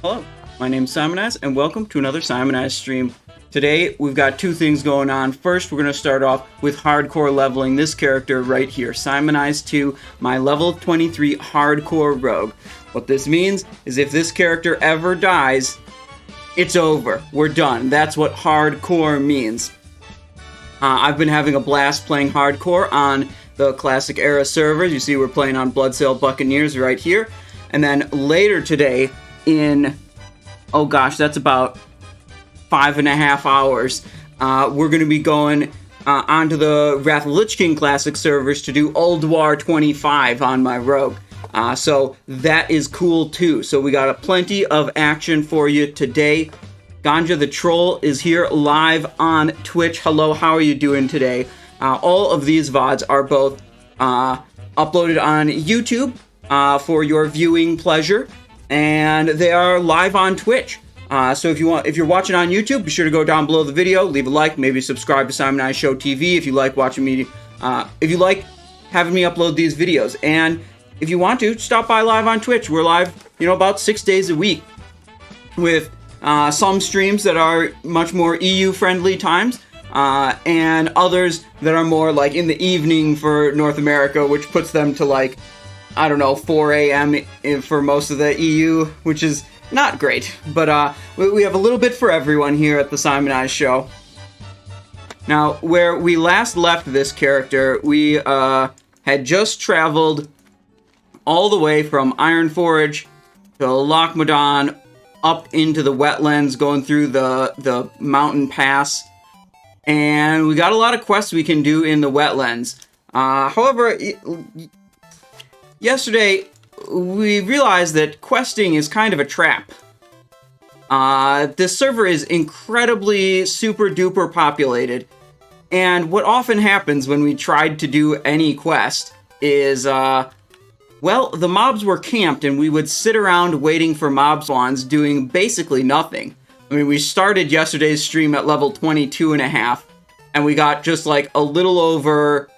Hello, my name's Simonize, and welcome to another Simonize stream. Today, we've got two things going on. First, we're going to start off with hardcore leveling this character right here, Simonize 2, my level 23 hardcore rogue. What this means is if this character ever dies, it's over. We're done. That's what hardcore means. I've been having a blast playing hardcore on the classic era servers. You see we're playing on Bloodsail Buccaneers right here. And then later today, in, oh gosh, that's about 5.5 hours, we're going to be going onto the Wrath of Lich King classic servers to do Old War 25 on my rogue. So that is cool too. So we got plenty of action for you today. Ganja the Troll is here live on Twitch. Hello, how are you doing today? All of these VODs are both uploaded on YouTube for your viewing pleasure, and they are live on Twitch. So if you're watching on YouTube, be sure to go down below the video, leave a like, maybe subscribe to Simonize Show TV if you like watching me, if you like having me upload these videos. And if you want to, stop by live on Twitch. We're live, about 6 days a week with some streams that are much more EU-friendly times, and others that are more like in the evening for North America, which puts them to like, I don't know, 4 a.m. for most of the EU, which is not great. But we have a little bit for everyone here at the Simonize Show. Now, where we last left this character, we had just traveled all the way from Ironforge to Lochmadon, up into the Wetlands, going through the mountain pass, and we got a lot of quests we can do in the Wetlands. However, yesterday we realized that questing is kind of a trap. This server is incredibly super duper populated, and what often happens when we tried to do any quest is well, the mobs were camped, and we would sit around waiting for mob spawns, doing basically nothing. I mean, we started yesterday's stream at level 22.5, and we got just like a little over,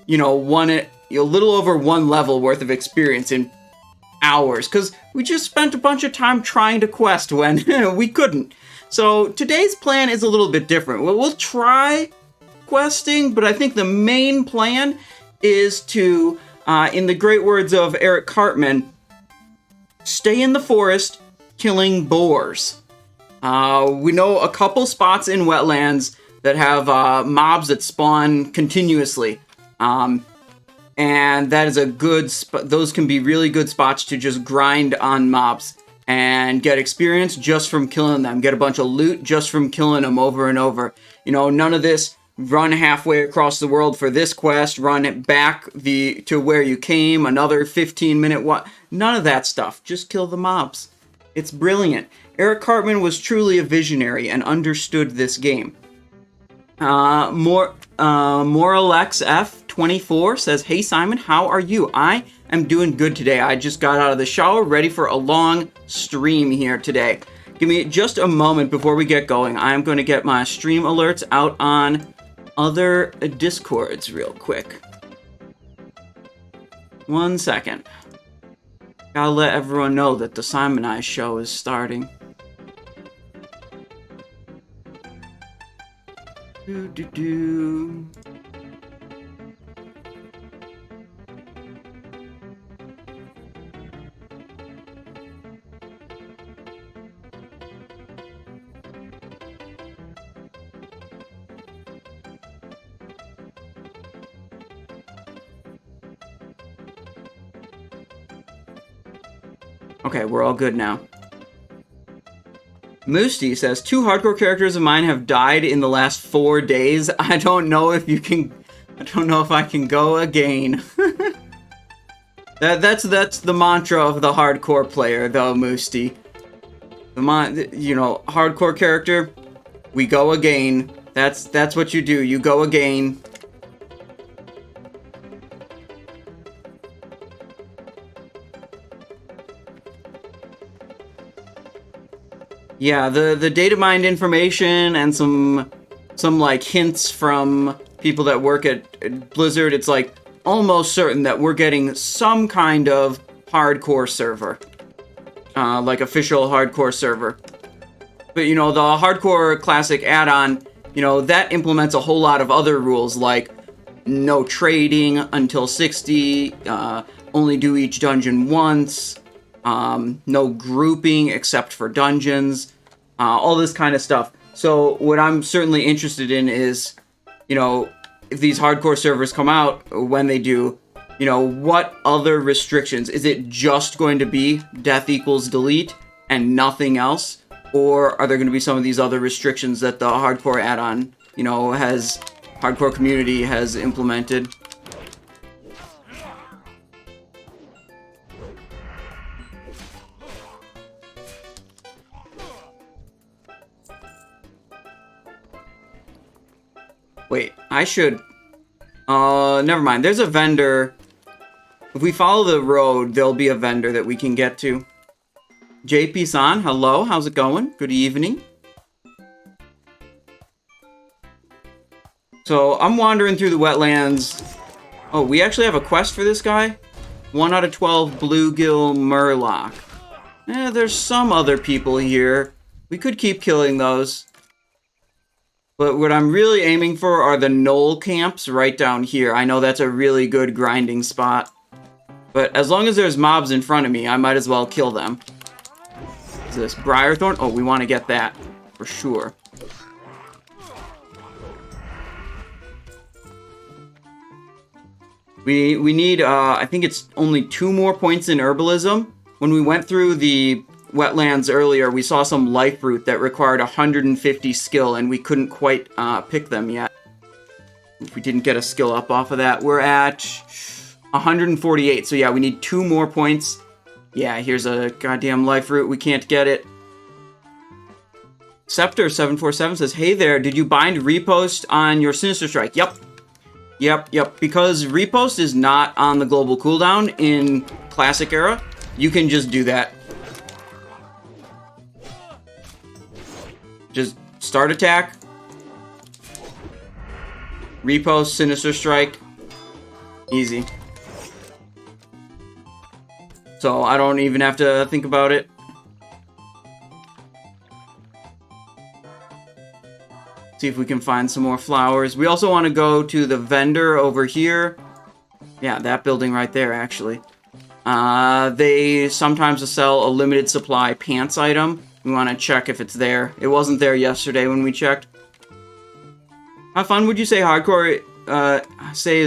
one level worth of experience in hours, because we just spent a bunch of time trying to quest when we couldn't. So today's plan is a little bit different. We'll try questing, but I think the main plan is to, in the great words of Eric Cartman, stay in the forest killing boars. We know a couple spots in Wetlands that have mobs that spawn continuously. And that is a good those can be really good spots to just grind on mobs and get experience just from killing them. Get a bunch of loot just from killing them over and over. None of this run halfway across the world for this quest, run it back to where you came, another 15-minute none of that stuff. Just kill the mobs. It's brilliant. Eric Cartman was truly a visionary and understood this game. Moralex F24 says, "Hey Simon, how are you? I am doing good today. I just got out of the shower, ready for a long stream here today." Give me just a moment before we get going. I am going to get my stream alerts out on other Discords real quick. 1 second. Gotta let everyone know that the Simonize Show is starting. Do. Okay, we're all good now. Moosty says, 2 hardcore characters of mine have died in the last 4 days. I don't know if I can go again. That's the mantra of the hardcore player, though, Moosty. Hardcore character, we go again. That's what you do. You go again. Yeah, the data mined information and some like hints from people that work at Blizzard, it's like almost certain that we're getting some kind of hardcore server. like official hardcore server. But you know, the hardcore classic add-on, you know, that implements a whole lot of other rules like no trading until 60, only do each dungeon once, no grouping except for dungeons, all this kind of stuff. So what I'm certainly interested in is, you know, if these hardcore servers come out, when they do, you know, what other restrictions? Is it just going to be death equals delete and nothing else? Or are there going to be some of these other restrictions that the hardcore add-on, you know, hardcore community has implemented? Wait, I should... never mind. There's a vendor. If we follow the road, there'll be a vendor that we can get to. JP-san, hello. How's it going? Good evening. So, I'm wandering through the wetlands. Oh, we actually have a quest for this guy? 1 out of 12 bluegill murloc. There's some other people here. We could keep killing those. But what I'm really aiming for are the knoll camps right down here. I know that's a really good grinding spot. But as long as there's mobs in front of me, I might as well kill them. Is this Briarthorn? Oh, we want to get that for sure. We need, I think it's only 2 more points in herbalism. When we went through the wetlands earlier, we saw some life root that required 150 skill, and we couldn't quite pick them yet. If we didn't get a skill up off of that, we're at 148. So yeah, we need 2 more points. Yeah, here's a goddamn life root. We can't get it. Scepter747 says, hey there, did you bind repost on your Sinister Strike? Yep. Yep. Because repost is not on the global cooldown in Classic era, you can just do that. Just start attack. Repost, Sinister Strike. Easy. So I don't even have to think about it. See if we can find some more flowers. We also want to go to the vendor over here. Yeah, that building right there, actually. They sometimes sell a limited supply pants item. We want to check if it's there. It wasn't there yesterday when we checked. How fun would you say is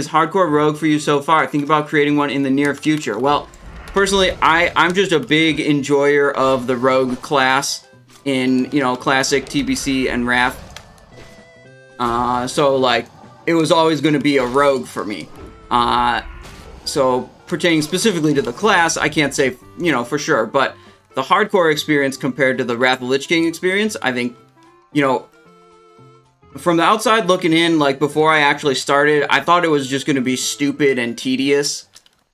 hardcore rogue for you so far? Think about creating one in the near future. Well, personally, I'm just a big enjoyer of the rogue class in, you know, Classic, TBC, and Wrath. So, like, it was always going to be a rogue for me. So, pertaining specifically to the class, I can't say, you know, for sure. But the hardcore experience compared to the Wrath of Lich King experience, I think, you know, from the outside looking in, like, before I actually started, I thought it was just going to be stupid and tedious.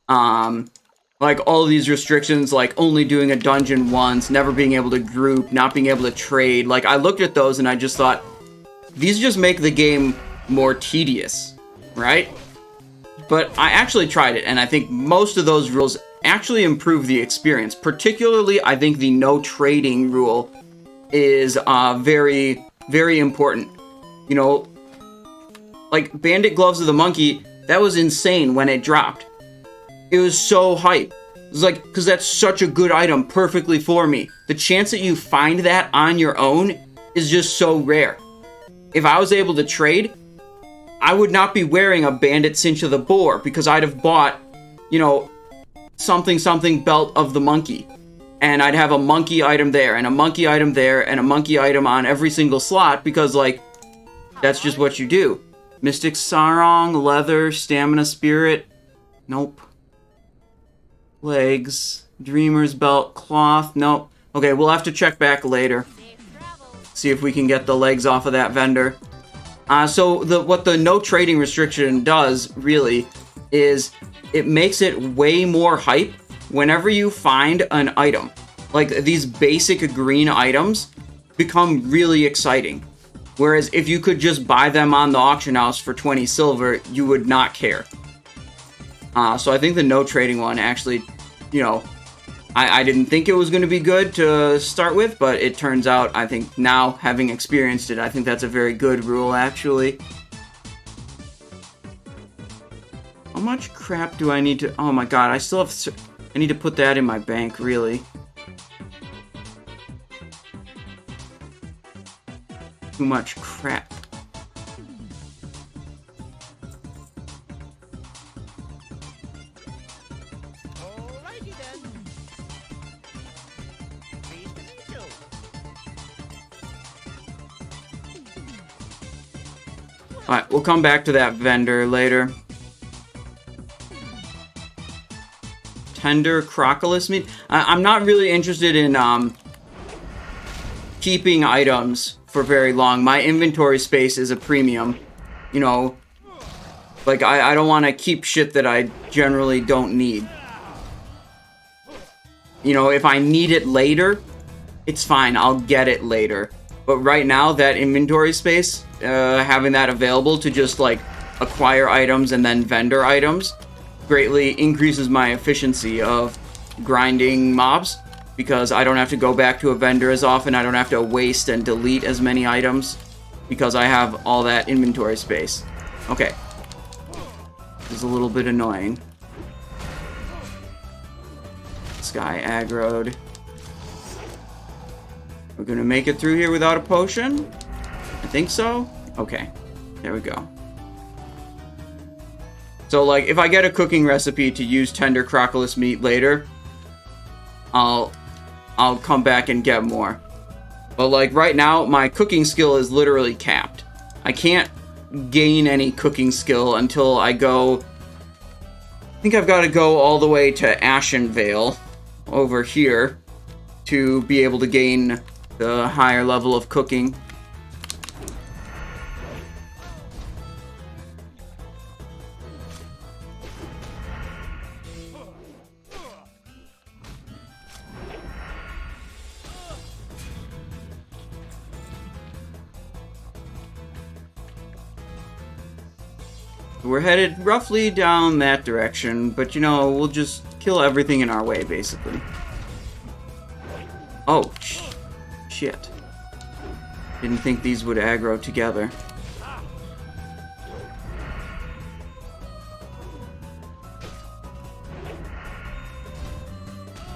Like, all these restrictions, like, only doing a dungeon once, never being able to group, not being able to trade. Like, I looked at those and I just thought, these just make the game more tedious, right? But I actually tried it, and I think most of those rules actually improve the experience. Particularly, I think the no trading rule is very, very important. You know, like Bandit Gloves of the Monkey, that was insane when it dropped. It was so hype. It was like, because that's such a good item, perfectly for me. The chance that you find that on your own is just so rare. If I was able to trade, I would not be wearing a Bandit Cinch of the Boar because I'd have bought, you know, something belt of the monkey. And I'd have a monkey item there, and a monkey item there, and a monkey item on every single slot because, like, that's just what you do. Mystic Sarong, Leather, Stamina Spirit. Nope. Legs. Dreamer's Belt, Cloth. Nope. Okay, we'll have to check back later. See if we can get the legs off of that vendor. So what the no trading restriction does, really, is it makes it way more hype whenever you find an item. Like, these basic green items become really exciting. Whereas if you could just buy them on the auction house for 20 silver, you would not care. So I think the no trading one actually, you know, I didn't think it was going to be good to start with, but it turns out, I think now, having experienced it, I think that's a very good rule, actually. How much crap do I need to... Oh my god, I still have... I need to put that in my bank, really. Too much crap. Alright, we'll come back to that vendor later. Tender crocodile meat. I'm not really interested in keeping items for very long. My inventory space is a premium. You know, like I don't want to keep shit that I generally don't need. You know, if I need it later, it's fine. I'll get it later. But right now, that inventory space, having that available to just, like, acquire items and then vendor items greatly increases my efficiency of grinding mobs, because I don't have to go back to a vendor as often. I don't have to waste and delete as many items because I have all that inventory space. Okay. This is a little bit annoying. This guy aggroed. We're gonna make it through here without a potion? I think so? Okay. There we go. So, like, if I get a cooking recipe to use tender crocodile meat later, I'll come back and get more. But, like, right now, my cooking skill is literally capped. I can't gain any cooking skill until I go... I think I've got to go all the way to Ashenvale over here to be able to gain the higher level of cooking. We're headed roughly down that direction, but you know, we'll just kill everything in our way, basically. Oh, shit. Didn't think these would aggro together.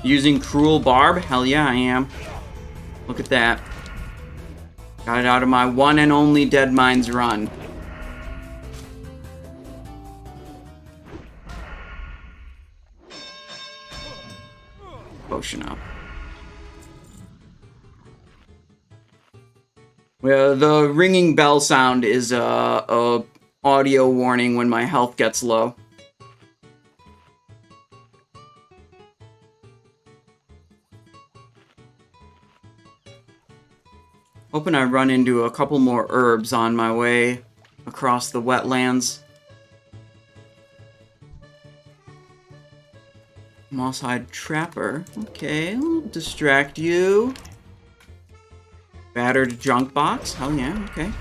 Using Cruel Barb? Hell yeah, I am. Look at that. Got it out of my one and only Dead Mines run. Potion up. Well, the ringing bell sound is a audio warning when my health gets low. Hoping I run into a couple more herbs on my way across the wetlands. Moss-hide trapper. Okay, I'll distract you. Battered junk box. Hell yeah, okay.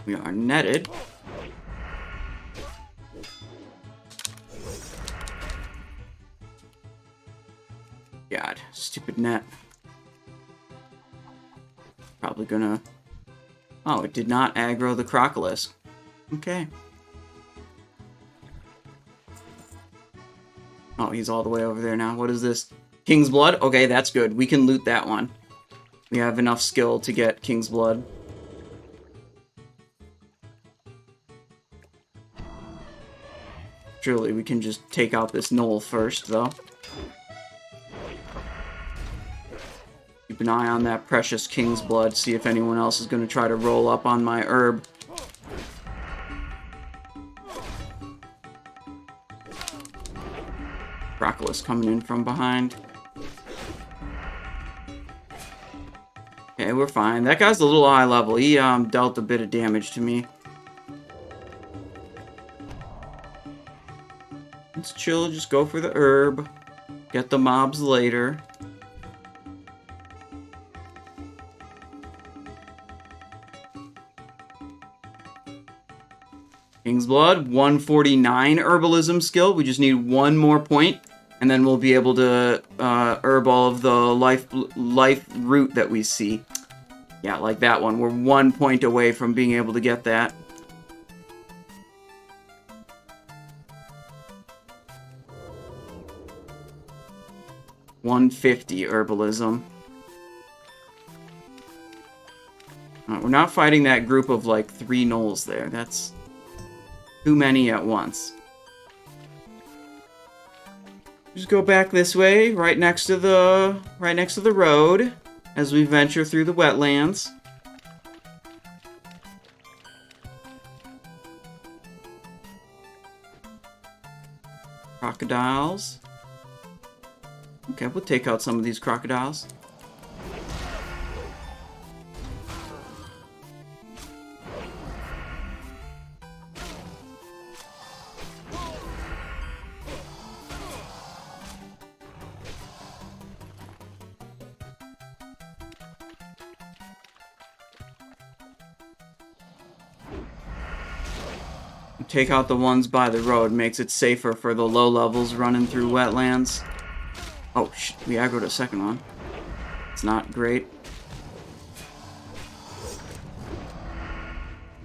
We are netted. God, stupid net. Probably gonna... Oh, it did not aggro the crocodile. Okay. Oh, he's all the way over there now. What is this? King's Blood? Okay, that's good. We can loot that one. We have enough skill to get King's Blood. Surely we can just take out this knoll first, though. Keep an eye on that precious King's Blood, see if anyone else is going to try to roll up on my herb. Crocodile coming in from behind. Okay, we're fine. That guy's a little high level. He dealt a bit of damage to me. Let's chill, just go for the herb. Get the mobs later. King's Blood, 149 herbalism skill. We just need one more point, and then we'll be able to herb all of the life root that we see. Yeah, like that one. We're 1 point away from being able to get that. $150 herbalism. We're not fighting that group of like 3 gnolls there. That's too many at once. Just go back this way, right next to the road, as we venture through the wetlands. Crocodiles. Okay, we'll take out some of these crocodiles. Take out the ones by the road, makes it safer for the low levels running through wetlands. Oh, we aggroed a second one. It's not great.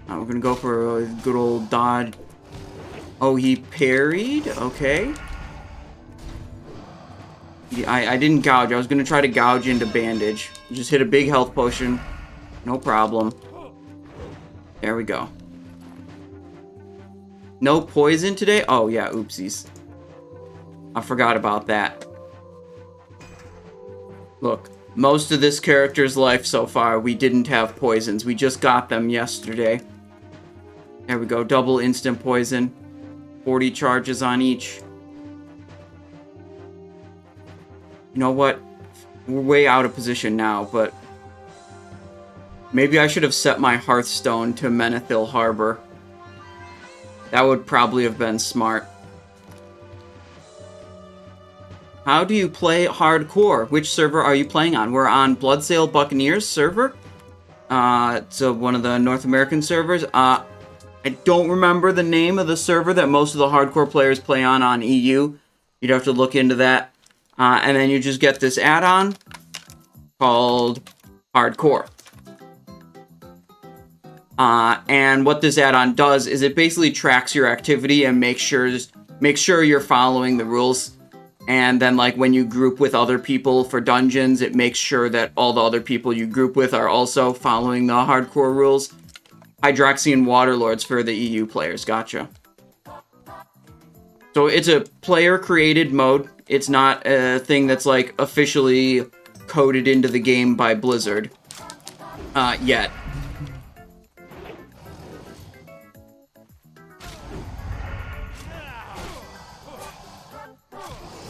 Now we're gonna go for a good old dodge. Oh, he parried? Okay. I didn't gouge. I was gonna try to gouge into bandage. Just hit a big health potion. No problem. There we go. No poison today? Oh, yeah, oopsies. I forgot about that. Look, most of this character's life so far, we didn't have poisons. We just got them yesterday. There we go, double instant poison. 40 charges on each. You know what? We're way out of position now, but maybe I should have set my Hearthstone to Menethil Harbor. That would probably have been smart. How do you play hardcore? Which server are you playing on? We're on Bloodsail Buccaneers server. So one of the North American servers. I don't remember the name of the server that most of the hardcore players play on EU. You'd have to look into that. And then you just get this add-on called Hardcore. And what this add-on does is it basically tracks your activity and makes sure you're following the rules. And then, like, when you group with other people for dungeons, it makes sure that all the other people you group with are also following the hardcore rules. Hydroxian Waterlords for the EU players, gotcha. So it's a player-created mode. It's not a thing that's, like, officially coded into the game by Blizzard. Yet.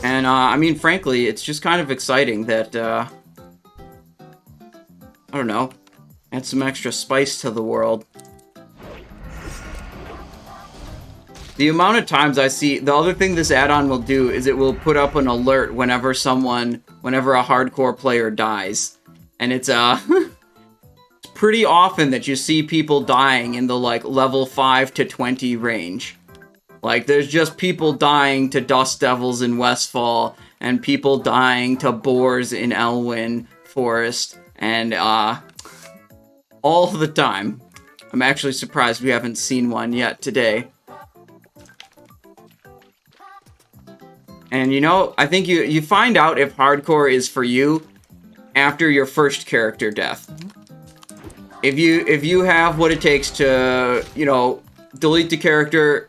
And, I mean, frankly, it's just kind of exciting that, I don't know, add some extra spice to the world. The amount of times I see, the other thing this add-on will do is it will put up an alert whenever a hardcore player dies. And it's, it's pretty often that you see people dying in the, like, level 5 to 20 range. Like, there's just people dying to Dust Devils in Westfall, and people dying to boars in Elwyn Forest, and, all the time. I'm actually surprised we haven't seen one yet today. And, you know, I think you find out if hardcore is for you after your first character death. If you have what it takes to, you know, delete the character,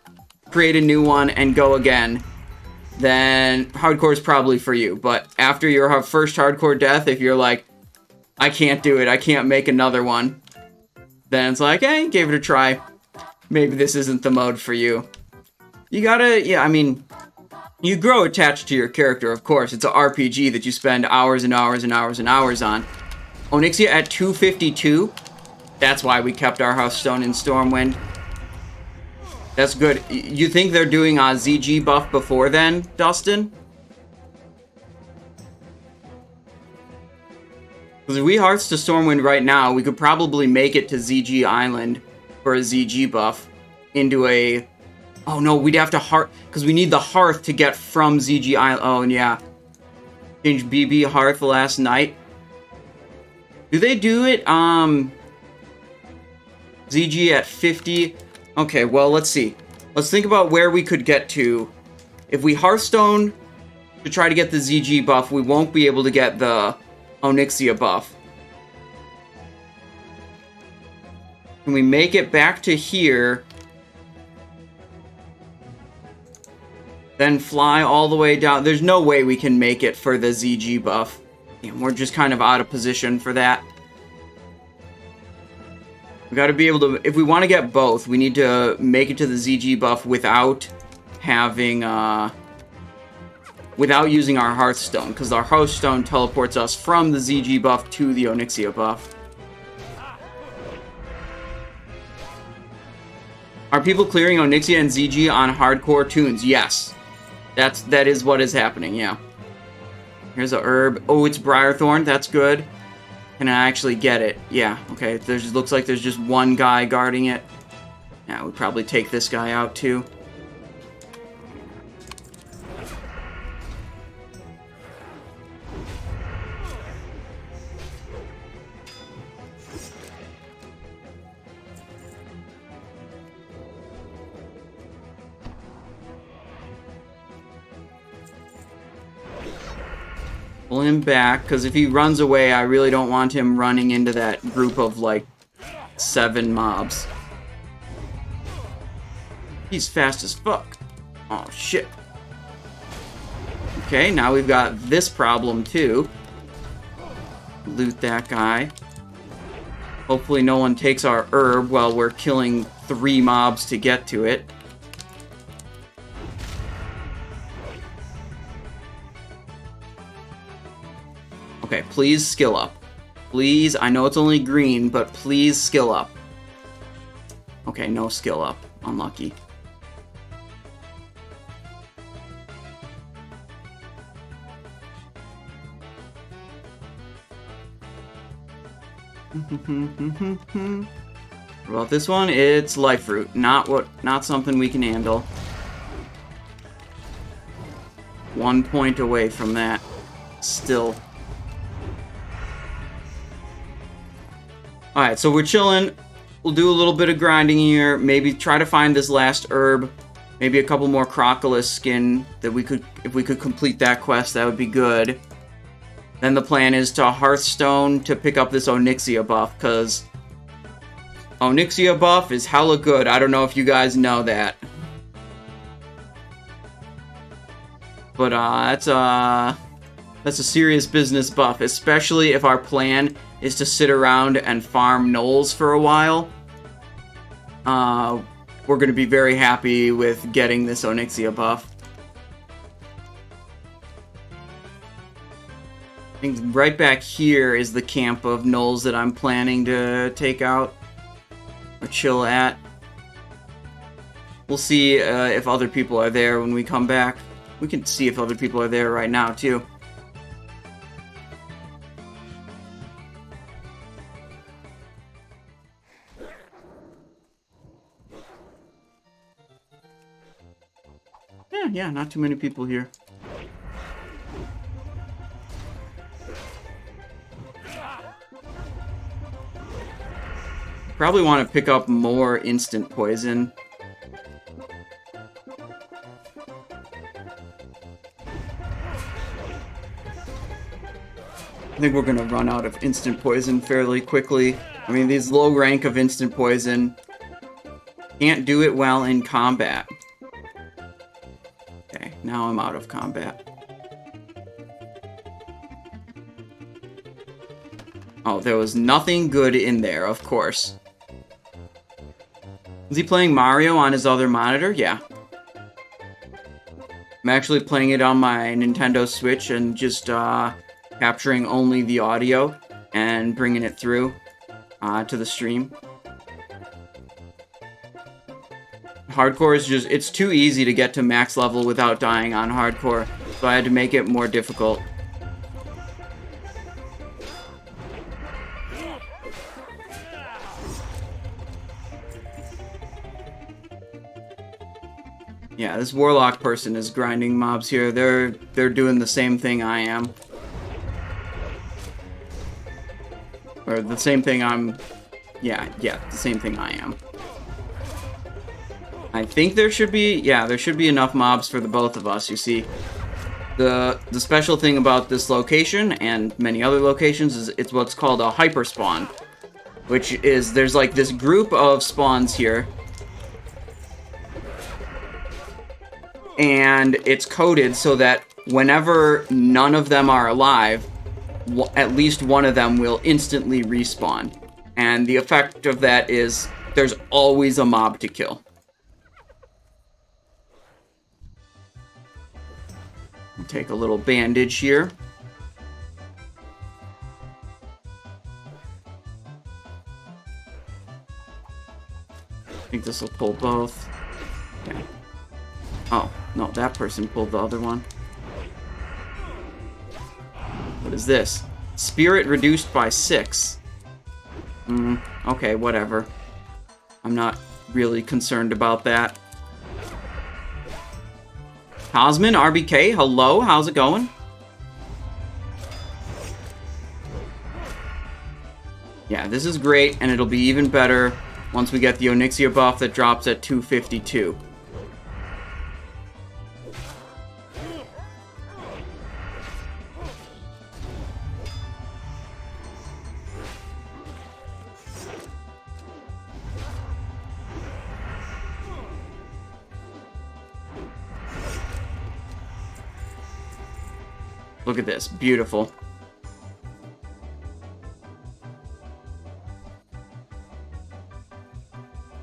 create a new one, and go again, then hardcore is probably for you. But after your first hardcore death, if you're like, I can't do it, I can't make another one, then it's like, hey, gave it a try. Maybe this isn't the mode for you. You gotta, yeah, I mean, you grow attached to your character, of course. It's an RPG that you spend hours and hours and hours and hours on. Onyxia at 252. That's why we kept our Hearthstone in Stormwind. That's good. You think they're doing a ZG buff before then, Dustin? Because if we Hearths to Stormwind right now, we could probably make it to ZG Island for a ZG buff. into a... Oh no, we'd have to hearth, because we need the hearth to get from ZG Island. Oh, and yeah. Change BB hearth last night. Do they do it, ZG at 50? Okay, well, let's see. Let's think about where we could get to. If we Hearthstone to try to get the ZG buff, we won't be able to get the Onyxia buff. Can we make it back to here? Then fly all the way down. There's no way we can make it for the ZG buff. Damn, we're just kind of out of position for that. We got to be able to... If we want to get both, we need to make it to the ZG buff without having... without using our Hearthstone, because our Hearthstone teleports us from the ZG buff to the Onyxia buff. Are people clearing Onyxia and ZG on hardcore tunes? Yes. That is what is happening, yeah. Here's a herb. Oh, it's Briarthorn. That's good. Can I actually get it? Yeah, okay. Looks like there's just one guy guarding it. Yeah, we'd probably take this guy out, too. Pull him back, because if he runs away, I really don't want him running into that group of, like, 7 mobs. He's fast as fuck. Oh, shit. Okay, now we've got this problem, too. Loot that guy. Hopefully no one takes our herb while we're killing 3 mobs to get to it. Okay, please skill up. Please, I know it's only green, but please skill up. Okay, no skill up. Unlucky. What about this one? It's life root. Not something we can handle. 1 point away from that. Still. Alright, so we're chilling. We'll do a little bit of grinding here. Maybe try to find this last herb. Maybe a couple more Crocodile skin that we could... If we could complete that quest, that would be good. Then the plan is to Hearthstone to pick up this Onyxia buff, because... Onyxia buff is hella good. I don't know if you guys know that. But, that's a serious business buff, especially if our plan is to sit around and farm gnolls for a while. We're going to be very happy with getting this Onyxia buff. I think right back here is the camp of gnolls that I'm planning to take out or chill at. We'll see if other people are there when we come back. We can see if other people are there right now, too. Yeah, not too many people here. Probably want to pick up more instant poison. I think we're going to run out of instant poison fairly quickly. I mean, these low rank of instant poison can't do it well in combat. Okay, now I'm out of combat. Oh, there was nothing good in there, of course. Is he playing Mario on his other monitor? Yeah. I'm actually playing it on my Nintendo Switch and just capturing only the audio and bringing it through to the stream. Hardcore is just, it's too easy to get to max level without dying on hardcore, so I had to make it more difficult. Yeah, this warlock person is grinding mobs here. They're doing the same thing I am. Or the same thing I'm... Yeah, the same thing I am. I think there should be... Yeah, there should be enough mobs for the both of us, you see. The special thing about this location, and many other locations, is it's what's called a hyper spawn. Which is, there's like this group of spawns here. And it's coded so that whenever none of them are alive, at least one of them will instantly respawn. And the effect of that is there's always a mob to kill. I'll take a little bandage here. I think this will pull both. Okay. Oh, no, that person pulled the other one. What is this? Spirit reduced by 6. Okay, whatever. I'm not really concerned about that. Cosmin, RBK, hello, how's it going? Yeah, this is great, and it'll be even better once we get the Onyxia buff that drops at 252. Look at this, beautiful.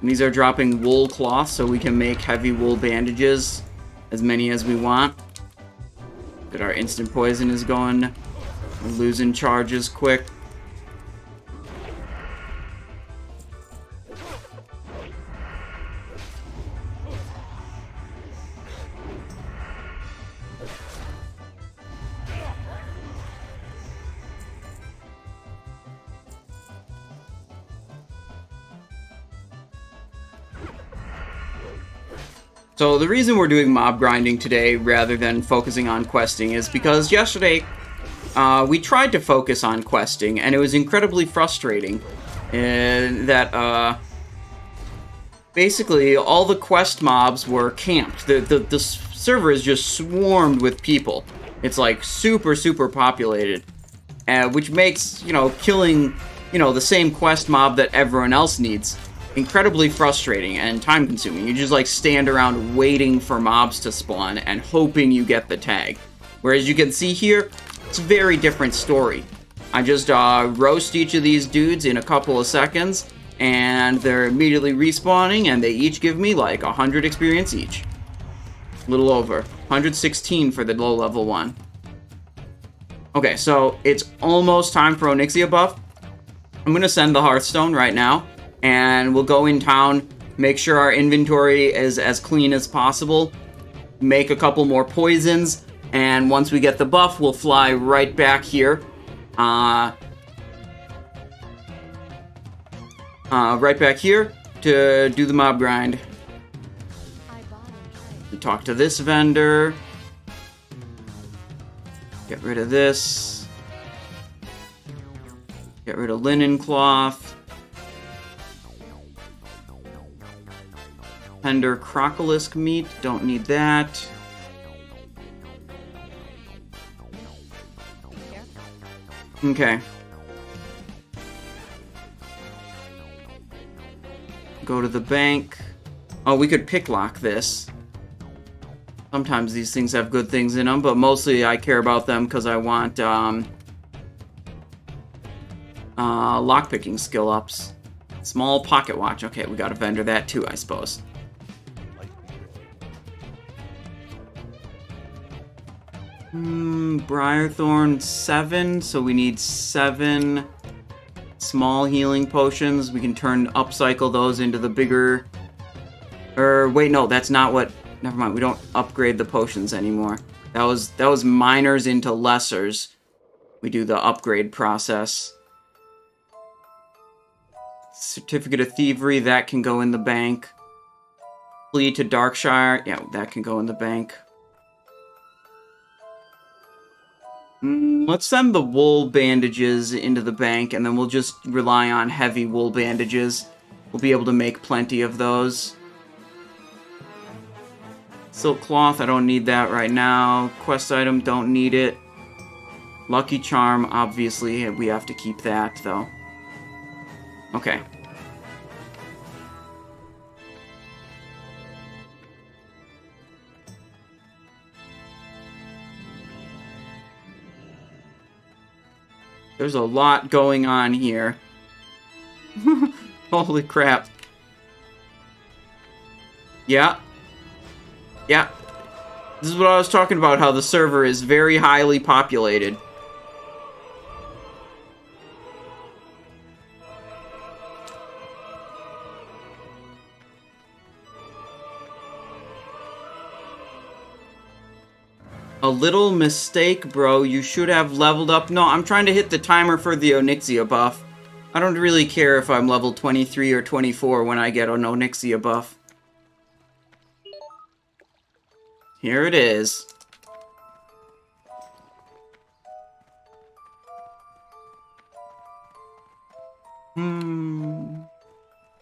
And these are dropping wool cloth, so we can make heavy wool bandages, as many as we want. But our instant poison is going. We're losing charges quick. So the reason we're doing mob grinding today rather than focusing on questing is because yesterday we tried to focus on questing and it was incredibly frustrating that basically all the quest mobs were camped. The server is just swarmed with people. It's like super populated, which makes, you know, killing, you know, the same quest mob that everyone else needs incredibly frustrating and time consuming. You just like stand around waiting for mobs to spawn and hoping you get the tag. Whereas you can see here, it's a very different story. I just roast each of these dudes in a couple of seconds and they're immediately respawning and they each give me like 100 experience each. A little over. 116 for the low level one. Okay, so it's almost time for Onyxia buff. I'm gonna send the Hearthstone right now. And we'll go in town, make sure our inventory is as clean as possible, make a couple more poisons, and once we get the buff, we'll fly right back here. Right back here to do the mob grind. We talk to this vendor. Get rid of this. Get rid of linen cloth. Tender crocolisk meat, don't need that. Okay. Go to the bank. Oh, we could picklock this. Sometimes these things have good things in them, but mostly I care about them because I want lockpicking skill ups. Small pocket watch. Okay, we gotta vendor that too, I suppose. Briarthorn 7, so we need 7 small healing potions. We can upcycle those into the bigger... wait, no, that's not what... Never mind, we don't upgrade the potions anymore. That was minors into lessers. We do the upgrade process. Certificate of Thievery, that can go in the bank. Flee to Darkshire. Yeah, that can go in the bank. Let's send the wool bandages into the bank, and then we'll just rely on heavy wool bandages. We'll be able to make plenty of those. Silk cloth, I don't need that right now. Quest item, don't need it. Lucky charm, obviously, we have to keep that, though. Okay. There's a lot going on here. Holy crap. Yeah. Yeah. This is what I was talking about, how the server is very highly populated. A little mistake, bro. You should have leveled up. No, I'm trying to hit the timer for the Onyxia buff. I don't really care if I'm level 23 or 24 when I get an Onyxia buff. Here it is.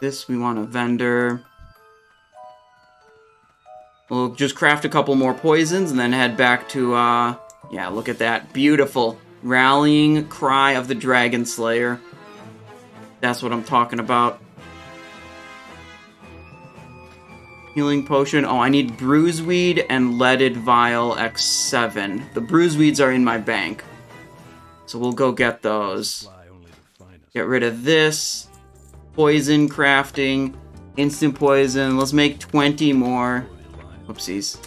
This, we want a vendor. We'll just craft a couple more poisons and then head back to, yeah, look at that. Beautiful. Rallying Cry of the Dragonslayer. That's what I'm talking about. Healing potion. Oh, I need bruiseweed and leaded vial X7. The bruiseweeds are in my bank. So we'll go get those. Get rid of this. Poison crafting. Instant poison. Let's make 20 more. Whoopsies.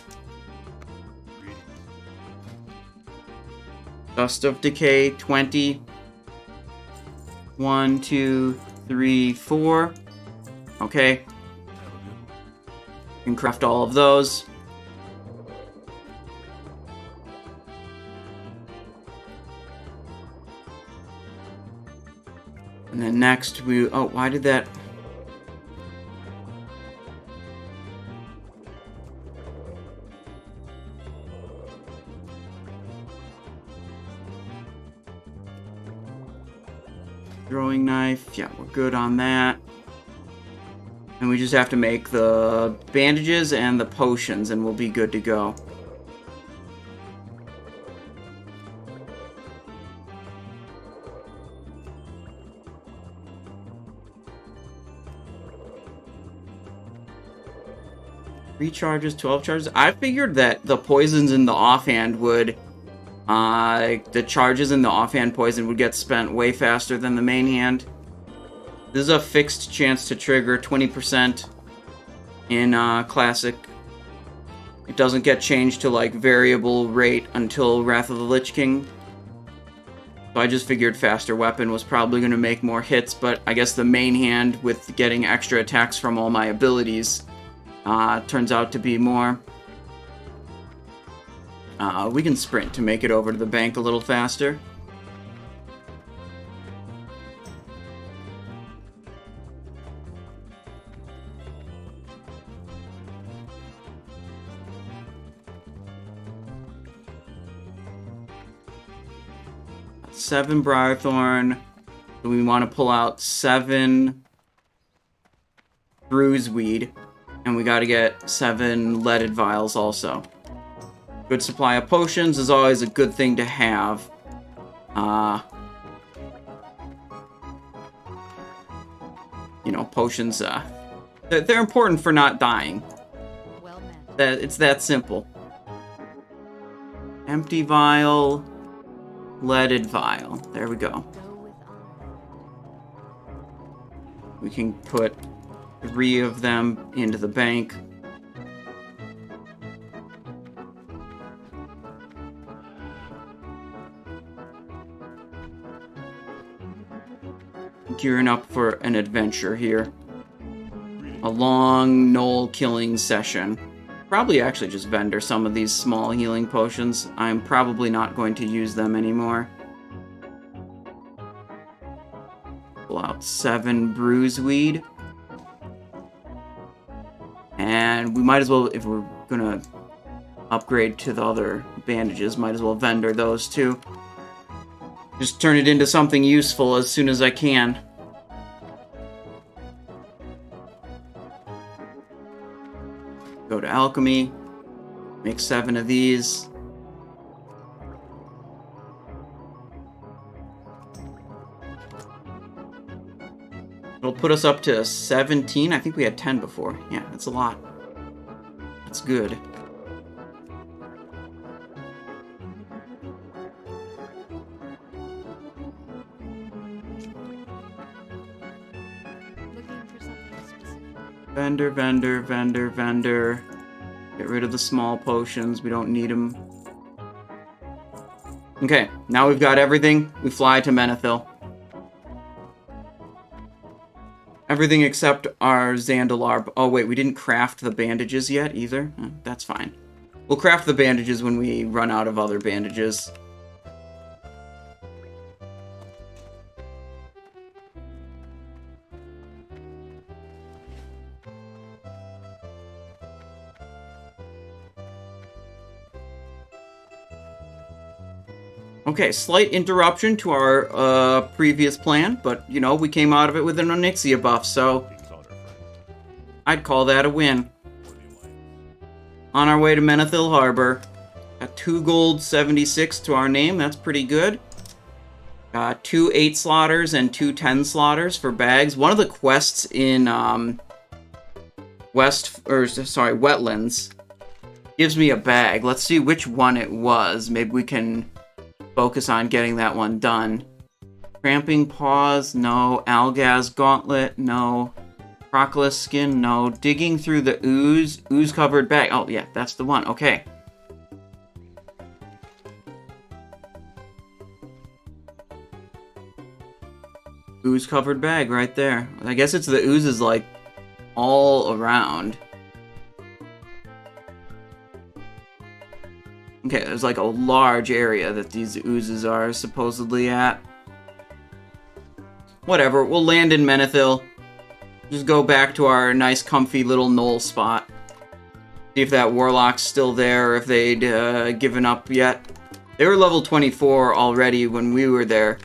Dust of Decay, 20. 1, 2, 3, 4. Okay. Can craft all of those. And then next we... Oh, why did that... Throwing knife, yeah, we're good on that. And we just have to make the bandages and the potions, and we'll be good to go. Recharges, 12 charges. I figured that the poisons in the offhand would... the charges in the offhand poison would get spent way faster than the main hand. This is a fixed chance to trigger 20% in Classic. It doesn't get changed to like variable rate until Wrath of the Lich King. So I just figured faster weapon was probably going to make more hits, but I guess the main hand with getting extra attacks from all my abilities turns out to be more. We can sprint to make it over to the bank a little faster. Seven Briarthorn. So we want to pull out 7 Bruiseweed. And we got to get 7 leaded vials also. Good supply of potions is always a good thing to have. You know, potions, they're important for not dying. It's that simple. Empty vial, leaded vial. There we go. We can put 3 of them into the bank. Gearing up for an adventure here. A long knoll killing session. Probably actually just vendor some of these small healing potions. I'm probably not going to use them anymore. Pull out 7 Bruiseweed. And And we might as well, if we're gonna upgrade to the other bandages, might as well vendor those too. Just turn it into something useful as soon as I can. Go to alchemy, make 7 of these. It'll put us up to 17. I think we had 10 before. Yeah, that's a lot. That's good. Vendor, vendor, vendor, vendor. Get rid of the small potions. We don't need them. Okay, now we've got everything. We fly to Menethil. Everything except our Zandalar. Oh, wait, we didn't craft the bandages yet, either? That's fine. We'll craft the bandages when we run out of other bandages. Okay, slight interruption to our previous plan, but, you know, we came out of it with an Onyxia buff, so I'd call that a win. On our way to Menethil Harbor. Got 2 gold, 76 to our name, that's pretty good. Got 2 8 slaughters and 2 10 slaughters for bags. One of the quests in Wetlands gives me a bag. Let's see which one it was. Maybe we can focus on getting that one done. Cramping Paws, no. Algaz Gauntlet, no. Proclus Skin, no. Digging through the ooze covered bag. Oh, yeah, that's the one. Okay. Ooze covered bag right there. I guess it's the oozes, like, all around. Okay, there's like a large area that these oozes are supposedly at. Whatever, we'll land in Menethil. Just go back to our nice comfy little knoll spot. See if that warlock's still there, or if they'd given up yet. They were level 24 already when we were there.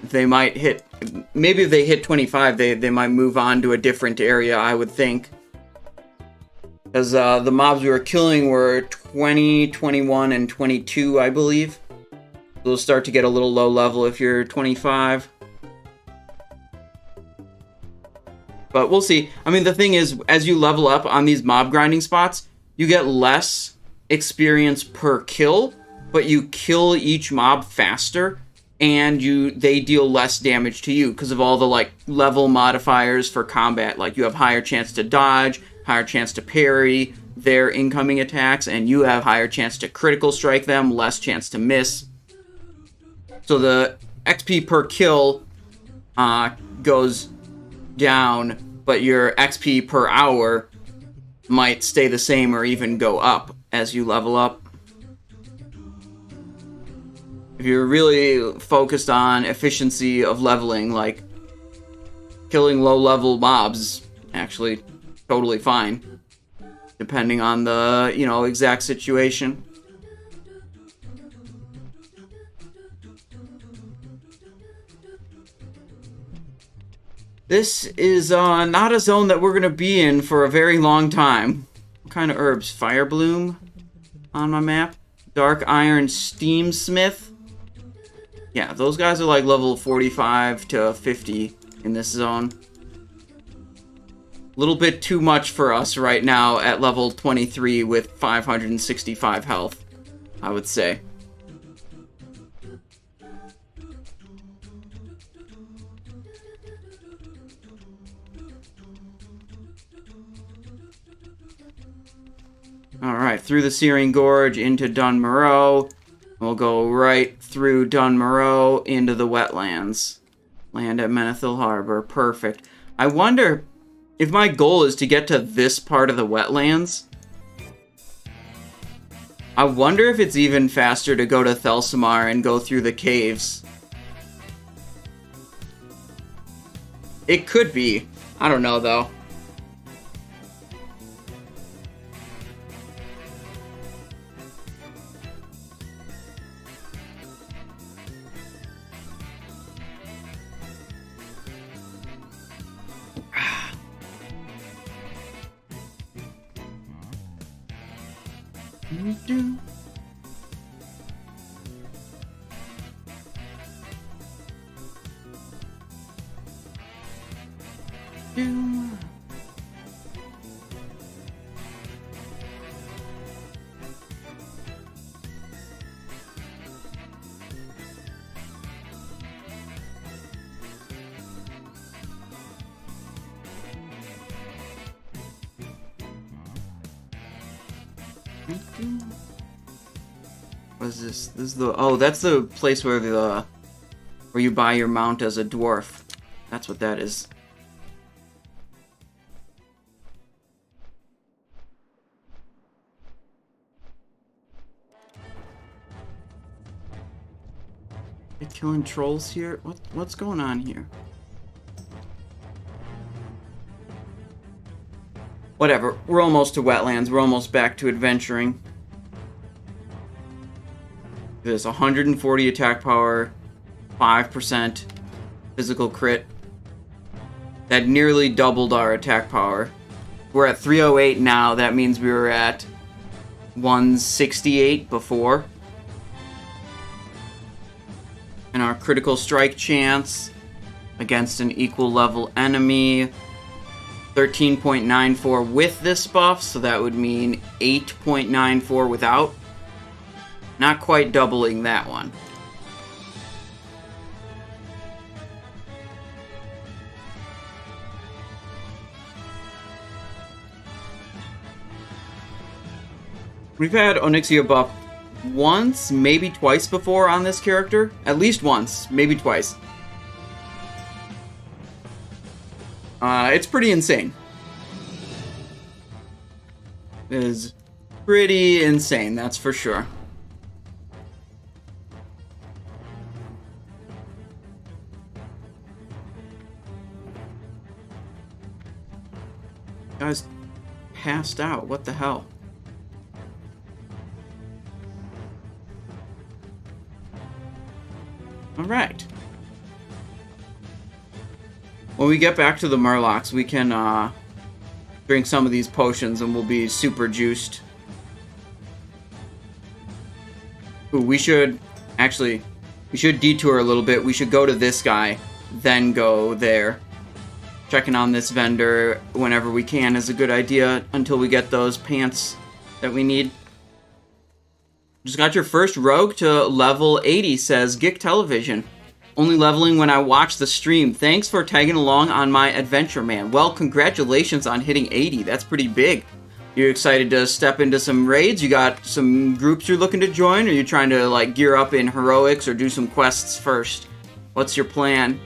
They might hit... Maybe if they hit 25, they might move on to a different area, I would think. Because the mobs we were killing were 20, 21, and 22, I believe. They'll start to get a little low level if you're 25. But we'll see. I mean, the thing is, as you level up on these mob grinding spots, you get less experience per kill, but you kill each mob faster, and they deal less damage to you because of all the, like, level modifiers for combat. Like, you have higher chance to dodge, higher chance to parry their incoming attacks, and you have higher chance to critical strike them, less chance to miss. So the XP per kill goes down, but your XP per hour might stay the same or even go up as you level up. If you're really focused on efficiency of leveling, like killing low-level mobs, actually totally fine, depending on the, you know, exact situation. This is not a zone that we're going to be in for a very long time. What kind of herbs? Fire Bloom on my map. Dark Iron Steam Smith. Yeah, those guys are like level 45 to 50 in this zone. A little bit too much for us right now at level 23 with 565 health, I would say. Alright, through the Searing Gorge into Dunmoreau. We'll go right through Dunmoreau into the Wetlands. Land at Menethil Harbor. Perfect. I wonder if my goal is to get to this part of the Wetlands. I wonder if it's even faster to go to Thelsamar and go through the caves. It could be. I don't know, though. Do. Do. What is this? This is the... Oh, that's the place where where you buy your mount as a dwarf. That's what that is. They're killing trolls here? What's going on here? Whatever. We're almost to Wetlands. We're almost back to adventuring. This 140 attack power, 5% physical crit. That nearly doubled our attack power. We're at 308 now. That means we were at 168 before. And our critical strike chance against an equal level enemy, 13.94 with this buff, so that would mean 8.94 without. Not quite doubling that one. We've had Onyxia buff once, maybe twice before on this character. At least once, maybe twice. It's pretty insane. It is pretty insane, that's for sure. Guys passed out. What the hell? Alright. When we get back to the Murlocs, we can drink some of these potions and we'll be super juiced. Ooh, we should detour a little bit. We should go to this guy, then go there. Checking on this vendor whenever we can is a good idea until we get those pants that we need. Just got your first rogue to level 80, says Gick Television. Only leveling when I watch the stream. Thanks for tagging along on my adventure, man. Well, congratulations on hitting 80. That's pretty big. You excited to step into some raids? You got some groups you're looking to join? Or are you trying to like gear up in heroics or do some quests first? What's your plan?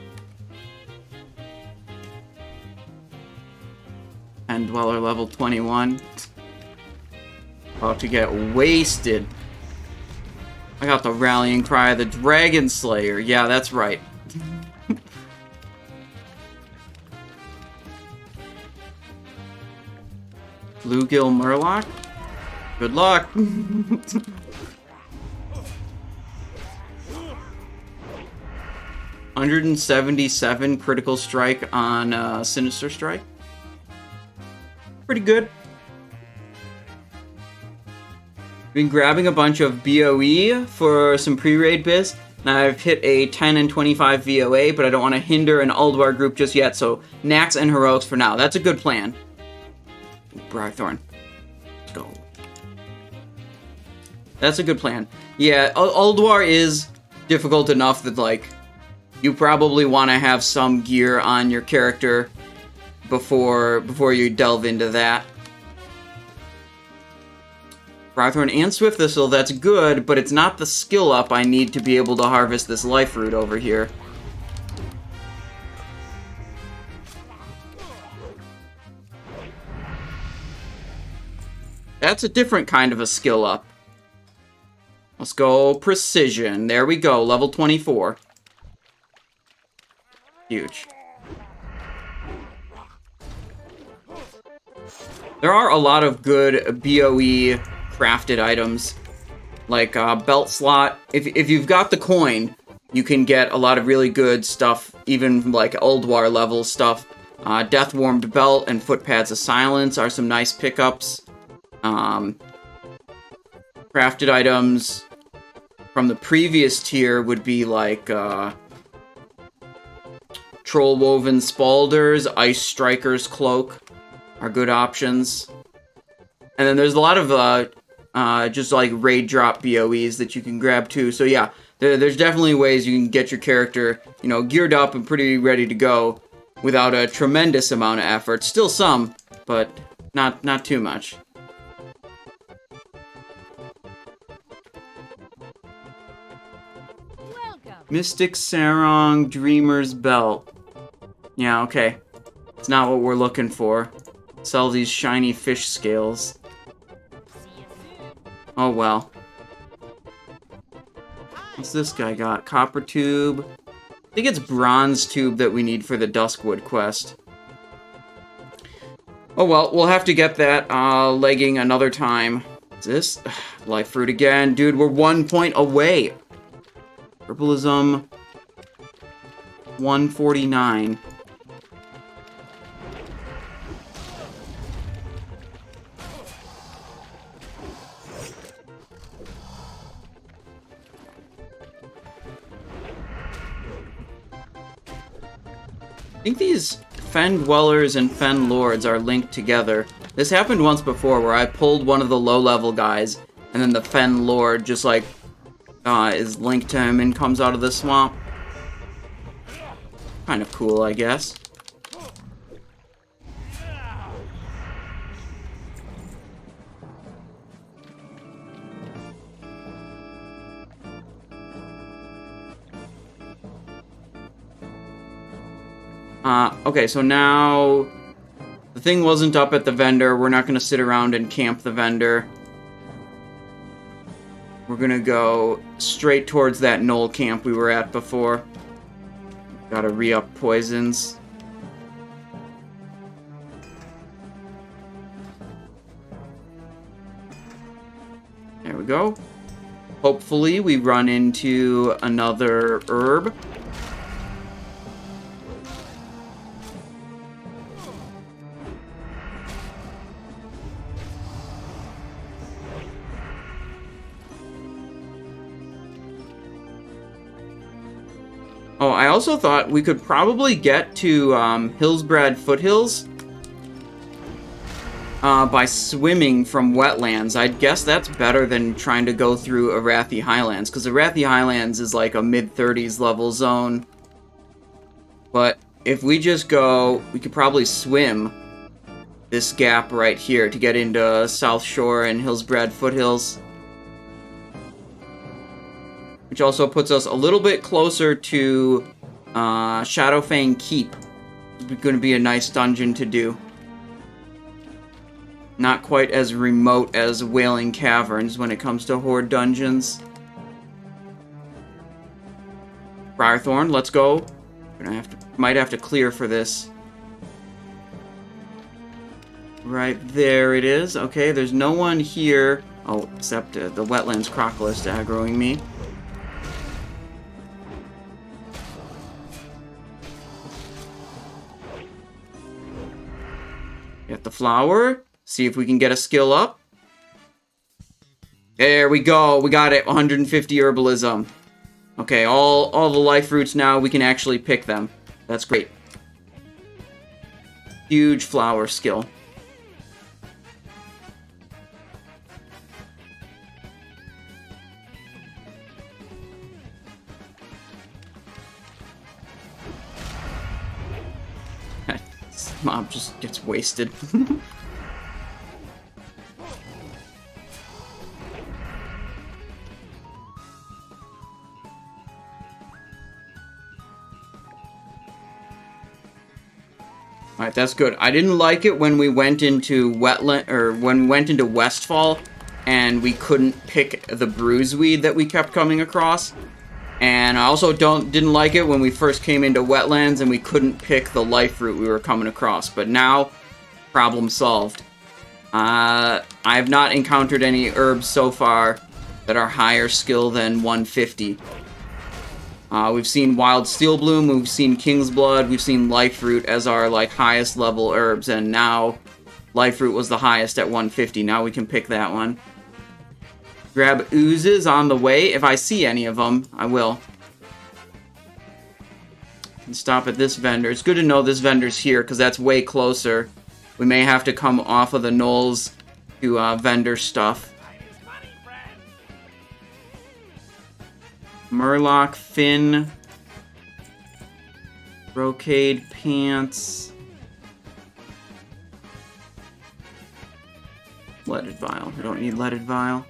And Dweller level 21. About to get wasted. I got the rallying cry of the Dragonslayer. Yeah, that's right. Bluegill Murloc? Good luck. 177 critical strike on Sinister Strike. Pretty good. Been grabbing a bunch of BOE for some pre-raid biz. Now I've hit a 10 and 25 VOA, but I don't want to hinder an Ulduar group just yet, so Nax and Heroics for now. That's a good plan. Briarthorn. Let's go. That's a good plan. Yeah, Ulduar is difficult enough that, like, you probably want to have some gear on your character before you delve into that. Briarthorn and Swift Thistle, that's good, but it's not the skill up I need to be able to harvest this life root over here. That's a different kind of a skill up. Let's go Precision. There we go, level 24. Huge. There are a lot of good BOE crafted items, like belt slot. If you've got the coin, you can get a lot of really good stuff, even like Ulduar level stuff. Death Warmed Belt and Footpads of Silence are some nice pickups. Crafted items from the previous tier would be like Troll Woven Spalders, Ice Striker's Cloak are good options. And then there's a lot of just like raid drop BOEs that you can grab too. So yeah, there's definitely ways you can get your character, you know, geared up and pretty ready to go without a tremendous amount of effort. Still some, but not too much. Mystic Sarong Dreamer's Belt. Yeah, okay. It's not what we're looking for. Sell these shiny fish scales. Oh well. What's this guy got? Copper tube. I think it's bronze tube that we need for the Duskwood quest. Oh well, we'll have to get that legging another time. What's this? Life fruit again. Dude, we're 1 point away. Herbalism 149. I think these Fen Dwellers and Fen Lords are linked together. This happened once before where I pulled one of the low-level guys, and then the Fen Lord just like is linked to him and comes out of the swamp. Kind of cool, I guess. Okay, so now the thing wasn't up at the vendor. We're not going to sit around and camp the vendor. We're gonna go straight towards that knoll camp we were at before. Gotta re-up poisons. There we go. Hopefully we run into another herb. Oh, I also thought we could probably get to Hillsbrad Foothills by swimming from Wetlands. I'd guess that's better than trying to go through Arathi Highlands, because Arathi Highlands is like a mid-30s level zone. But if we just go, we could probably swim this gap right here to get into South Shore and Hillsbrad Foothills. Which also puts us a little bit closer to Shadowfang Keep. It's going to be a nice dungeon to do. Not quite as remote as Wailing Caverns when it comes to Horde dungeons. Briarthorn, let's go. Might have to clear for this. Right there it is. Okay, there's no one here. Oh, except the Wetlands Crocodilist aggroing me. Get the flower. See if we can get a skill up. There we go. We got it. 150 herbalism. Okay, all the life fruits now, we can actually pick them. That's great. Huge flower skill. Mob just gets wasted. Alright, that's good. I didn't like it when we went into Wetland, or when we went into Westfall, and we couldn't pick the bruiseweed that we kept coming across. And I also didn't like it when we first came into Wetlands and we couldn't pick the life fruit we were coming across. But now, problem solved. I have not encountered any herbs so far that are higher skill than 150. We've seen Wild Steel Bloom, we've seen King's Blood, we've seen Life Fruit as our like highest level herbs, and now Life Fruit was the highest at 150. Now we can pick that one. Grab oozes on the way. If I see any of them, I will. And stop at this vendor. It's good to know this vendor's here, because that's way closer. We may have to come off of the knolls to vendor stuff. Murloc, fin. Brocade pants. Leaded vial. We don't need leaded vial.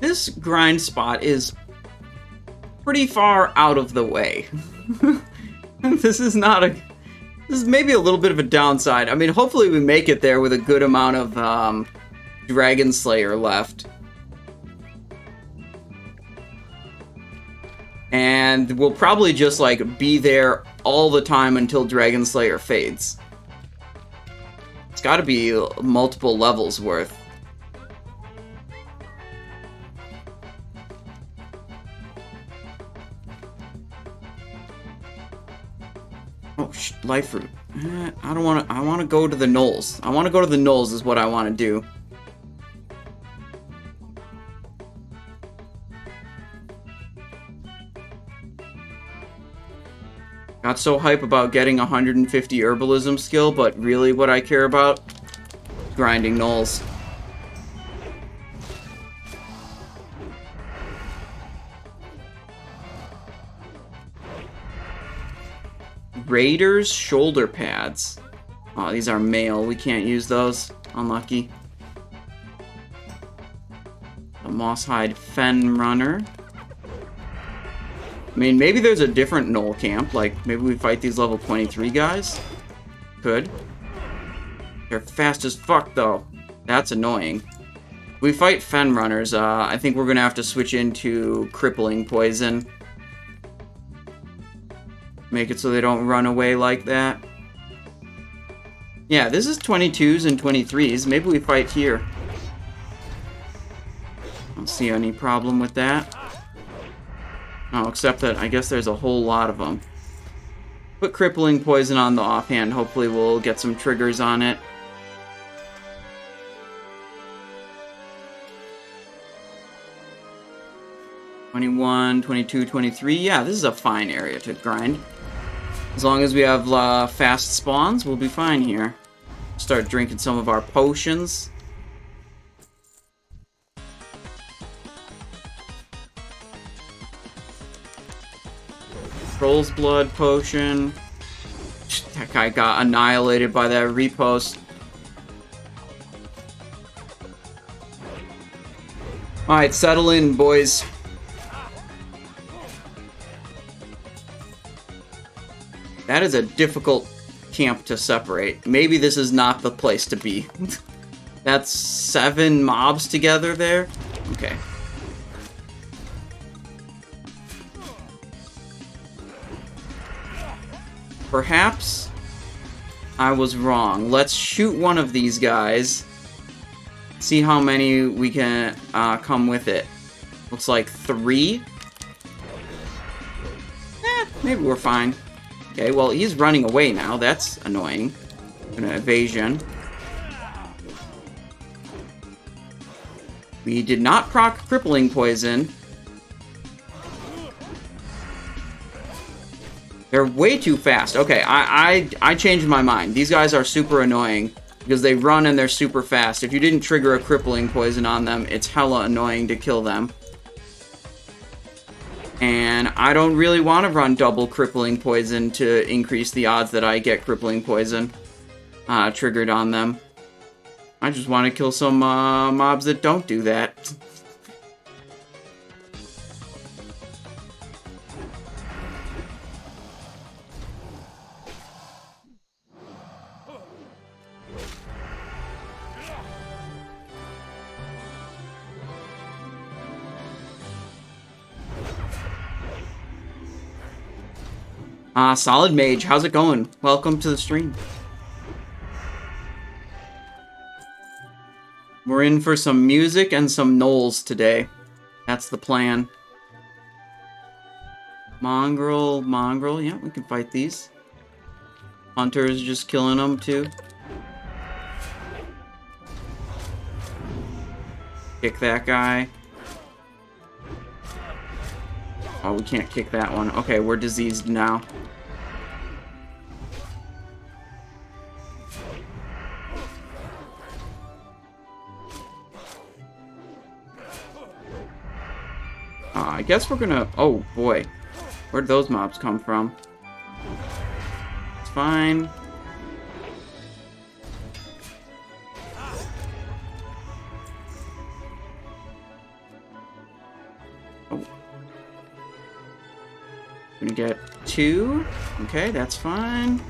This grind spot is pretty far out of the way. This is maybe a little bit of a downside. I mean, hopefully we make it there with a good amount of Dragonslayer left. And we'll probably just, like, be there all the time until Dragonslayer fades. It's gotta be multiple levels worth. Oh, life fruit. I don't want to. I want to go to the knolls. I want to go to the knolls is what I want to do. Got so hype about getting 150 herbalism skill, but really what I care about? Grinding knolls. Raiders shoulder pads. Oh, these are male. We can't use those. Unlucky. A Moosehide Fen Runner. I mean, maybe there's a different Knoll camp. Like, maybe we fight these level 23 guys. Could. They're fast as fuck, though. That's annoying. If we fight Fen Runners, I think we're gonna have to switch into Crippling Poison. Make it so they don't run away like that. Yeah, this is 22s and 23s. Maybe we fight here. I don't see any problem with that. Oh, except that I guess there's a whole lot of them. Put Crippling Poison on the offhand. Hopefully we'll get some triggers on it. (21, 22, 23). Yeah, this is a fine area to grind. As long as we have fast spawns, we'll be fine here. Start drinking some of our potions. Troll's Blood potion. That guy got annihilated by that repost. Alright, settle in, boys. That is a difficult camp to separate. Maybe this is not the place to be. That's 7 mobs together there? Okay. Perhaps I was wrong. Let's shoot one of these guys. See how many we can come with it. Looks like 3. Maybe we're fine. Okay, well, he's running away now. That's annoying. An evasion. We did not proc Crippling Poison. They're way too fast. Okay, I changed my mind. These guys are super annoying because they run and they're super fast. If you didn't trigger a Crippling Poison on them, it's hella annoying to kill them. And I don't really want to run double Crippling Poison to increase the odds that I get Crippling Poison triggered on them. I just want to kill some mobs that don't do that. Solid Mage, how's it going? Welcome to the stream. We're in for some music and some gnolls today. That's the plan. Mongrel, yeah, we can fight these. Hunter's just killing them too. Kick that guy. Oh, we can't kick that one. Okay, we're diseased now. I guess we're gonna... Oh, boy. Where'd those mobs come from? It's fine. Oh. Gonna get 2. Okay, that's fine.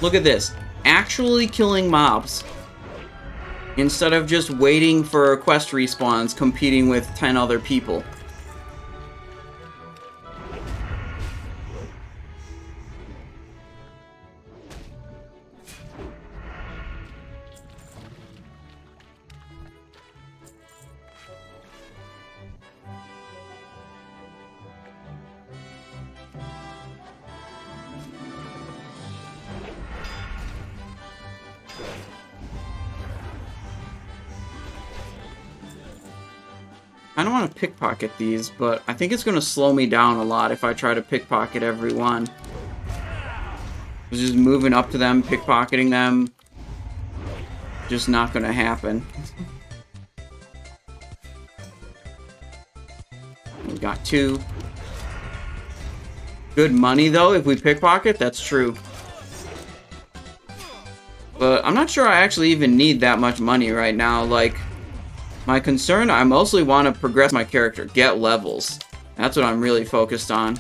Look at this. Actually killing mobs. Instead of just waiting for quest respawns, competing with 10 other people. I don't want to pickpocket these, but I think it's going to slow me down a lot if I try to pickpocket every one. Just moving up to them, pickpocketing them, just not going to happen. We got 2. Good money, though, if we pickpocket, that's true. But I'm not sure I actually even need that much money right now, like... My concern, I mostly want to progress my character, get levels. That's what I'm really focused on.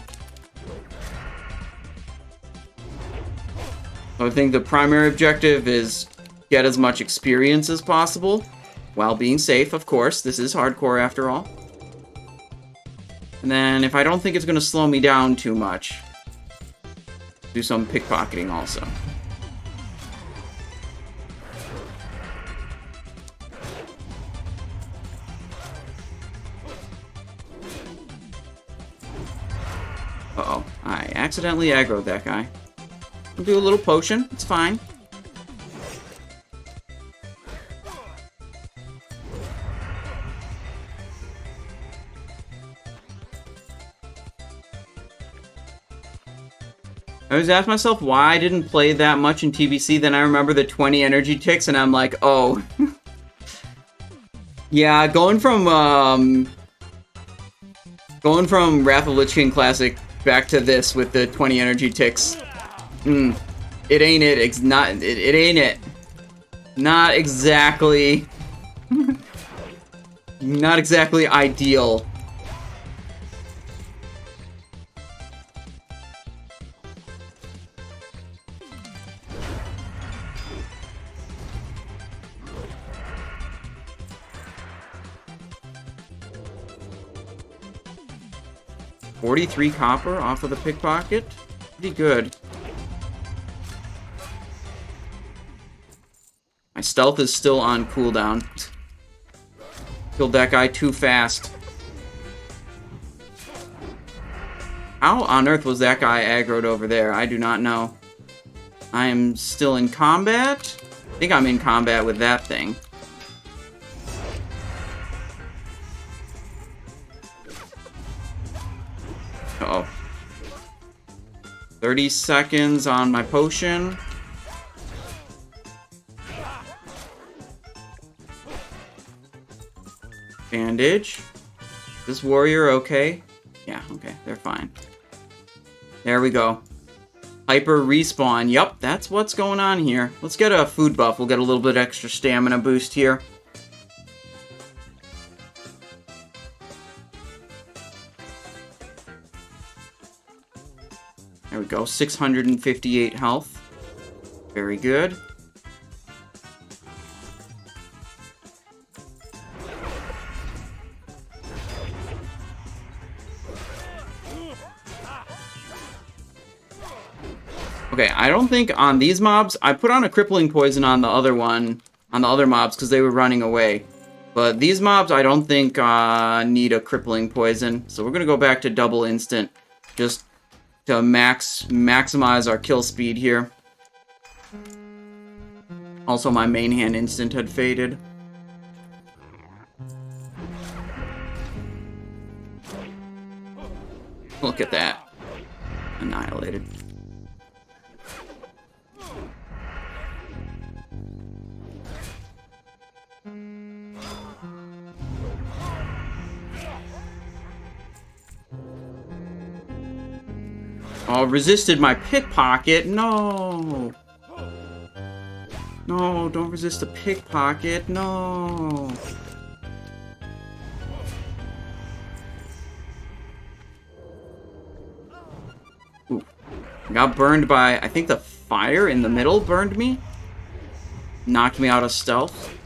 So I think the primary objective is get as much experience as possible, while being safe, of course. This is hardcore after all. And then, if I don't think it's going to slow me down too much, do some pickpocketing also. Uh-oh, I accidentally aggroed that guy. I'll do a little potion, it's fine. I always ask myself why I didn't play that much in TBC, then I remember the 20 energy ticks, and I'm like, oh. Yeah, going from Wrath of Lich King Classic back to this with the 20 energy ticks. It ain't it. It's not. It ain't it. Not exactly. Not exactly ideal. $43 copper off of the pickpocket. Pretty good. My stealth is still on cooldown. Killed that guy too fast. How on earth was that guy aggroed over there? I do not know. I am still in combat? I think I'm in combat with that thing. Uh-oh. 30 seconds on my potion. Bandage. This warrior okay? Yeah, okay, they're fine. There we go. Hyper respawn. Yup, that's what's going on here. Let's get a food buff. We'll get a little bit extra stamina boost here. There we go, 658 health. Very good. Okay, I don't think on these mobs, I put on a crippling poison on the other one, on the other mobs, because they were running away. But these mobs, I don't think need a crippling poison. So we're going to go back to double instant, just to maximize our kill speed here. Also, my main hand instant had faded. Look at that. Annihilated. Oh, resisted my pickpocket. No. No, don't resist a pickpocket. No. Ooh. Got burned by, I think the fire in the middle burned me. Knocked me out of stealth.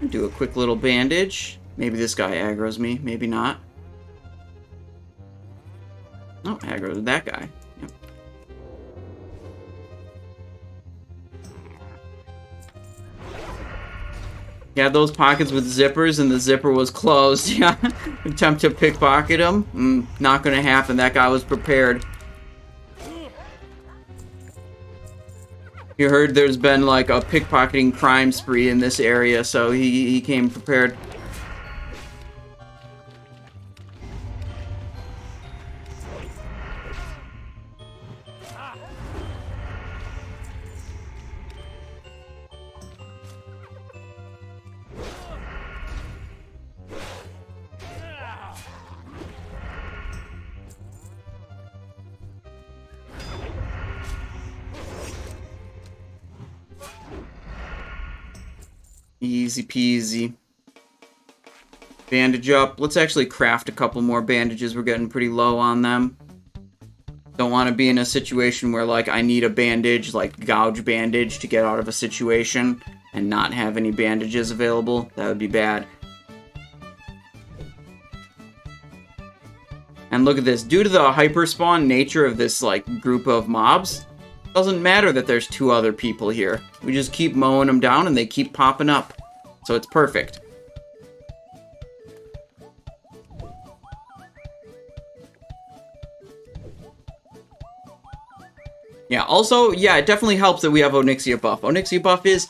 Do a quick little bandage. Maybe this guy aggroes me, maybe not. Oh, aggroed that guy. Yep. Yeah, those pockets with zippers, and the zipper was closed. Yeah, attempt to pickpocket him. Not gonna happen. That guy was prepared. You heard there's been like a pickpocketing crime spree in this area, so he came prepared. Easy peasy. Bandage up. Let's actually craft a couple more bandages. We're getting pretty low on them. Don't want to be in a situation where, like, I need a bandage, like gouge bandage, to get out of a situation and not have any bandages available. That would be bad. And look at this. Due to the hyperspawn nature of this, like, group of mobs, doesn't matter that there's two other people here. We just keep mowing them down and they keep popping up. So it's perfect. Yeah, also, yeah, it definitely helps that we have Onyxia buff. Onyxia buff is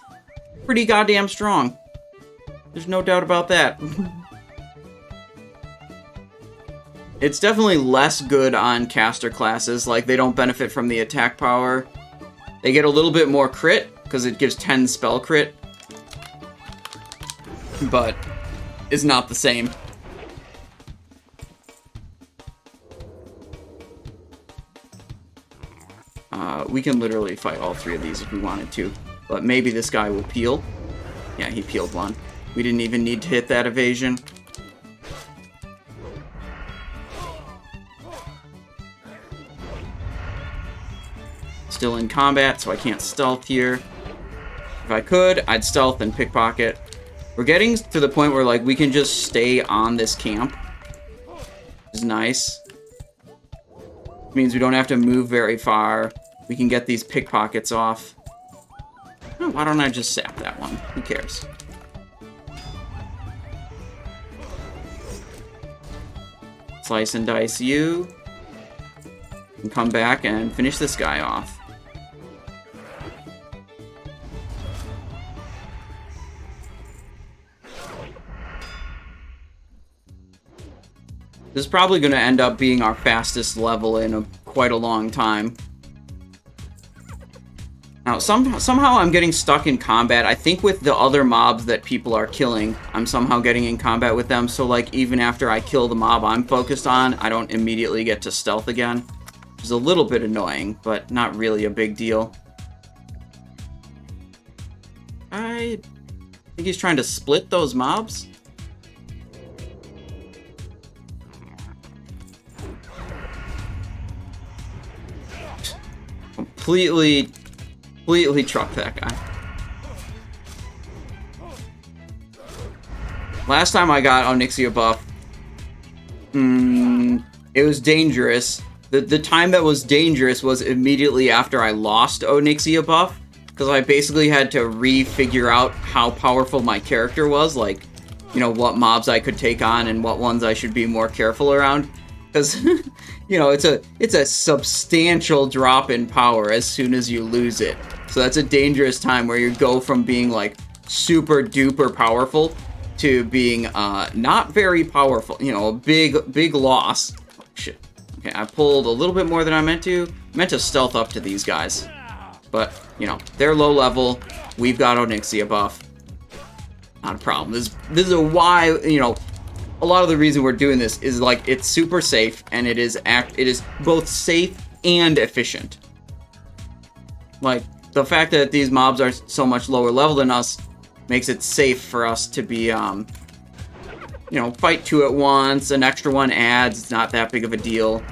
pretty goddamn strong. There's no doubt about that. It's definitely less good on caster classes, like they don't benefit from the attack power. They get a little bit more crit, because it gives 10 spell crit. But it's not the same. We can literally fight all three of these if we wanted to. But maybe this guy will peel. Yeah, he peeled one. We didn't even need to hit that evasion. Still in combat, so I can't stealth here. If I could, I'd stealth and pickpocket. We're getting to the point where, like, we can just stay on this camp. Which is nice. It means we don't have to move very far. We can get these pickpockets off. Oh, why don't I just sap that one? Who cares? Slice and dice you. And come back and finish this guy off. This is probably going to end up being our fastest level in quite a long time. Now, somehow I'm getting stuck in combat. I think with the other mobs that people are killing, I'm somehow getting in combat with them. So, like, even after I kill the mob I'm focused on, I don't immediately get to stealth again. Which is a little bit annoying, but not really a big deal. I think he's trying to split those mobs. Completely trucked that guy. Last time I got Onyxia buff, it was dangerous. The time that was dangerous was immediately after I lost Onyxia buff, because I basically had to re-figure out how powerful my character was, like, you know, what mobs I could take on and what ones I should be more careful around. Because, you know, it's a substantial drop in power as soon as you lose it. So that's a dangerous time where you go from being, like, super duper powerful to being not very powerful. You know, a big loss. Oh, shit. Okay, I pulled a little bit more than I meant to. I meant to stealth up to these guys. But, you know, they're low level. We've got Onyxia buff. Not a problem. This is why, you know, a lot of the reason we're doing this is, like, it's super safe, and it is both safe and efficient. Like, the fact that these mobs are so much lower level than us makes it safe for us to be, you know, fight two at once. An extra one adds. It's not that big of a deal.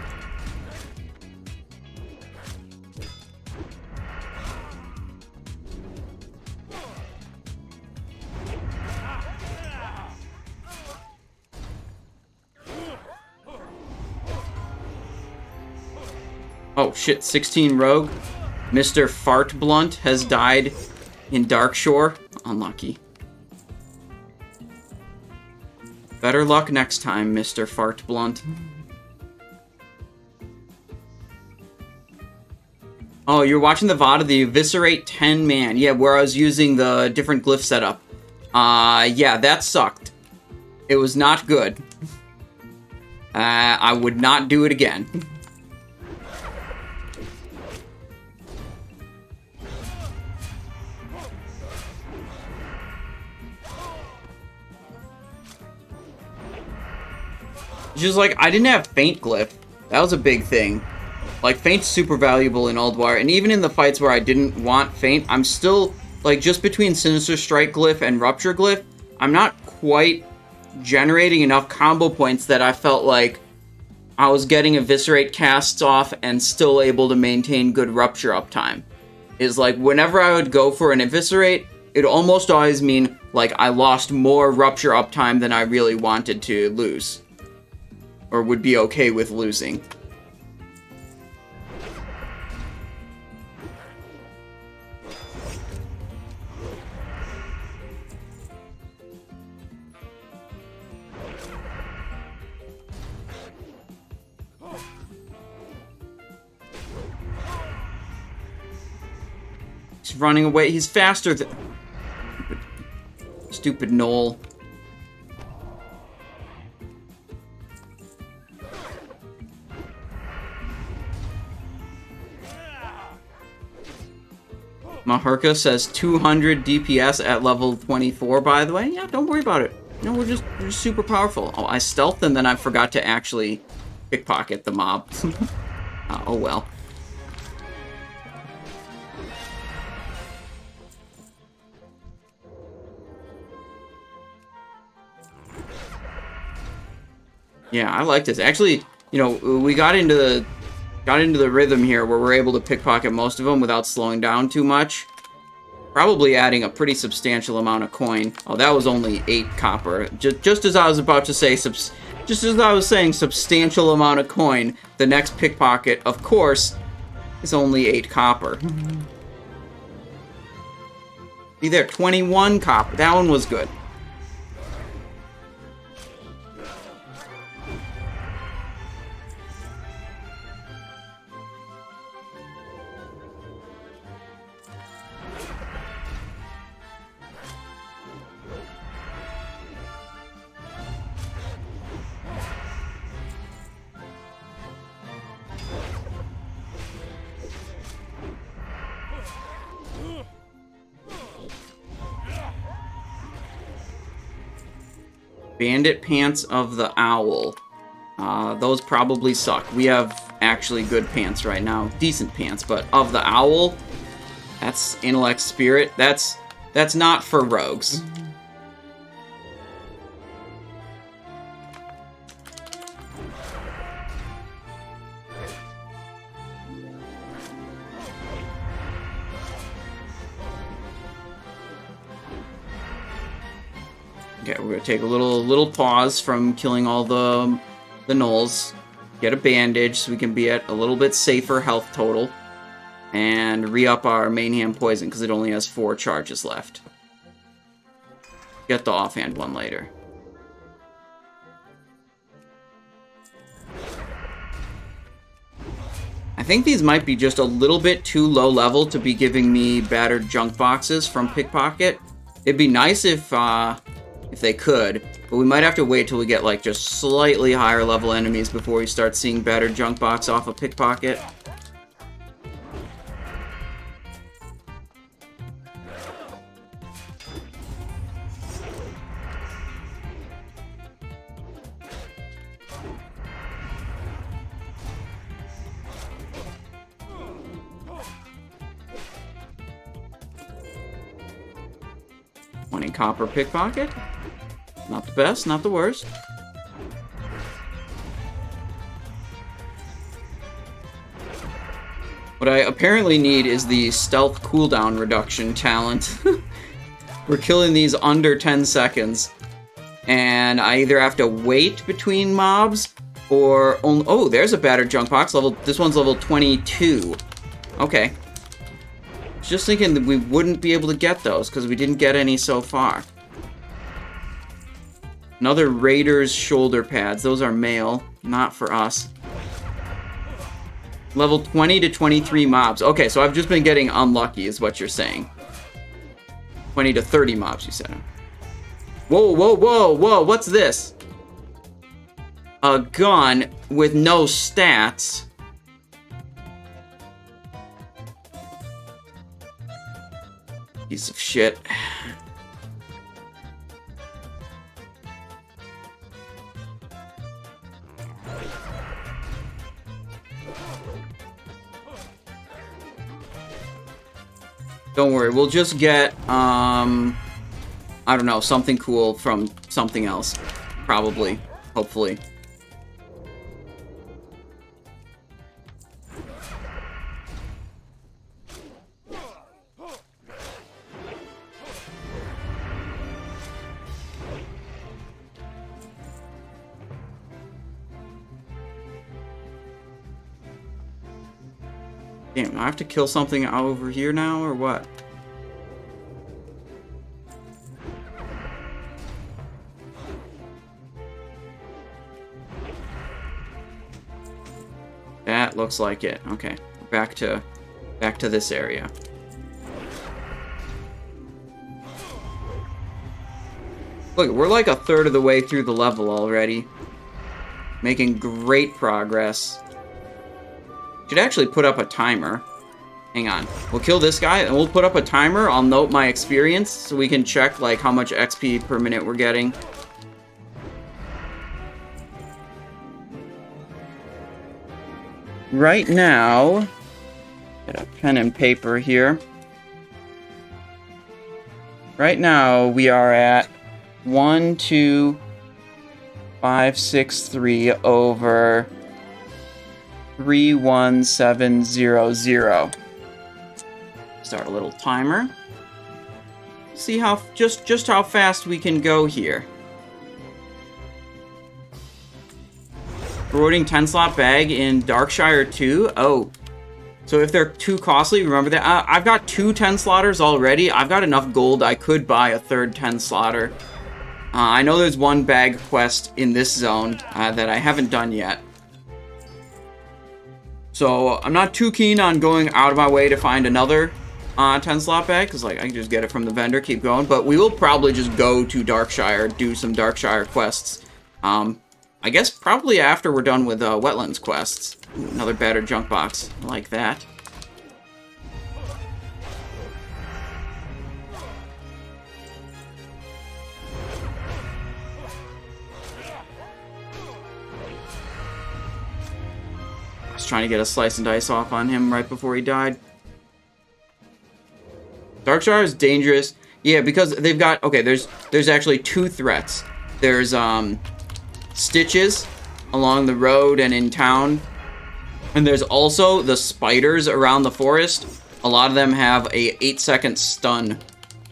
Oh shit, 16 Rogue. Mr. Fart Blunt has died in Darkshore. Unlucky. Better luck next time, Mr. Fart Blunt. Oh, you're watching the VOD of the Eviscerate 10-man. Yeah, where I was using the different glyph setup. Yeah, that sucked. It was not good. I would not do it again. Just like, I didn't have Feint Glyph. That was a big thing. Like, Feint's super valuable in Aldwire, and even in the fights where I didn't want Feint, I'm still, like, just between Sinister Strike Glyph and Rupture Glyph, I'm not quite generating enough combo points that I felt like I was getting Eviscerate casts off and still able to maintain good Rupture uptime. Is like, whenever I would go for an Eviscerate, it almost always mean, like, I lost more Rupture uptime than I really wanted to lose. Or would be okay with losing. He's running away. He's faster than... Stupid Knoll. Maherka says 200 DPS at level 24, by the way. Yeah, don't worry about it. You know, we're just super powerful. Oh, I stealthed and then I forgot to actually pickpocket the mob. Oh well. Yeah, I like this. Actually, you know, we got into the rhythm here where we're able to pickpocket most of them without slowing down too much. Probably adding a pretty substantial amount of coin. Oh, that was only 8 copper. Just as I was about to say, just as I was saying substantial amount of coin, the next pickpocket, of course, is only 8 copper. See there, 21 copper. That one was good. Bandit Pants of the Owl. Those probably suck. We have actually good pants right now. Decent pants, but of the Owl, that's Intellect Spirit. That's not for rogues. Okay, we're gonna take a little pause from killing all the gnolls. get a bandage so we can be at a little bit safer health total, and re-up our main hand poison because it only has 4 charges left. Get the offhand one later. I think these might be just a little bit too low level to be giving me battered junk boxes from Pickpocket. It'd be nice if they could, but we might have to wait till we get like just slightly higher level enemies before we start seeing battered junk box off of Pickpocket. Copper Pickpocket. Not the best, not the worst. What I apparently need is the stealth cooldown reduction talent. We're killing these under 10 seconds. And I either have to wait between mobs or... Oh, there's a battered junk box. This one's level 22. Okay. Just thinking that we wouldn't be able to get those because we didn't get any so far. Another Raider's shoulder pads. Those are male, not for us. Level 20 to 23 mobs. Okay, so I've just been getting unlucky is what you're saying. 20 to 30 mobs, you said. Whoa, whoa, whoa, whoa, what's this? A gun with no stats. Piece of shit. Don't worry, we'll just get, I don't know, something cool from something else. Probably. Hopefully. Damn, I have to kill something over here now, or what? That looks like it. Okay, back to this area. Look, we're like a third of the way through the level already. Making great progress. Should actually put up a timer. Hang on. We'll kill this guy, and we'll put up a timer. I'll note my experience, so we can check, like, how much XP per minute we're getting. Right now... Get a pen and paper here. Right now, we are at 12563 over 31700. Start a little timer. See how just how fast we can go here. Rewarding 10-slot bag in Darkshire 2. Oh, so if they're too costly, remember that. I've got 2 10-slotters already. I've got enough gold. I could buy a third 10-slotter. I know there's one bag quest in this zone that I haven't done yet. So I'm not too keen on going out of my way to find another 10-slot bag, because like I can just get it from the vendor, keep going. But we will probably just go to Darkshire, do some Darkshire quests. I guess probably after we're done with Wetlands quests. Ooh, another battered junk box. I like that. I was trying to get a slice and dice off on him right before he died. Darkshire is dangerous. Yeah, because they've got... Okay, there's actually 2 threats. There's Stitches along the road and in town. And there's also the spiders around the forest. A lot of them have a 8-second stun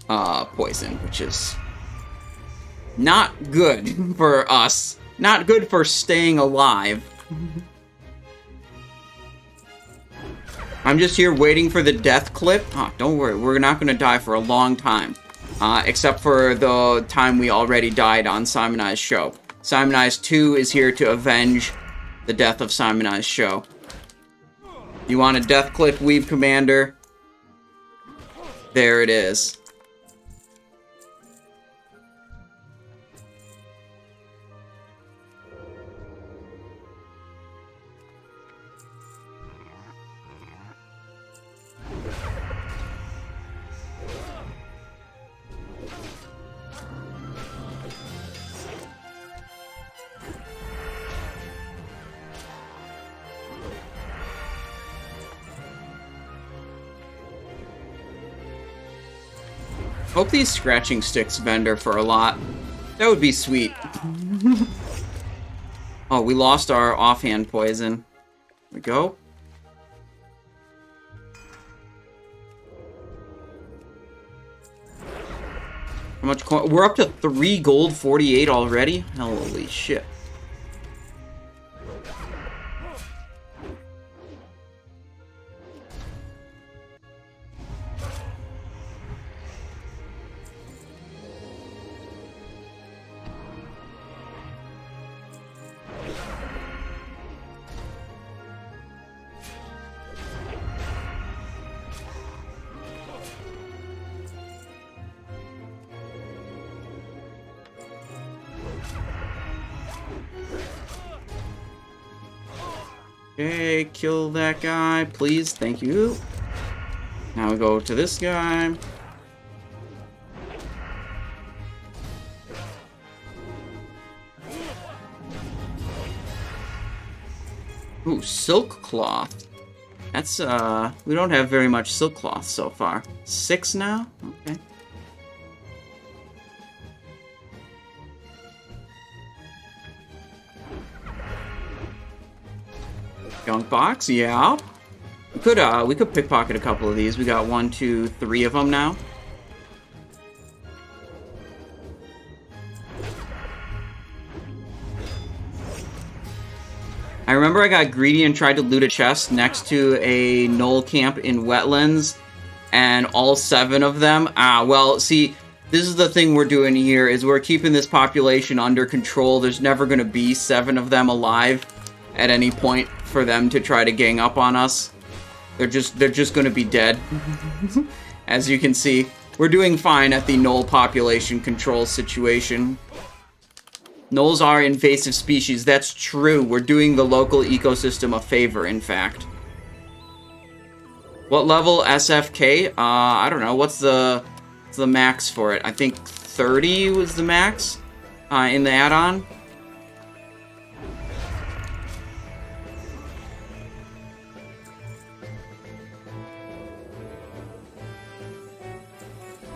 poison, which is not good for us. Not good for staying alive. I'm just here waiting for the death clip. Oh, don't worry, we're not going to die for a long time. Except for the time we already died on Simon I's show. Simon I's 2 is here to avenge the death of Simon I's show. You want a death clip, Weave Commander? There it is. Hope these scratching sticks vendor for a lot. That would be sweet. Oh, we lost our offhand poison. Here we go. How much coin? We're up to 3 gold 48 already? Holy shit. Okay, kill that guy, please. Thank you. Now we go to this guy. Ooh, silk cloth. That's, we don't have very much silk cloth so far. 6 now? Okay. Junk box, yeah. We could pickpocket a couple of these. We got 1, 2, 3 of them now. I remember I got greedy and tried to loot a chest next to a Knoll camp in Wetlands, and all 7 of them. Well, see, this is the thing we're doing here, is we're keeping this population under control. There's never going to be 7 of them alive at any point for them to try to gang up on us. They're just going to be dead. As you can see, we're doing fine at the Knoll population control situation. Gnolls are invasive species. That's true. We're doing the local ecosystem a favor, in fact. What level SFK? I don't know. What's the max for it? I think 30 was the max in the add-on.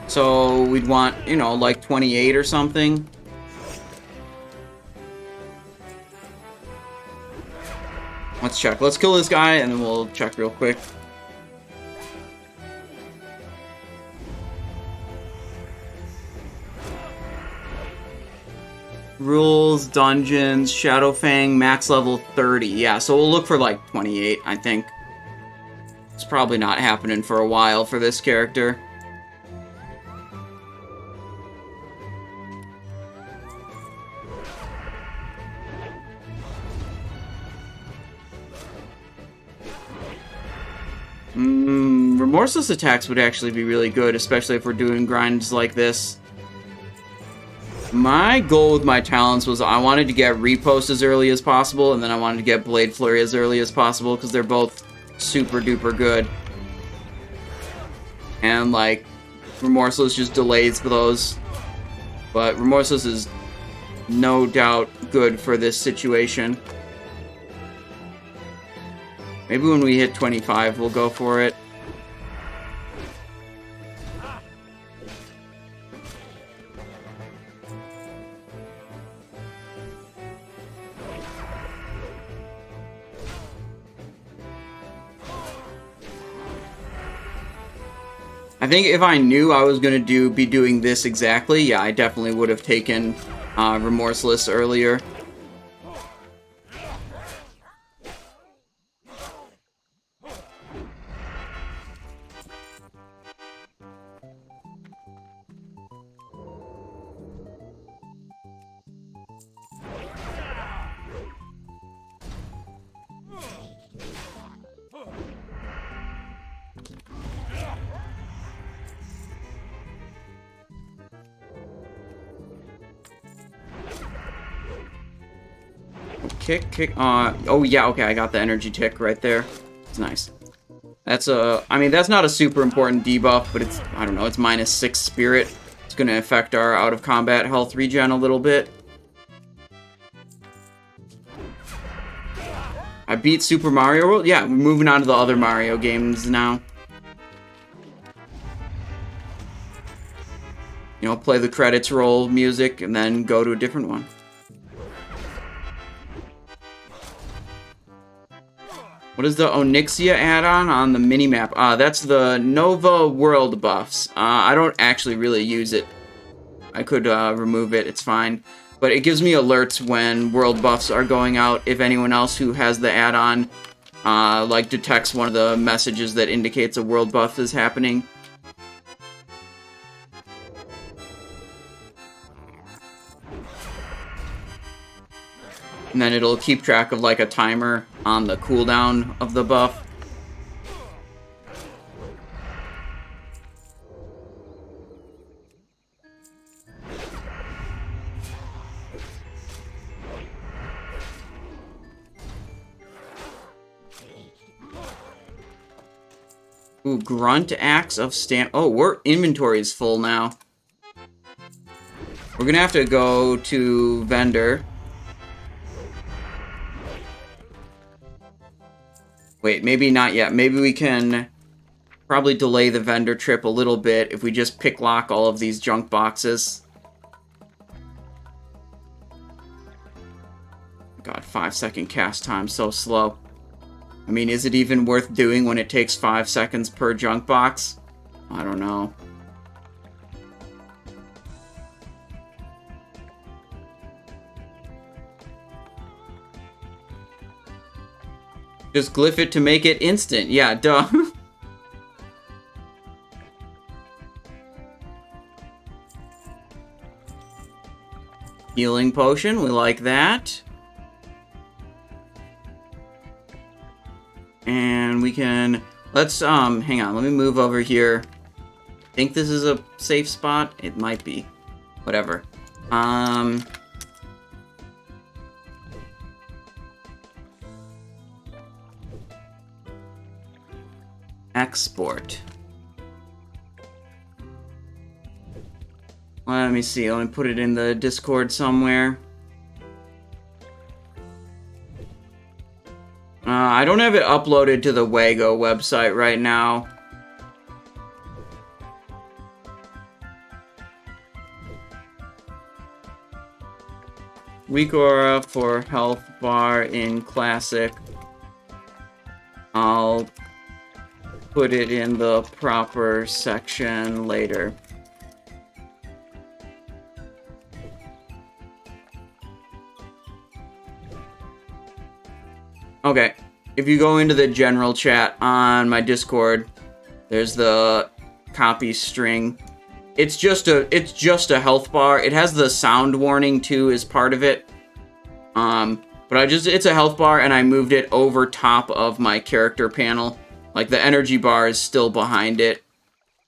So we'd want, you know, like 28 or something. Let's check. Let's kill this guy, and then we'll check real quick. Rules, dungeons, Shadowfang, max level 30. Yeah, so we'll look for like 28, I think. It's probably not happening for a while for this character. Remorseless attacks would actually be really good, especially if we're doing grinds like this. My goal with my talents was I wanted to get Repost as early as possible, and then I wanted to get Blade Flurry as early as possible, because they're both super duper good. And, like, Remorseless just delays those. But Remorseless is no doubt good for this situation. Maybe when we hit 25, we'll go for it. I think if I knew I was going to be doing this exactly, yeah, I definitely would have taken Remorseless earlier. Kick. Oh yeah, okay, I got the energy tick right there. It's nice. That's I mean, that's not a super important debuff, but it's, I don't know, it's -6 spirit. It's gonna affect our out of combat health regen a little bit. I beat Super Mario World? Yeah, we're moving on to the other Mario games now. You know, play the credits roll music and then go to a different one. What is the Onyxia add-on on the minimap? That's the Nova World buffs. I don't actually really use it. I could remove it, it's fine. But it gives me alerts when world buffs are going out if anyone else who has the add-on like detects one of the messages that indicates a world buff is happening. And then it'll keep track of like a timer on the cooldown of the buff. Ooh, Grunt Axe of Stamp. Oh, our inventory is full now. We're gonna have to go to vendor. Wait, maybe not yet. Maybe we can probably delay the vendor trip a little bit if we just pick lock all of these junk boxes. God, 5-second cast time, so slow. I mean, is it even worth doing when it takes 5 seconds per junk box? I don't know. Just glyph it to make it instant. Yeah, duh. Healing potion, we like that. And we can, let's, hang on, let me move over here. Think this is a safe spot? It might be. Whatever. Export. Let me see, let me put it in the Discord somewhere. I don't have it uploaded to the Wago website right now. Weak aura for health bar in classic. I'll put it in the proper section later. Okay, if you go into the general chat on my Discord, there's the copy string. It's just a health bar. It has the sound warning too as part of it. But it's a health bar and I moved it over top of my character panel. Like, the energy bar is still behind it,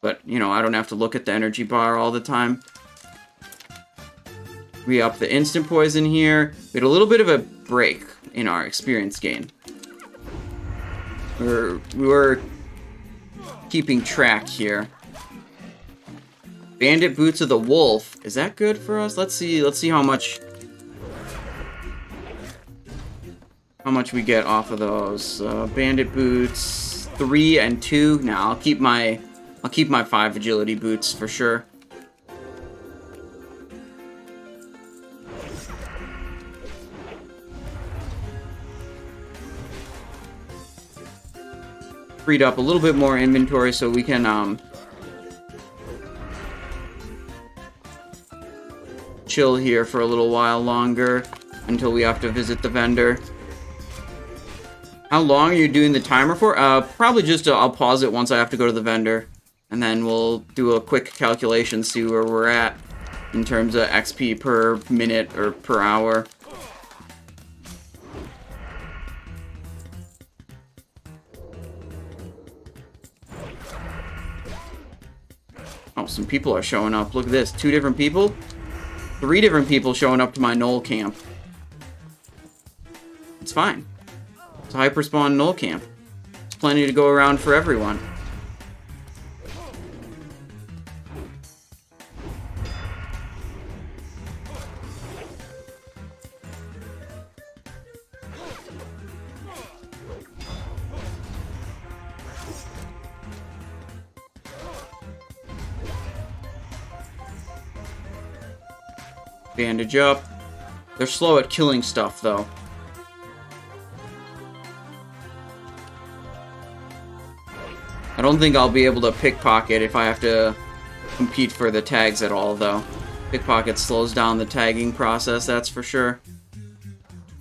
but, you know, I don't have to look at the energy bar all the time. We up the instant poison here. We had a little bit of a break in our experience gain. We were keeping track here. Bandit Boots of the Wolf. Is that good for us? Let's see how much we get off of those. Bandit Boots 3 and 2. Now I'll keep my 5 agility boots for sure. Freed up a little bit more inventory so we can chill here for a little while longer until we have to visit the vendor. How long are you doing the timer for? Probably just I'll pause it once I have to go to the vendor, and then we'll do a quick calculation, see where we're at in terms of XP per minute or per hour. Oh, some people are showing up. Look at this. 2 different people? 3 different people showing up to my Knoll camp. fine. It's a hyperspawn null camp. There's plenty to go around for everyone. Bandage up. They're slow at killing stuff, though. I don't think I'll be able to pickpocket if I have to compete for the tags at all, though. Pickpocket slows down the tagging process, that's for sure.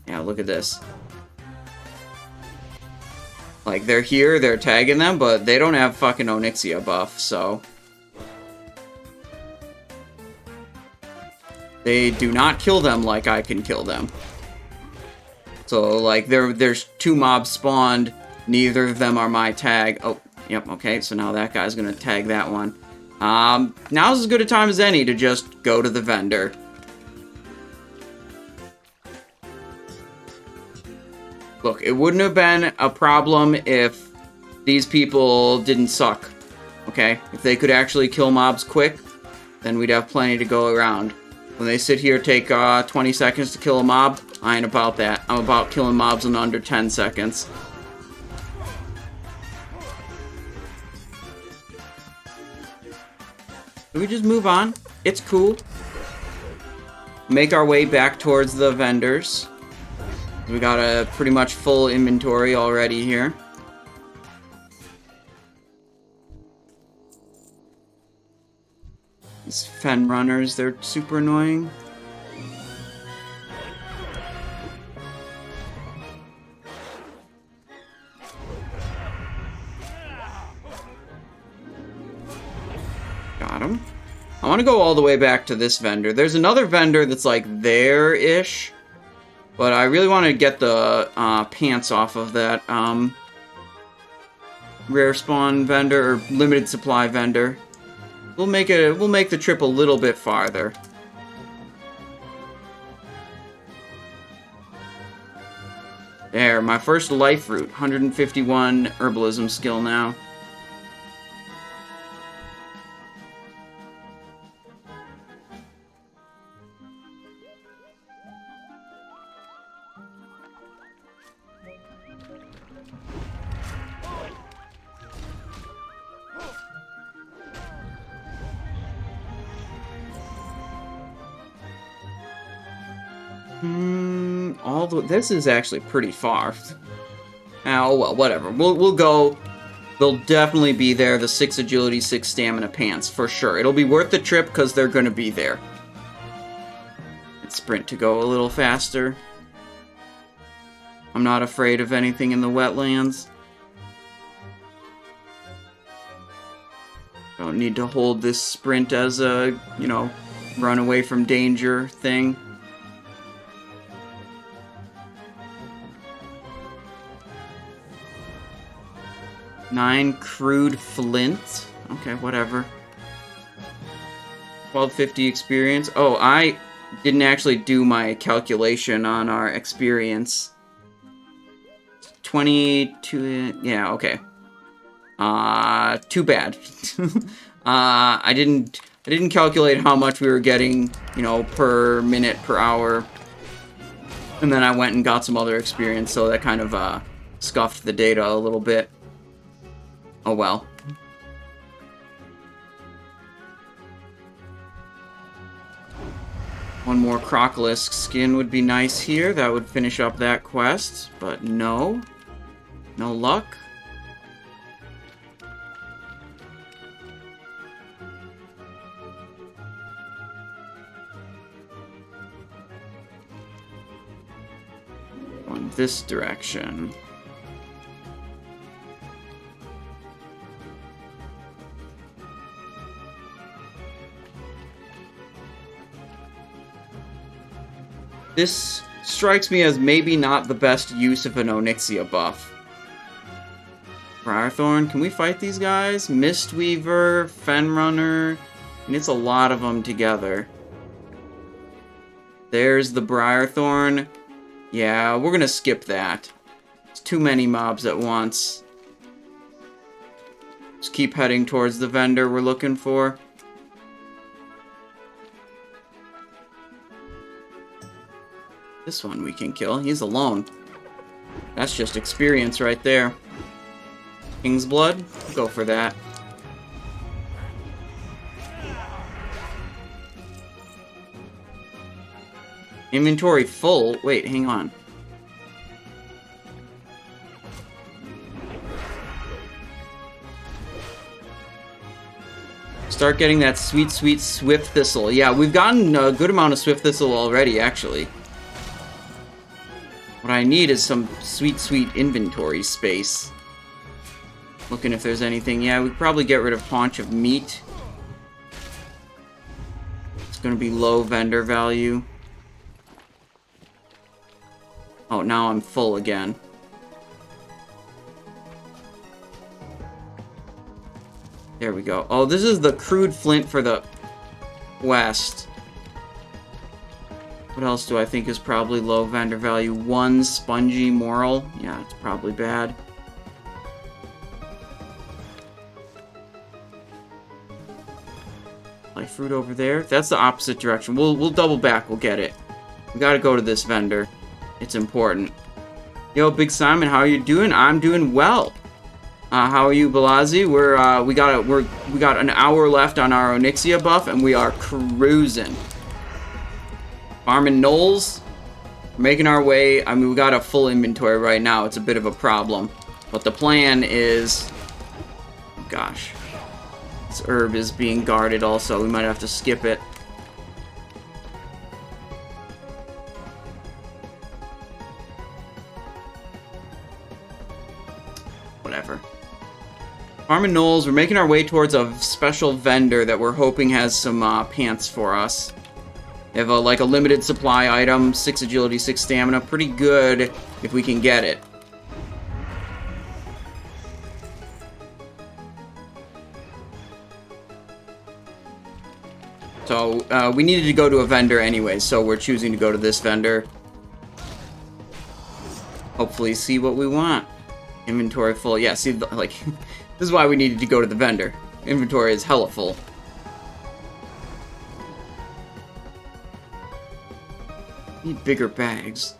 Yeah, look at this. Like, they're here, they're tagging them, but they don't have fucking Onyxia buff, so... They do not kill them like I can kill them. So, like, there's 2 mobs spawned. Neither of them are my tag. Oh, yep, okay, so now that guy's gonna tag that one. Now's as good a time as any to just go to the vendor. Look, it wouldn't have been a problem if these people didn't suck, okay? If they could actually kill mobs quick, then we'd have plenty to go around. When they sit here, take 20 seconds to kill a mob, I ain't about that. I'm about killing mobs in under 10 seconds. Can we just move on? It's cool. Make our way back towards the vendors. We got a pretty much full inventory already here. These fen runners, they're super annoying. Got him. I want to go all the way back to this vendor. There's another vendor that's like there-ish, but I really want to get the pants off of that rare spawn vendor or limited supply vendor. We'll make the trip a little bit farther. There, my first life root. 151 herbalism skill now. This is actually pretty far. Oh, well, whatever. We'll go. They'll definitely be there. The 6 agility, 6 stamina pants, for sure. It'll be worth the trip because they're going to be there. Let's sprint to go a little faster. I'm not afraid of anything in the wetlands. Don't need to hold this sprint as a, you know, run away from danger thing. Nine crude flint. Okay, whatever. 1250 experience. Oh, I didn't actually do my calculation on our experience. 22. Yeah, okay. Too bad. I didn't calculate how much we were getting, you know, per minute, per hour. And then I went and got some other experience, so that kind of scuffed the data a little bit. Oh well. One more Crocolisk skin would be nice here. That would finish up that quest, but no. No luck. On this direction. This strikes me as maybe not the best use of an Onyxia buff. Briarthorn, can we fight these guys? Mistweaver, Fenrunner, and it's a lot of them together. There's the Briarthorn. Yeah, we're gonna skip that. It's too many mobs at once. Just keep heading towards the vendor we're looking for. This one we can kill. He's alone. That's just experience right there. King's Blood? Go for that. Inventory full? Wait, hang on. Start getting that sweet, sweet Swift Thistle. Yeah, we've gotten a good amount of Swift Thistle already, actually. What I need is some sweet, sweet inventory space. Looking if there's anything. Yeah, we could probably get rid of Haunch of Meat. It's going to be low vendor value. Oh, now I'm full again. There we go. Oh, this is the crude flint for the west. What else do I think is probably low vendor value? One spongy moral. Yeah, it's probably bad. Life fruit over there. That's the opposite direction. We'll double back. We'll get it. We gotta go to this vendor. It's important. Yo, Big Simon, how are you doing? I'm doing well. How are you, Balazi? We got an hour left on our Onyxia buff, and we are cruising. Farming Knolls. We're making our way. I mean, we got a full inventory right now. It's a bit of a problem. But the plan is... Oh, gosh. This herb is being guarded also. We might have to skip it. Whatever. Farming Knolls. We're making our way towards a special vendor that we're hoping has some pants for us. They have like a limited supply item, 6 agility, 6 stamina. Pretty good if we can get it. So, we needed to go to a vendor anyway, so we're choosing to go to this vendor. Hopefully see what we want. Inventory full. Yeah, see, like, this is why we needed to go to the vendor. Inventory is hella full. Need bigger bags.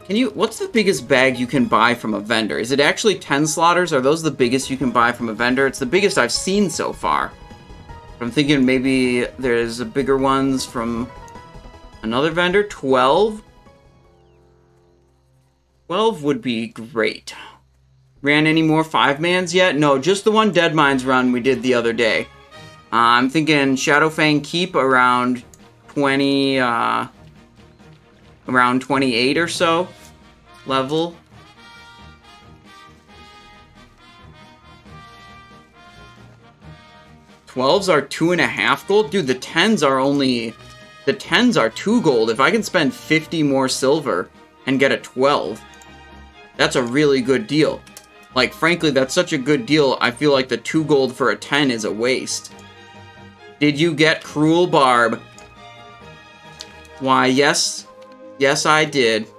Can you... What's the biggest bag you can buy from a vendor? Is it actually 10 slaughters? Are those the biggest you can buy from a vendor? It's the biggest I've seen so far. But I'm thinking maybe there's bigger ones from another vendor. 12? 12 would be great. Ran any more 5-mans yet? No, just the one Dead Mines run we did the other day. I'm thinking Shadowfang Keep around 20... around 28 or so level. $12s are 2.5 gold? Dude, the 10s are only... The 10s are 2 gold. If I can spend 50 more silver and get a 12, that's a really good deal. Like, frankly, that's such a good deal, I feel like the 2 gold for a 10 is a waste. Did you get Cruel Barb? Why, yes. Yes, I did.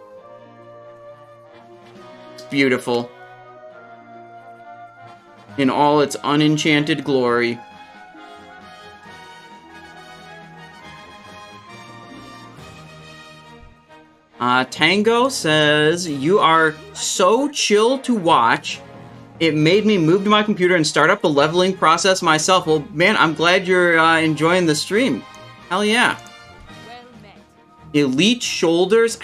It's beautiful. In all its unenchanted glory. Tango says, you are so chill to watch. It made me move to my computer and start up the leveling process myself. Well, man, I'm glad you're enjoying the stream. Hell yeah. Elite Shoulders.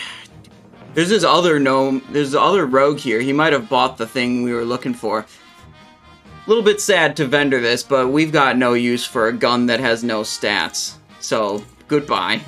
There's this other gnome. There's the other rogue here. He might have bought the thing we were looking for. A little bit sad to vendor this, but we've got no use for a gun that has no stats. So, goodbye.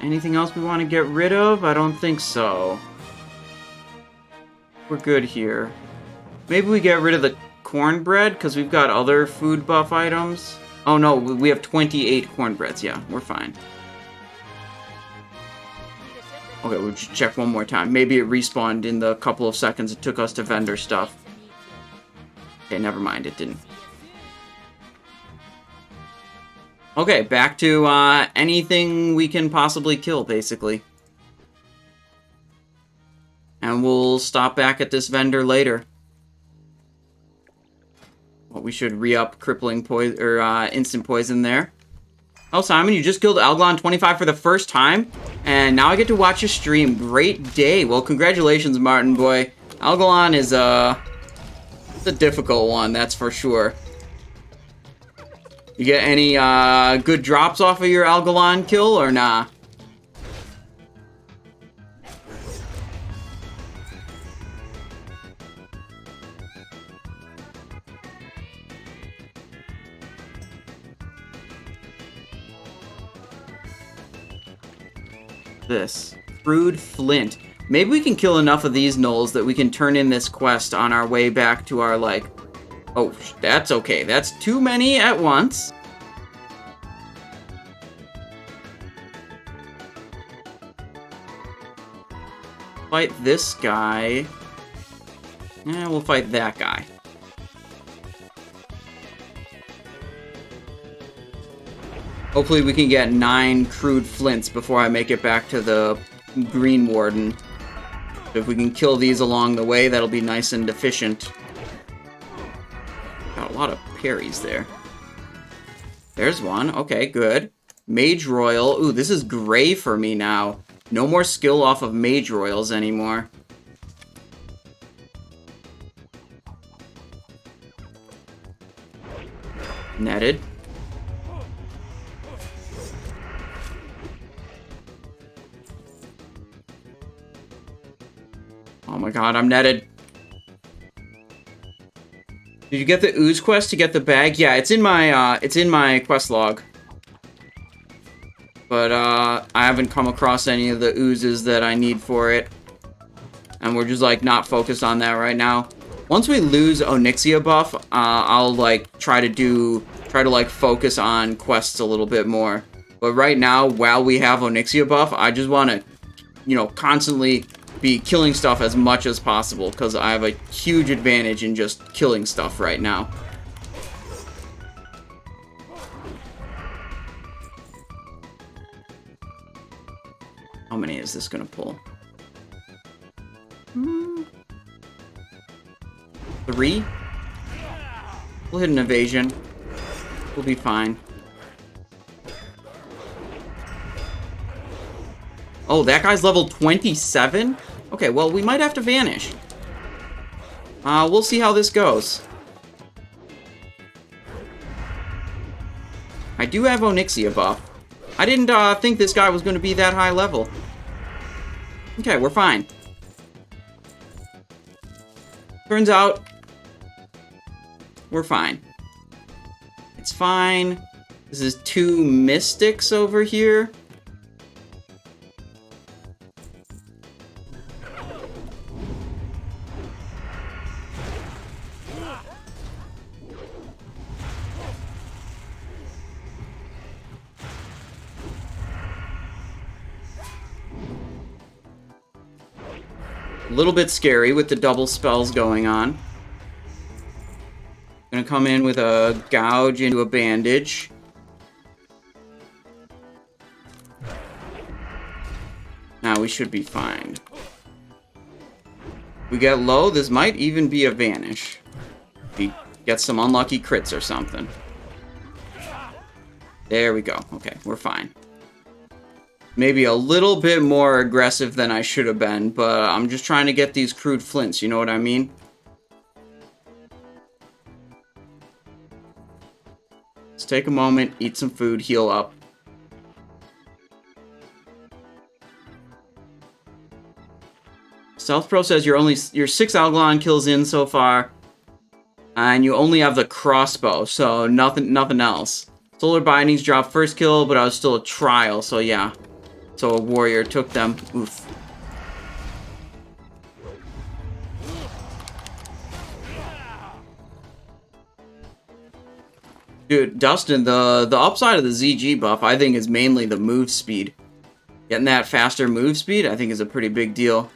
Anything else we want to get rid of? I don't think so. We're good here. Maybe we get rid of the cornbread, because we've got other food buff items. Oh no, we have 28 cornbreads. Yeah, we're fine. Okay, we'll just check one more time. Maybe it respawned in the couple of seconds it took us to vendor stuff. Okay, never mind, it didn't. Okay, back to anything we can possibly kill, basically. And we'll stop back at this vendor later. Well, we should re-up crippling poison or instant poison there. Oh, Simon, you just killed Algalon 25 for the first time, and now I get to watch your stream. Great day. Well, congratulations, Martin boy. Algalon is it's a difficult one, that's for sure. You get any good drops off of your Algalon kill or nah? This crude flint. Maybe we can kill enough of these gnolls that we can turn in this quest on our way back to our, like... Oh, that's okay. That's too many at once. Fight this guy. Yeah, we'll fight that guy. Hopefully we can get 9 crude flints before I make it back to the Green Warden. If we can kill these along the way, that'll be nice and efficient. Got a lot of parries there. There's one. Okay, good. Mage Royal. Ooh, this is gray for me now. No more skill off of Mage Royals anymore. Netted. Oh my god, I'm netted. Did you get the ooze quest to get the bag? Yeah, it's in my quest log. But I haven't come across any of the oozes that I need for it. And we're just like not focused on that right now. Once we lose Onyxia buff, I'll like try to like focus on quests a little bit more. But right now, while we have Onyxia buff, I just want to, you know, constantly be killing stuff as much as possible, because I have a huge advantage in just killing stuff right now. How many is this gonna pull? 3? We'll hit an evasion. We'll be fine. Oh, that guy's level 27? Okay, well, we might have to vanish. We'll see how this goes. I do have Onyxia buff. I didn't think this guy was going to be that high level. Okay, we're fine. Turns out, we're fine. It's fine. This is 2 mystics over here. A little bit scary with the double spells going on. Gonna come in with a gouge into a bandage. Now we should be fine. We get low, this might even be a vanish. We get some unlucky crits or something. There we go. Okay, we're fine. Maybe a little bit more aggressive than I should have been, but I'm just trying to get these crude flints, you know what I mean? Let's take a moment, eat some food, heal up. Stealth Pro says you're 6 Algalon kills in so far, and you only have the crossbow, so nothing else. Solar Bindings dropped first kill, but I was still a trial, so yeah. So a warrior took them. Oof. Dude, Dustin, the upside of the ZG buff, I think, is mainly the move speed. Getting that faster move speed, I think, is a pretty big deal.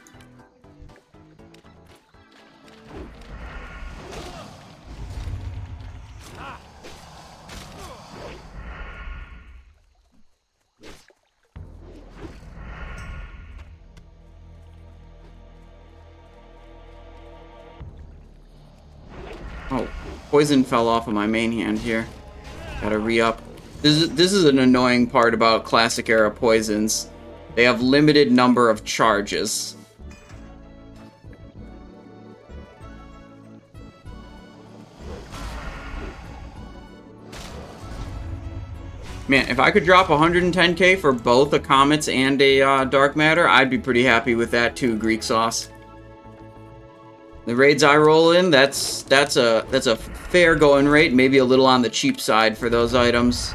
Oh, poison fell off of my main hand here. Gotta re-up. This is an annoying part about classic era poisons. They have limited number of charges. Man, if I could drop 110k for both a Comets and a Dark Matter, I'd be pretty happy with that too, Greek Sauce. The raids I roll in, that's a fair going rate, maybe a little on the cheap side for those items.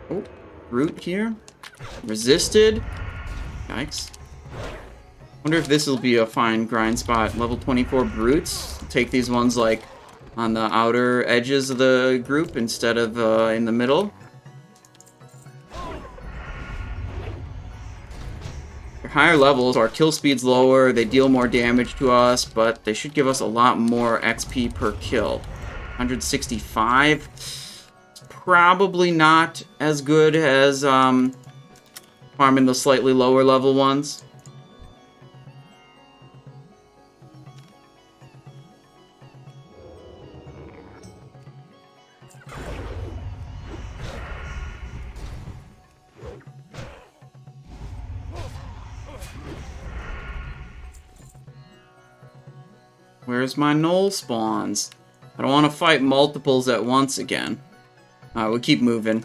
Oh, root here. Resisted. Yikes. Wonder if this will be a fine grind spot. Level 24 brutes. Take these ones like on the outer edges of the group instead of in the middle. Their higher levels, our kill speed's lower, they deal more damage to us, but they should give us a lot more XP per kill. 165. It's probably not as good as farming the slightly lower level ones. Where's my Knoll spawns? I don't want to fight multiples at once again. Alright, we'll keep moving.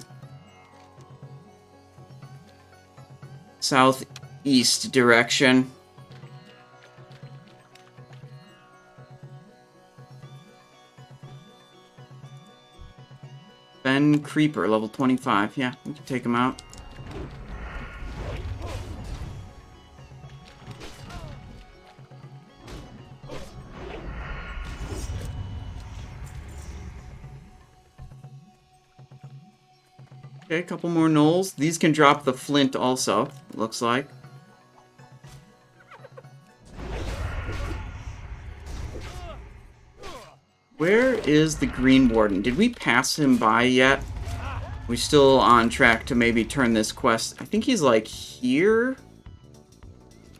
Southeast direction. Ben Creeper, level 25. Yeah, we can take him out. Okay, a couple more gnolls. These can drop the flint also, it looks like. Where is the Green Warden? Did we pass him by yet? We're still on track to maybe turn this quest. I think he's like here?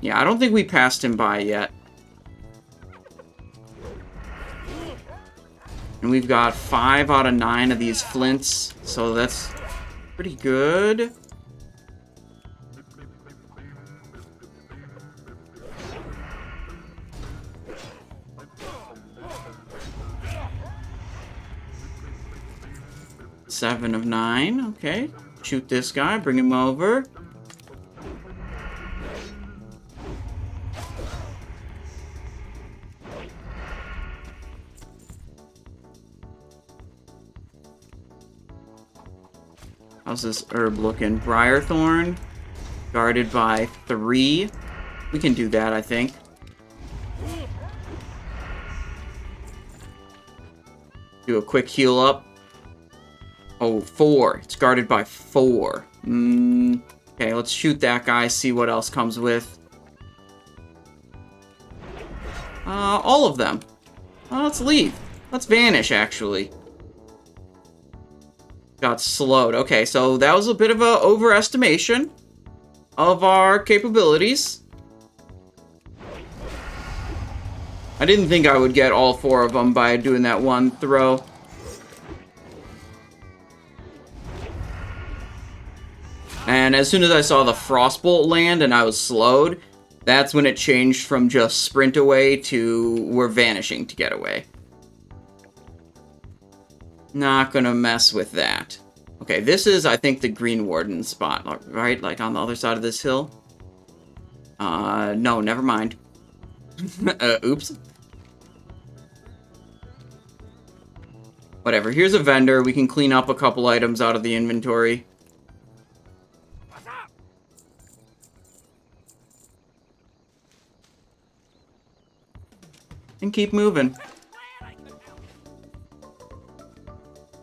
Yeah, I don't think we passed him by yet. And we've got 5 out of 9 of these flints, so that's pretty good. Seven of 9, okay. Shoot this guy, bring him over. How's this herb looking? Briarthorn, guarded by 3. We can do that, I think. Do a quick heal up. Oh, 4. It's guarded by 4. Okay, let's shoot that guy, see what else comes with. All of them. Let's leave. Let's vanish, actually. Got slowed. Okay, so that was a bit of a overestimation of our capabilities. I didn't think I would get all 4 of them by doing that one throw. And as soon as I saw the Frostbolt land and I was slowed, that's when it changed from just sprint away to we're vanishing to get away. Not gonna mess with that. Okay, this is, I think, the Green Warden spot, right? Like on the other side of this hill? No, never mind. Oops. Whatever. Here's a vendor. We can clean up a couple items out of the inventory. And keep moving.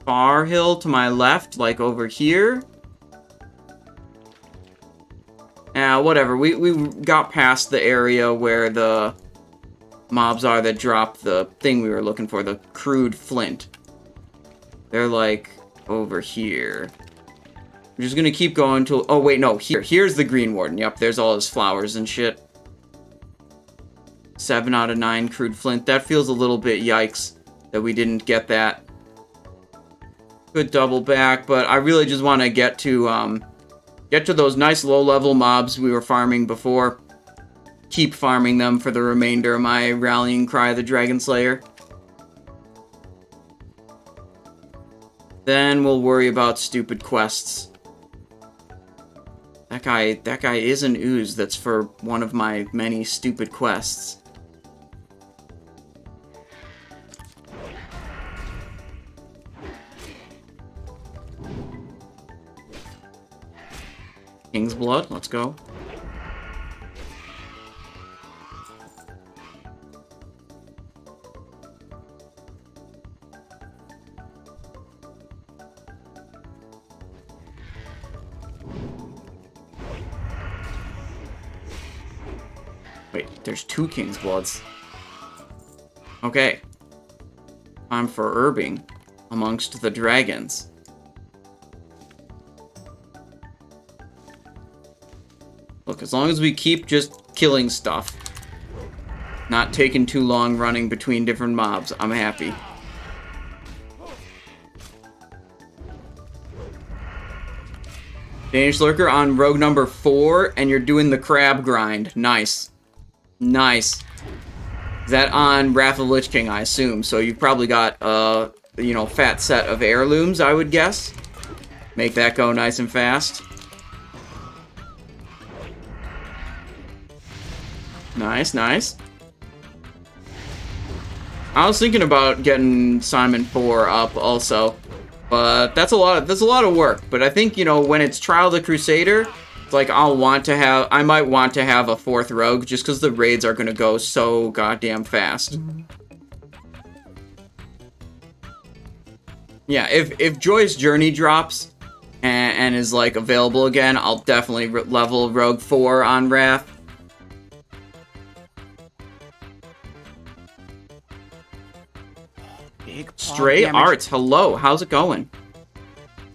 Far hill to my left, like over here. Whatever. We got past the area where the mobs are that drop the thing we were looking for, the crude flint. They're like over here. We're just gonna keep going till... Oh, wait, no. Here's the Green Warden. Yep, there's all his flowers and shit. 7 out of 9 crude flint. That feels a little bit yikes that we didn't get that. Good double back, but I really just want to get to those nice low-level mobs we were farming before. Keep farming them for the remainder of my rallying cry, the Dragonslayer. Then we'll worry about stupid quests. That guy is an ooze that's for one of my many stupid quests. King's Blood, let's go. Wait, there's 2 King's Bloods. Okay. Time for herbing amongst the dragons. Look, as long as we keep just killing stuff, not taking too long running between different mobs, I'm happy. Danish Lurker on rogue number 4, and you're doing the crab grind. Nice. Nice. Is that on Wrath of the Lich King, I assume? So you've probably got a, fat set of heirlooms, I would guess. Make that go nice and fast. Nice, nice. I was thinking about getting Simon 4 up also, but that's a lot of work. But I think, when it's Trial of the Crusader, it's like I might want to have a 4th rogue just because the raids are gonna go so goddamn fast. Yeah, if Joyous Journey drops and is like available again, I'll definitely level Rogue 4 on Wrath. Stray Arts, hello, how's it going?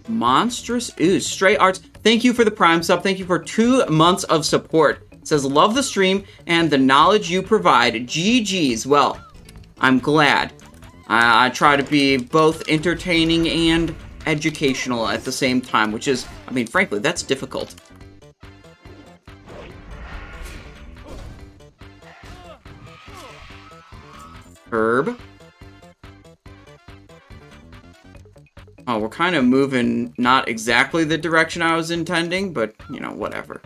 Monstrous Ooze, Stray Arts, thank you for the Prime sub, thank you for 2 months of support. It says, love the stream and the knowledge you provide. GG's, well, I'm glad. I try to be both entertaining and educational at the same time, which is, frankly, that's difficult. Herb. Oh, we're kind of moving not exactly the direction I was intending, but, whatever.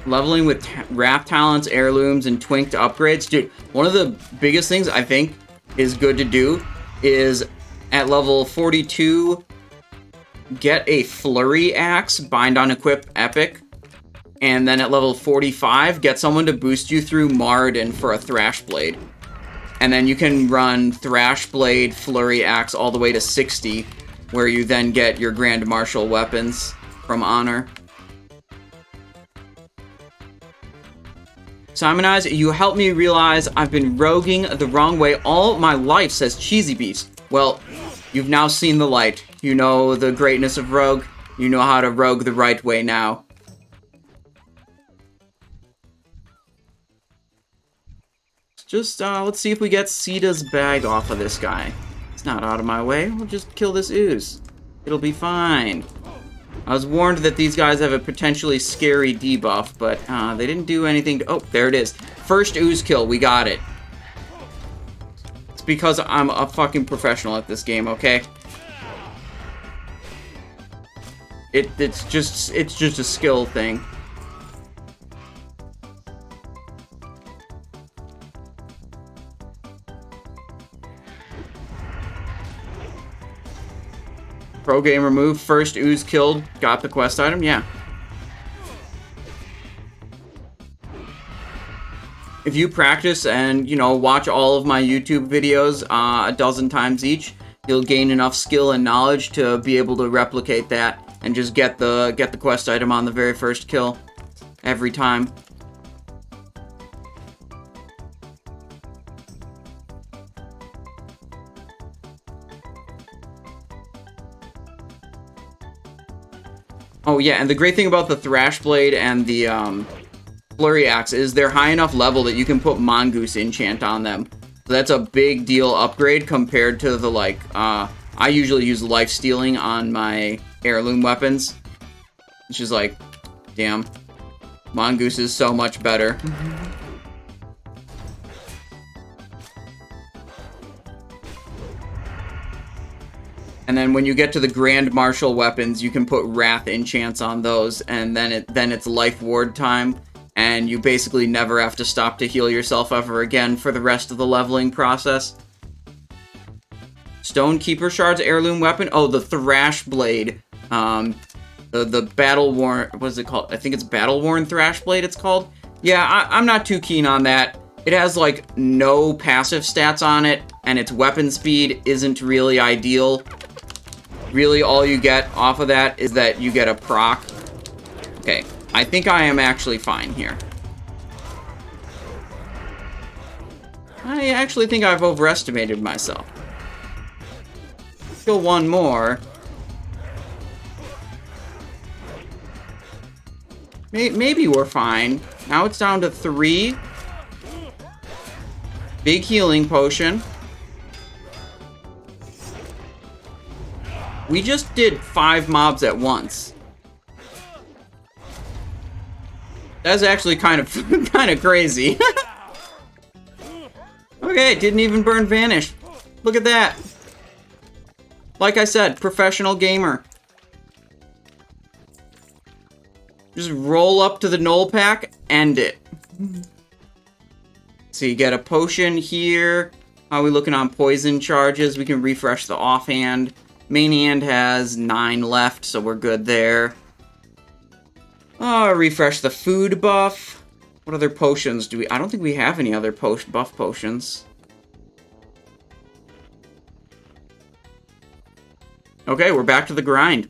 Leveling with Wrath Talents, Heirlooms, and Twinked upgrades. Dude, one of the biggest things I think is good to do is at level 42, get a Flurry Axe, Bind on Equip Epic. And then at level 45, get someone to boost you through Marden for a Thrash Blade. And then you can run Thrash Blade, Flurry Axe all the way to 60, where you then get your Grand Martial weapons from Honor. Simonize, you helped me realize I've been roguing the wrong way all my life, says Cheesy Beast. Well, you've now seen the light. You know the greatness of Rogue. You know how to rogue the right way now. Just, let's see if we get Sita's bag off of this guy. It's not out of my way. We'll just kill this ooze. It'll be fine. I was warned that these guys have a potentially scary debuff, but they didn't do anything to... Oh, there it is. First ooze kill. We got it. It's because I'm a fucking professional at this game, okay? It's just a skill thing. Pro game removed, first ooze killed, got the quest item, yeah. If you practice and, you know, watch all of my YouTube videos a dozen times each, you'll gain enough skill and knowledge to be able to replicate that and just get the quest item on the very first kill every time. Oh yeah, and the great thing about the Thrash Blade and the Flurry Axe is they're high enough level that you can put Mongoose enchant on them. So that's a big deal upgrade compared to the, like, I usually use life stealing on my heirloom weapons. Which is like, damn, Mongoose is so much better. And then when you get to the Grand Martial weapons, you can put Wrath enchants on those, and then it's life ward time, and you basically never have to stop to heal yourself ever again for the rest of the leveling process. Stonekeeper Shard's heirloom weapon? Oh, the Thrash Blade. The Battle Worn... What is it called? I think it's Battle Worn Thrash Blade it's called. Yeah, I'm not too keen on that. It has, like, no passive stats on it, and its weapon speed isn't really ideal. Really, all you get off of that is that you get a proc. Okay, I think I am actually fine here. I actually think I've overestimated myself. Kill one more. Maybe we're fine. Now it's down to 3. Big healing potion. We just did 5 mobs at once. That's actually kind of crazy. Okay, didn't even burn Vanish. Look at that. Like I said, professional gamer. Just roll up to the null pack, end it. So you get a potion here. How are we looking on poison charges? We can refresh the offhand. Main hand has 9 left, so we're good there. Refresh the food buff. What other potions do we... I don't think we have any other buff potions. Okay, we're back to the grind.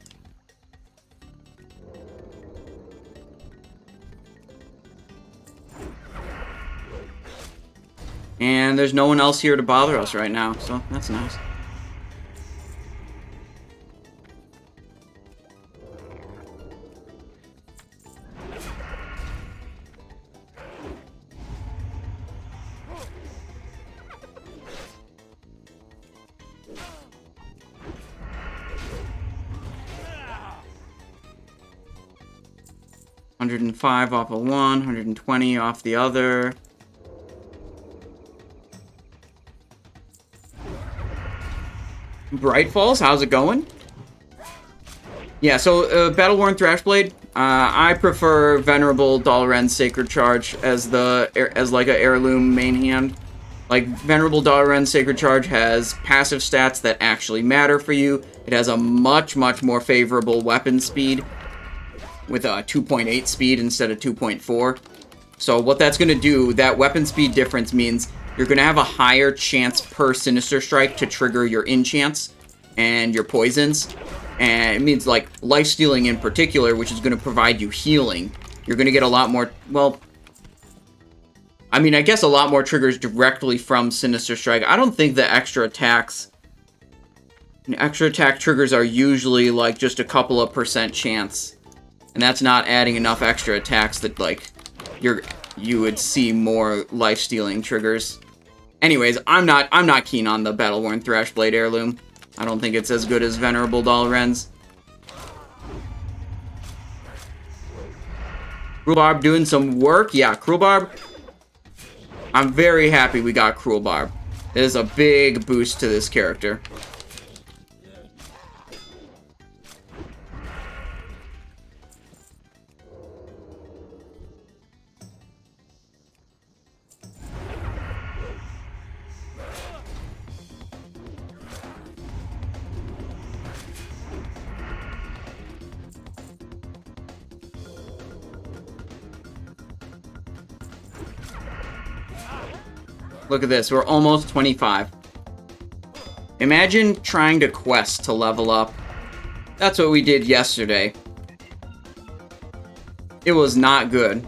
And there's no one else here to bother us right now, so that's nice. $105 off of one, $120 off the other. Bright Falls, how's it going? Yeah, so Battle Worn Thrash Blade. I prefer Venerable Dalren's Sacred Charge as like a heirloom main hand. Like, Venerable Dalren's Sacred Charge has passive stats that actually matter for you. It has a much more favorable weapon speed with a 2.8 speed instead of 2.4. So what that's going to do, that weapon speed difference means you're going to have a higher chance per Sinister Strike to trigger your enchants and your poisons. And it means, like, life stealing in particular, which is going to provide you healing. You're going to get a lot more, well, I mean, I guess a lot more triggers directly from Sinister Strike. I don't think the extra attack triggers are usually, like, just a couple of % chance. And that's not adding enough extra attacks that, like, you would see more life-stealing triggers. Anyways, I'm not keen on the Battle Worn Thrash Blade heirloom. I don't think it's as good as Venerable Dalren's. Cruel Barb doing some work. Yeah, Cruel Barb. I'm very happy we got Cruel Barb. It is a big boost to this character. Look at this. We're almost 25. Imagine trying to quest to level up. That's what we did yesterday. It was not good.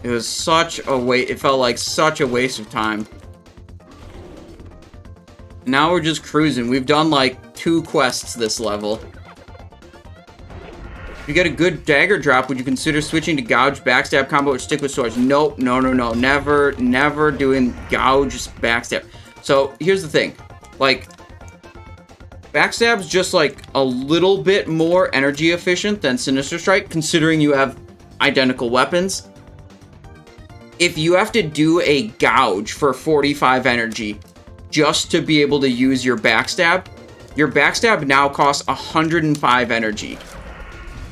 It was such a waste. It felt like such a waste of time. Now we're just cruising. We've done like 2 quests this level. If you get a good dagger drop, would you consider switching to gouge, backstab combo, or stick with swords? Nope, no. Never doing gouge, backstab. So here's the thing. Like, backstab's just like a little bit more energy efficient than Sinister Strike, considering you have identical weapons. If you have to do a gouge for 45 energy just to be able to use your backstab now costs 105 energy.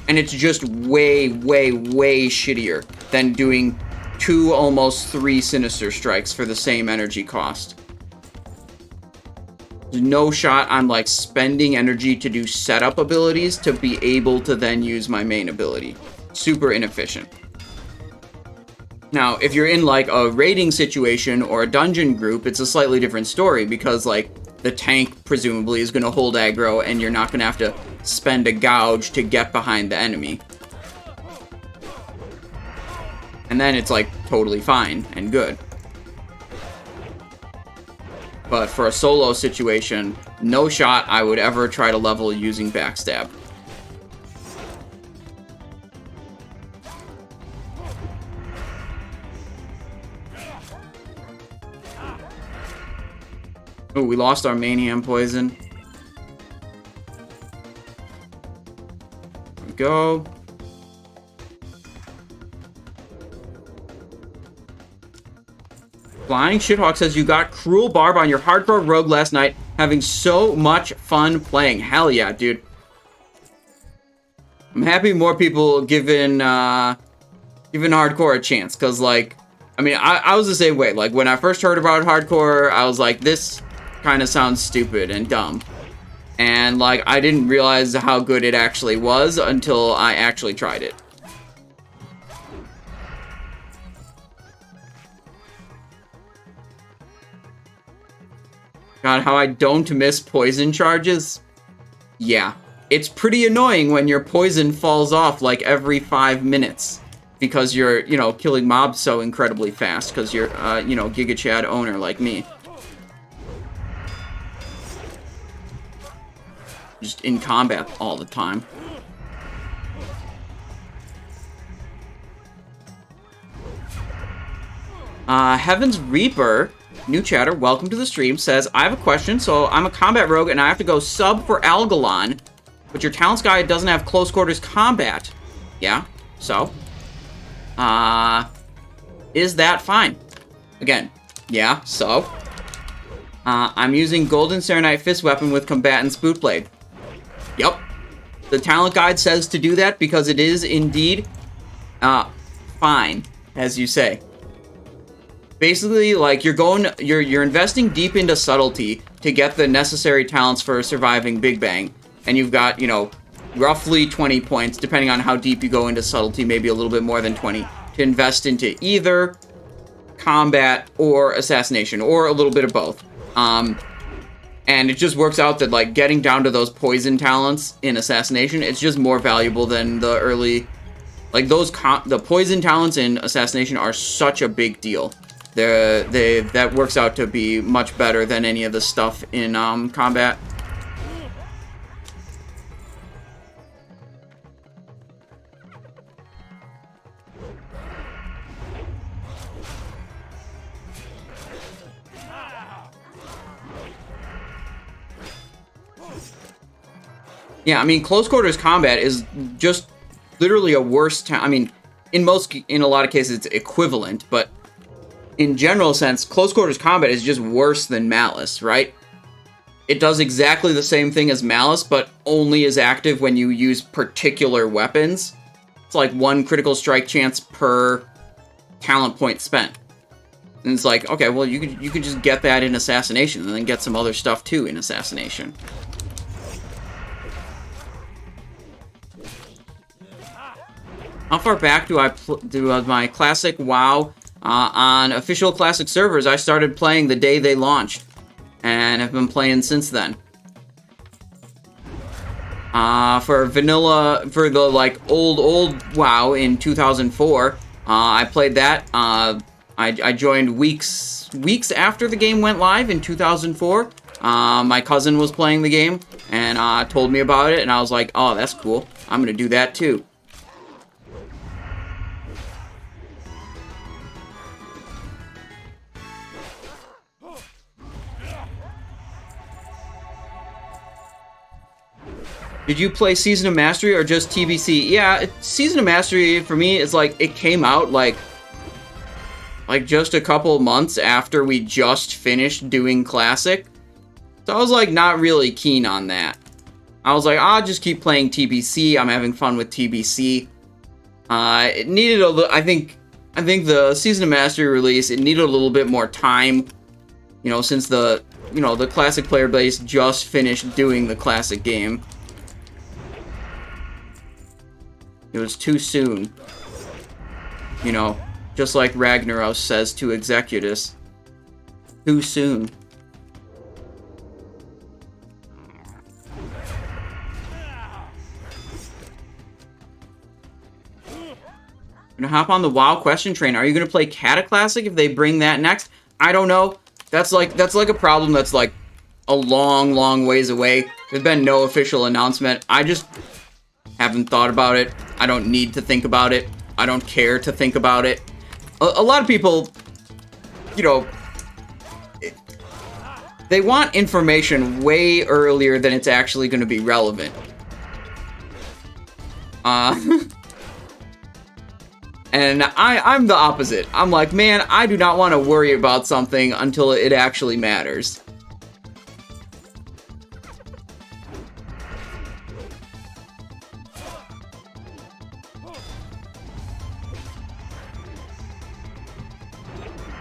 And it's just way shittier than doing 2, almost 3 Sinister Strikes for the same energy cost. There's no shot I'm like spending energy to do setup abilities to be able to then use my main ability. Super inefficient. Now, if you're in like a raiding situation or a dungeon group, it's a slightly different story because like the tank presumably is going to hold aggro and you're not going to have to spend a gouge to get behind the enemy. And then it's like totally fine and good. But for a solo situation, no shot I would ever try to level using backstab. Oh, we lost our main hand poison. There we go. Flying Shithawk says, you got Cruel Barb on your hardcore rogue last night. Having so much fun playing. Hell yeah, dude. I'm happy more people giving hardcore a chance. Because, like, I mean, I was the same way. Like, when I first heard about hardcore, I was like, this kind of sounds stupid and dumb. And, like, I didn't realize how good it actually was until I actually tried it. God, how I don't miss poison charges. Yeah. It's pretty annoying when your poison falls off like every 5 minutes. Because you're, you know, killing mobs so incredibly fast. Because you're, you know, Giga Chad owner like me. Just in combat all the time. Heaven's Reaper, new chatter, welcome to the stream, says, I have a question. So I'm a combat rogue and I have to go sub for Algalon, but your talents guide doesn't have close quarters combat. Yeah, so is that fine? Again, yeah, so I'm using Golden Serenite Fist Weapon with Combatant's Bootblade. Yep. The talent guide says to do that because it is indeed fine, as you say. Basically, like, you're investing deep into subtlety to get the necessary talents for surviving Big Bang. And you've got, you know, roughly 20 points, depending on how deep you go into subtlety, maybe a little bit more than 20, to invest into either combat or assassination, or a little bit of both. And it just works out that, like, getting down to those poison talents in assassination, it's just more valuable than the early... Like, the poison talents in assassination are such a big deal. That works out to be much better than any of the stuff in combat. Yeah, I mean, close quarters combat is just literally a worse I mean, in a lot of cases, it's equivalent, but in general sense, close quarters combat is just worse than Malice, right? It does exactly the same thing as Malice, but only is active when you use particular weapons. It's like 1 critical strike chance per talent point spent. And it's like, okay, well, you could just get that in Assassination, and then get some other stuff too in Assassination. How far back do I do my classic WoW on official classic servers? I started playing the day they launched, and have been playing since then. For vanilla, for the like old WoW in 2004, I played that. I joined weeks after the game went live in 2004. My cousin was playing the game and told me about it, and I was like, oh, that's cool. I'm gonna do that too. Did you play Season of Mastery or just TBC? Yeah, Season of Mastery for me is like, it came out like just a couple months after we just finished doing Classic. So I was like not really keen on that. I was like, I'll just keep playing TBC. I'm having fun with TBC. It needed a little, I think the Season of Mastery release, it needed a little bit more time. You know, since the Classic player base just finished doing the Classic game. It was too soon. You know, just like Ragnaros says to Executus. Too soon. Gonna hop on the WoW question train. Are you gonna play Cataclassic if they bring that next? I don't know. That's like a problem that's like a long ways away. There's been no official announcement. I just haven't thought about it. I don't need to think about it. I don't care to think about it. A lot of people, you know, they want information way earlier than it's actually going to be relevant. And I'm the opposite. I'm like, man, I do not want to worry about something until it actually matters.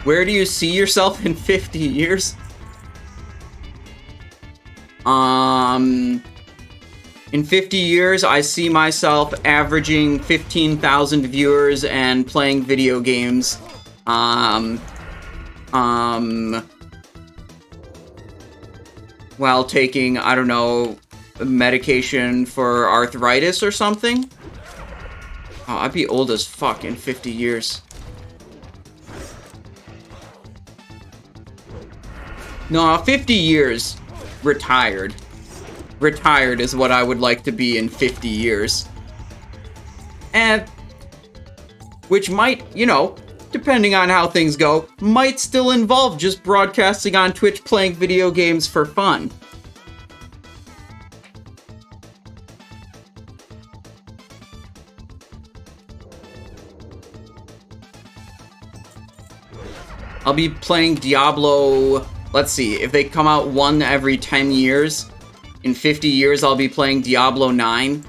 Where do you see yourself in 50 years? In 50 years, I see myself averaging 15,000 viewers and playing video games. While taking, I don't know, medication for arthritis or something. Oh, I'd be old as fuck in 50 years. No, 50 years, retired. Retired is what I would like to be in 50 years. And, which might, you know, depending on how things go, might still involve just broadcasting on Twitch playing video games for fun. I'll be playing Diablo. Let's see, if they come out one every 10 years, in 50 years I'll be playing Diablo 9.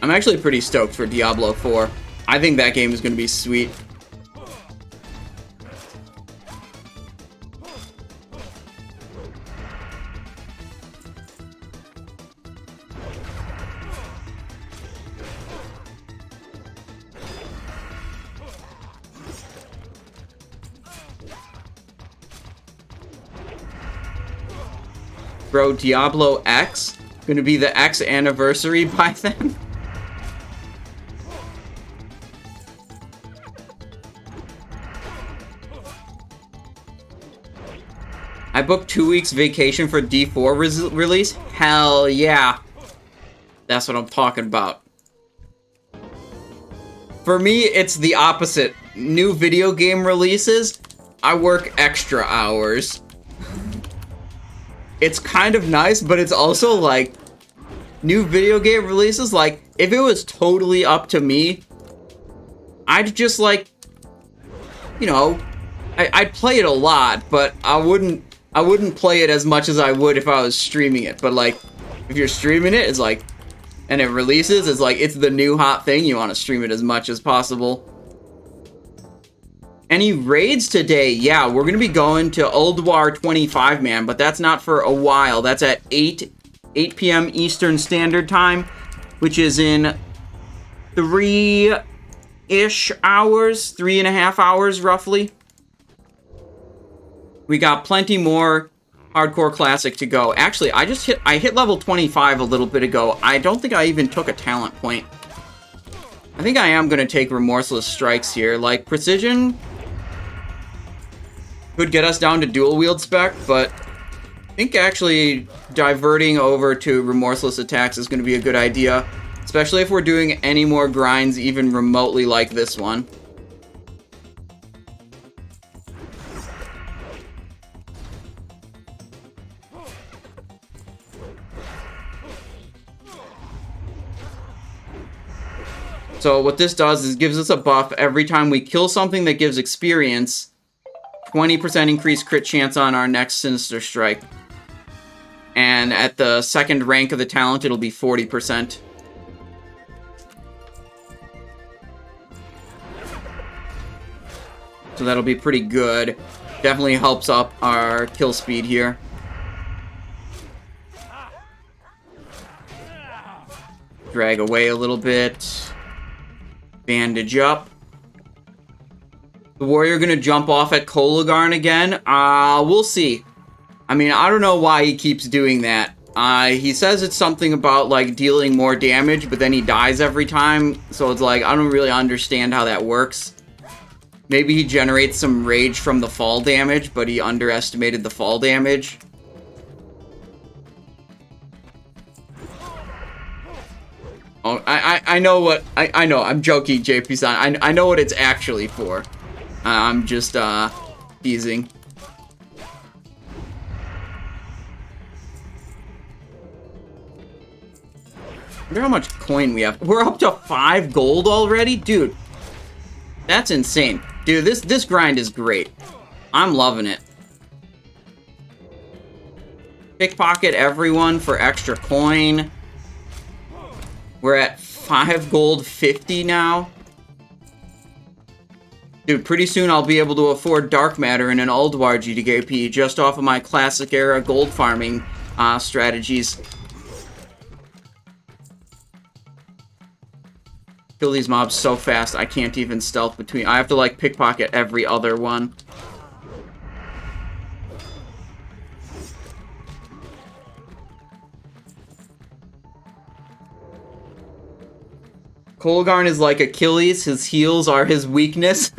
I'm actually pretty stoked for Diablo 4. I think that game is going to be sweet. Bro, Diablo X? Gonna be the X anniversary by then? I booked 2 weeks vacation for D4 release? Hell yeah. That's what I'm talking about. For me, it's the opposite. New video game releases, I work extra hours. It's kind of nice, but it's also like, new video game releases, like, if it was totally up to me, I'd just like, you know, I'd play it a lot, but I wouldn't play it as much as I would if I was streaming it. But like, if you're streaming it, it's like, and it releases, it's like, it's the new hot thing, you want to stream it as much as possible. Any raids today? Yeah, we're gonna be going to Ulduar 25, man, but that's not for a while. That's at 8 p.m. Eastern Standard Time, which is in 3-ish hours, 3.5 hours roughly. We got plenty more Hardcore Classic to go. Actually, I hit level 25 a little bit ago. I don't think I even took a talent point. I think I am going to take Remorseless Strikes here. Like, Precision could get us down to dual wield spec, but I think actually diverting over to Remorseless Attacks is going to be a good idea. Especially if we're doing any more grinds even remotely like this one. So what this does is gives us a buff every time we kill something that gives experience. 20% increased crit chance on our next Sinister Strike. And at the second rank of the talent, it'll be 40%. So that'll be pretty good. Definitely helps up our kill speed here. Drag away a little bit. Bandage up. The warrior gonna jump off at Kolagarn again? We'll see. I mean, I don't know why he keeps doing that. He says it's something about, like, dealing more damage, but then he dies every time. So it's like, I don't really understand how that works. Maybe he generates some rage from the fall damage, but he underestimated the fall damage. Oh, I know what... I know, I'm joking, JP-san. I know what it's actually for. I'm just, teasing. I wonder how much coin we have. We're up to 5 gold already? Dude, that's insane. Dude, this grind is great. I'm loving it. Pickpocket everyone for extra coin. We're at 5 gold 50 now. Dude, pretty soon I'll be able to afford Dark Matter in an Ulduar GTKP just off of my classic era gold farming strategies. Kill these mobs so fast I can't even stealth between. I have to, like, pickpocket every other one. Kolagarn is like Achilles. His heels are his weakness.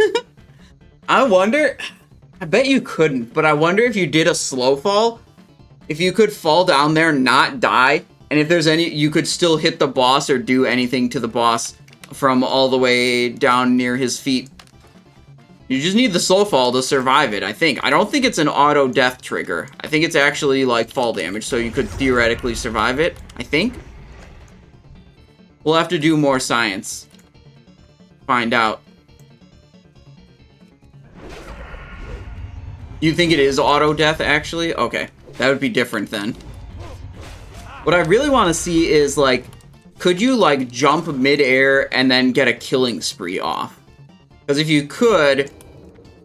I wonder... I bet you couldn't, but I wonder if you did a slow fall, if you could fall down there, not die, and if there's any... you could still hit the boss or do anything to the boss from all the way down near his feet. You just need the slow fall to survive it, I think. I don't think it's an auto death trigger. I think it's actually, like, fall damage, so you could theoretically survive it, I think. We'll have to do more science. Find out. You think it is auto death, actually? Okay, that would be different then. What I really want to see is, like, could you, like, jump mid-air and then get a killing spree off? Because if you could,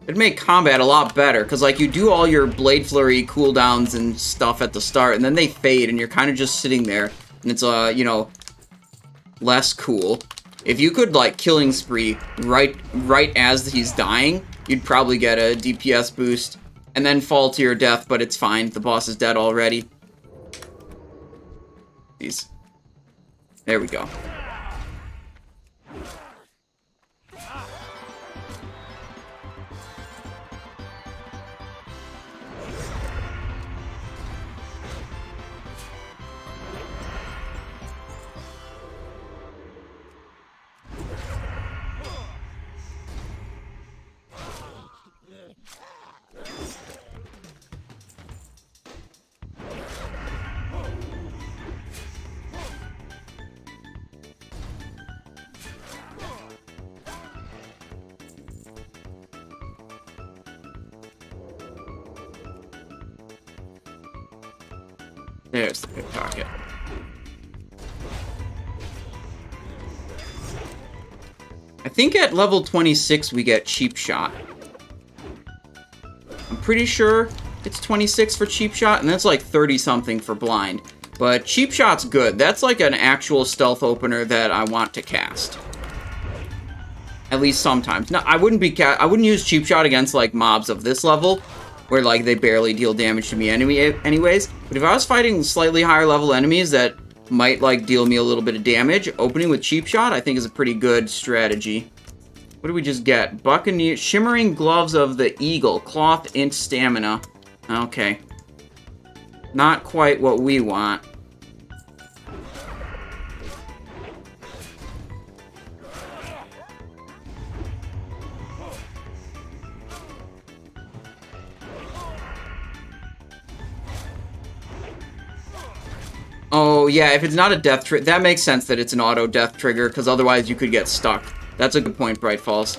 it'd make combat a lot better. Because, like, you do all your Blade Flurry cooldowns and stuff at the start, and then they fade, and you're kind of just sitting there. And it's, you know, less cool. If you could, like, killing spree right as he's dying, you'd probably get a DPS boost. And then fall to your death, but it's fine. The boss is dead already. Jeez. There we go. There's the pickpocket. I think at level 26 we get Cheap Shot. I'm pretty sure it's 26 for Cheap Shot, and that's like 30-something for Blind. But Cheap Shot's good. That's like an actual stealth opener that I want to cast. At least sometimes. No, I wouldn't use cheap shot against like mobs of this level, where like they barely deal damage to me anyways. But if I was fighting slightly higher level enemies that might like deal me a little bit of damage, opening with cheap shot I think is a pretty good strategy. What did we just get? Buccaneer, Shimmering Gloves of the Eagle, Cloth Int Stamina. Okay. Not quite what we want. Oh, yeah, if it's not a death trigger, that makes sense that it's an auto death trigger, because otherwise you could get stuck. That's a good point, Bright Falls.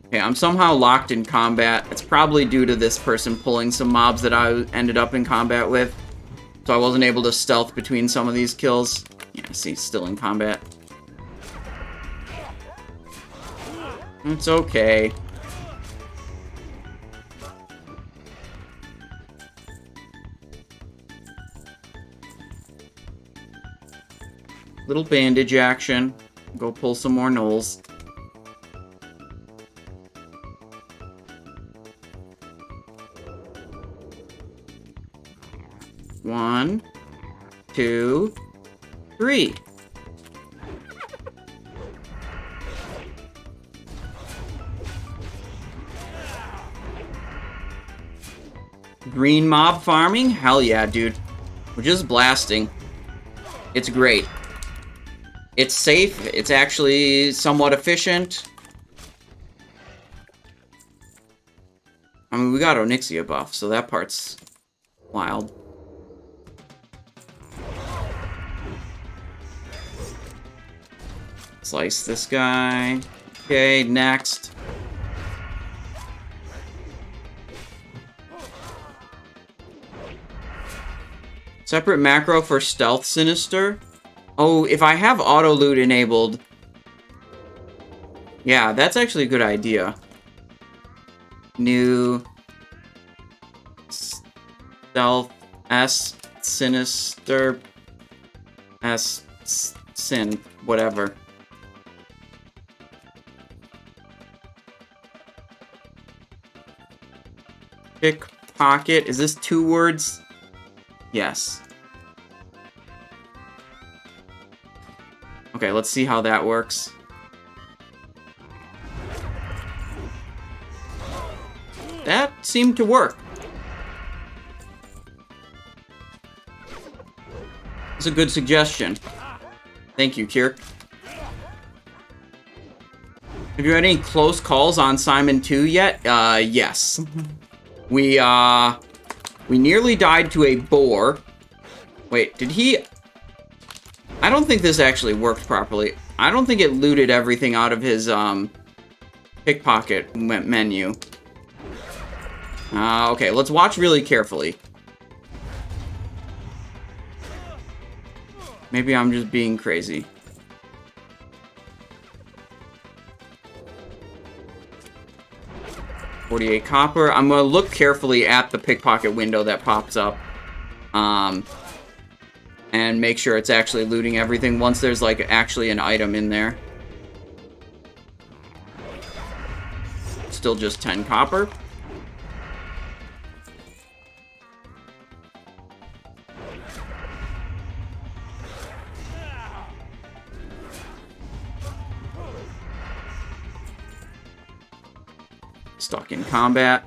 Okay, I'm somehow locked in combat. It's probably due to this person pulling some mobs that I ended up in combat with. So I wasn't able to stealth between some of these kills. Yeah, see, still in combat. It's okay. Little bandage action. Go pull some more gnolls. One, two, three. Green mob farming? Hell yeah, dude. We're just blasting. It's great. It's safe. It's actually somewhat efficient. I mean, we got Onyxia buff, so that part's wild. Slice this guy. Okay, next. Separate macro for Stealth Sinister. Oh, if I have auto loot enabled. Yeah, that's actually a good idea. New Stealth S Sinister S Sin, whatever. Pickpocket. Is this 2 words? Yes. Okay, let's see how that works. That seemed to work. It's a good suggestion. Thank you, Kirk. Have you had any close calls on Simon 2 yet? Yes. We nearly died to a boar. Wait, did he... I don't think this actually worked properly. I don't think it looted everything out of his, pickpocket menu. Okay, let's watch really carefully. Maybe I'm just being crazy. $48 copper. I'm gonna look carefully at the pickpocket window that pops up. And make sure it's actually looting everything once there's, like, actually an item in there. Still just 10 copper. Stuck in combat.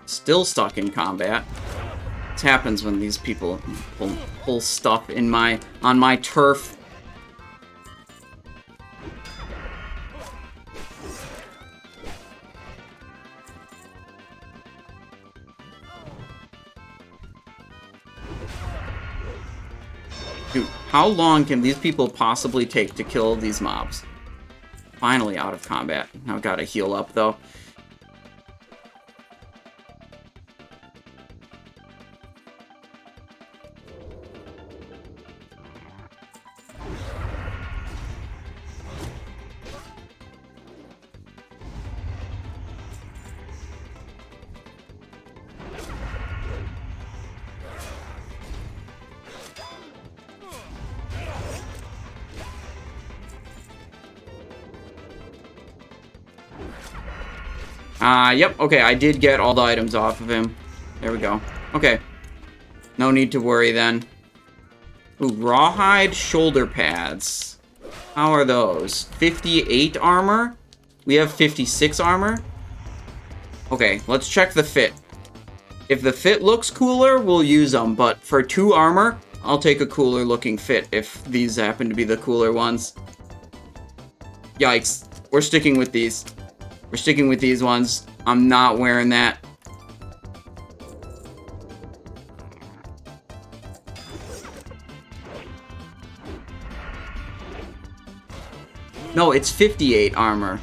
Still stuck in combat. This happens when these people pull stuff in on my turf. Dude, how long can these people possibly take to kill these mobs? Finally out of combat. Now gotta heal up though. Yep, okay, I did get all the items off of him. There we go. Okay. No need to worry then. Ooh, rawhide shoulder pads. How are those? 58 armor? We have 56 armor? Okay, let's check the fit. If the fit looks cooler, we'll use them, but for 2 armor, I'll take a cooler looking fit if these happen to be the cooler ones. Yikes. We're sticking with these. We're sticking with these ones. I'm not wearing that. No, it's 58 armor.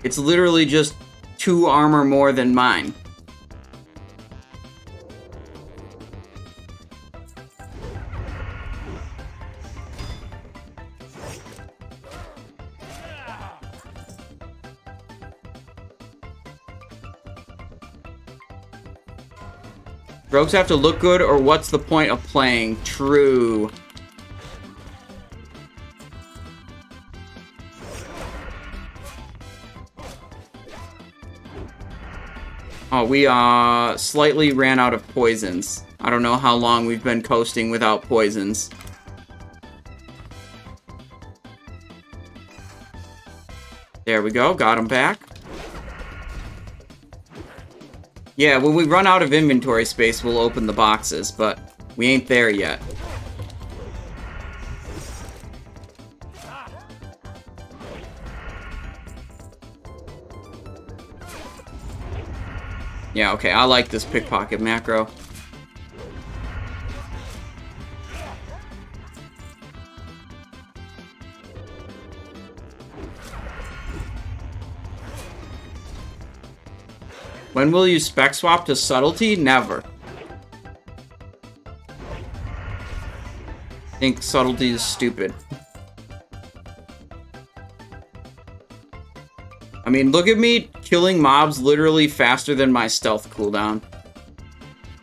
It's literally just 2 armor more than mine. Rogues have to look good, or what's the point of playing? True. Oh, we slightly ran out of poisons. I don't know how long we've been coasting without poisons. There we go, got him back. Yeah, when we run out of inventory space, we'll open the boxes, but we ain't there yet. Yeah, okay, I like this pickpocket macro. When will you spec swap to subtlety? Never. I think subtlety is stupid. I mean, look at me killing mobs literally faster than my stealth cooldown.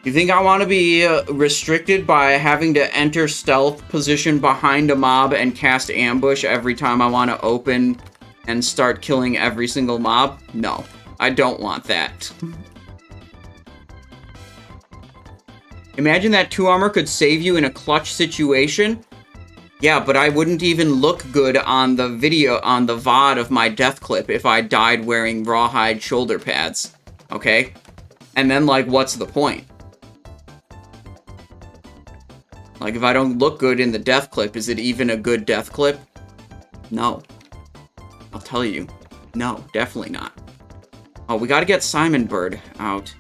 You think I want to be restricted by having to enter stealth position behind a mob and cast ambush every time I want to open and start killing every single mob? No, I don't want that. Imagine that 2 armor could save you in a clutch situation. Yeah, but I wouldn't even look good on the video, on the VOD of my death clip if I died wearing rawhide shoulder pads. Okay? And then, like, what's the point? Like, if I don't look good in the death clip, is it even a good death clip? No. I'll tell you. No, definitely not. Oh, we gotta get Simon Bird out.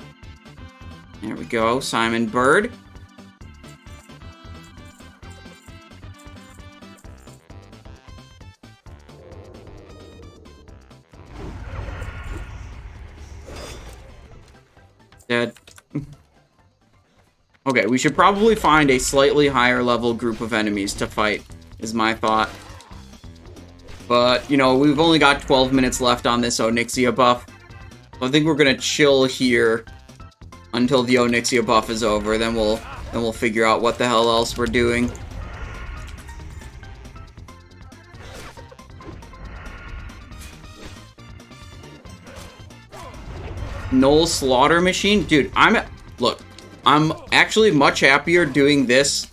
There we go, Simon Bird. Dead. Okay, we should probably find a slightly higher level group of enemies to fight, is my thought. But, you know, we've only got 12 minutes left on this Onyxia buff. So I think we're gonna chill here until the Onyxia buff is over, then we'll figure out what the hell else we're doing. Null Slaughter Machine? Dude, look, I'm actually much happier doing this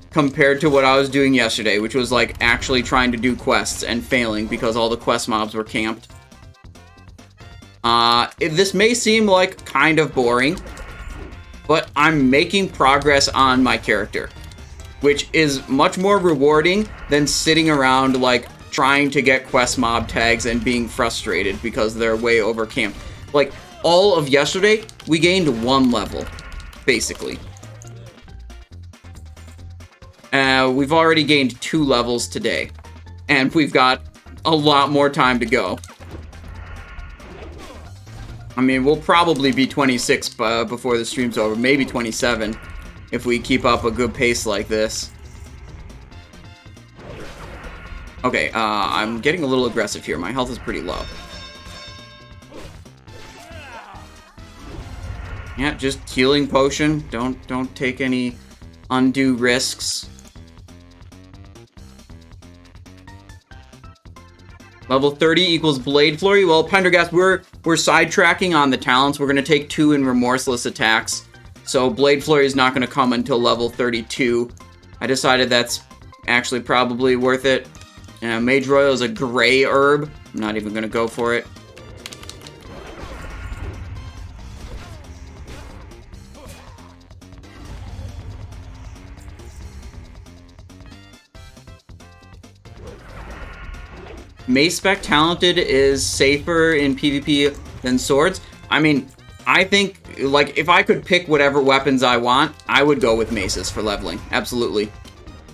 compared to what I was doing yesterday, which was like actually trying to do quests and failing because all the quest mobs were camped. This may seem like kind of boring, but I'm making progress on my character, which is much more rewarding than sitting around like trying to get quest mob tags and being frustrated because they're way over camped. Like, all of yesterday, we gained 1 level, basically. We've already gained 2 levels today, and we've got a lot more time to go. I mean, we'll probably be 26 before the stream's over, maybe 27, if we keep up a good pace like this. Okay, I'm getting a little aggressive here. My health is pretty low. Yeah, just healing potion. Don't take any undue risks. Level 30 equals Blade Flurry. Well, Pendergast, we're sidetracking on the talents. We're going to take 2 in Remorseless attacks. So Blade Flurry is not going to come until level 32. I decided that's actually probably worth it. Mage Royal is a gray herb. I'm not even going to go for it. Mace Spec Talented is safer in PvP than swords. I mean, I think, like, if I could pick whatever weapons I want, I would go with maces for leveling. Absolutely.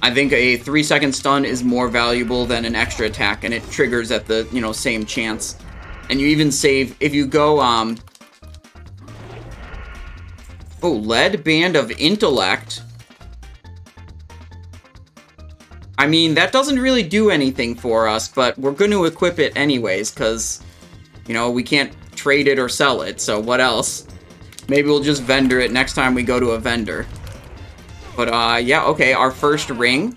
I think a 3-second stun is more valuable than an extra attack, and it triggers at the, you know, same chance. And you even save, if you go, oh, Lead Band of Intellect. I mean, that doesn't really do anything for us, but we're going to equip it anyways, because, you know, we can't trade it or sell it, so what else? Maybe we'll just vendor it next time we go to a vendor. But, yeah, okay, our first ring.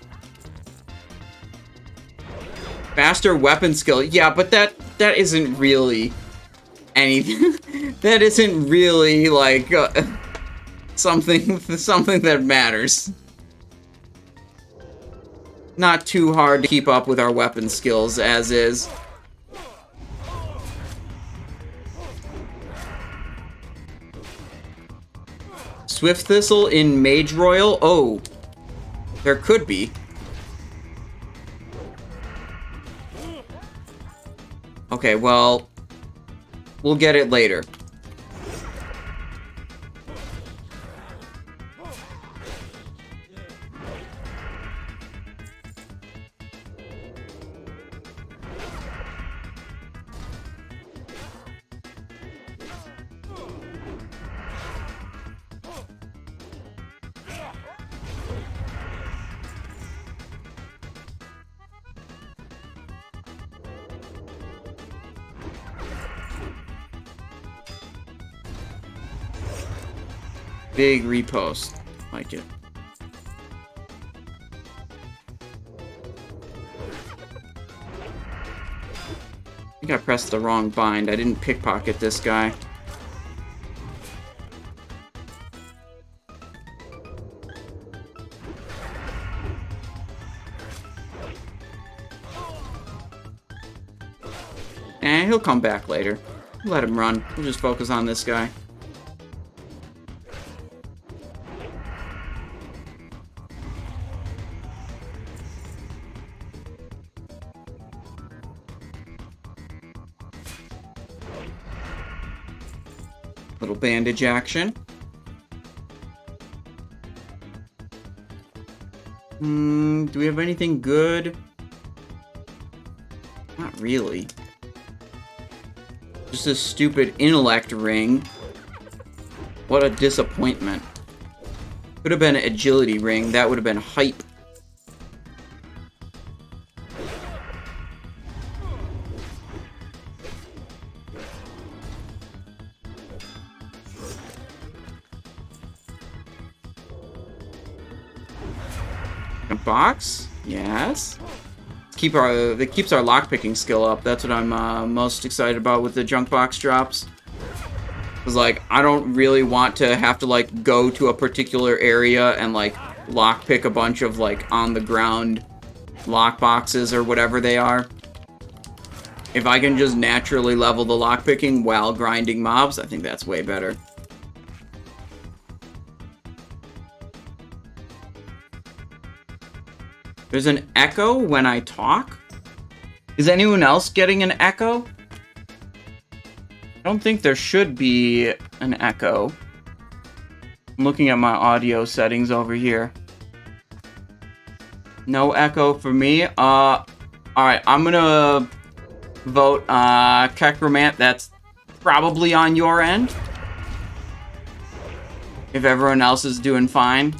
Faster weapon skill. Yeah, but that isn't really anything. That isn't really, like, something that matters. Not too hard to keep up with our weapon skills, as is. Swift Thistle in Mage Royal? Oh, there could be. Okay, well, we'll get it later. Big repost. Like it. I think I pressed the wrong bind. I didn't pickpocket this guy. Eh, he'll come back later. Let him run. We'll just focus on this guy. Little bandage action. Do we have anything good? Not really. Just a stupid intellect ring. What a disappointment. Could have been an agility ring. That would have been hype. Box? Yes. That keeps our lockpicking skill up. That's what I'm most excited about with the junk box drops. Cause like I don't really want to have to like go to a particular area and like lockpick a bunch of like on the ground lock boxes or whatever they are. If I can just naturally level the lockpicking while grinding mobs, I think that's way better. There's an echo when I talk? Is anyone else getting an echo? I don't think there should be an echo. I'm looking at my audio settings over here. No echo for me. Alright, I'm gonna vote Kekromant. That's probably on your end. If everyone else is doing fine.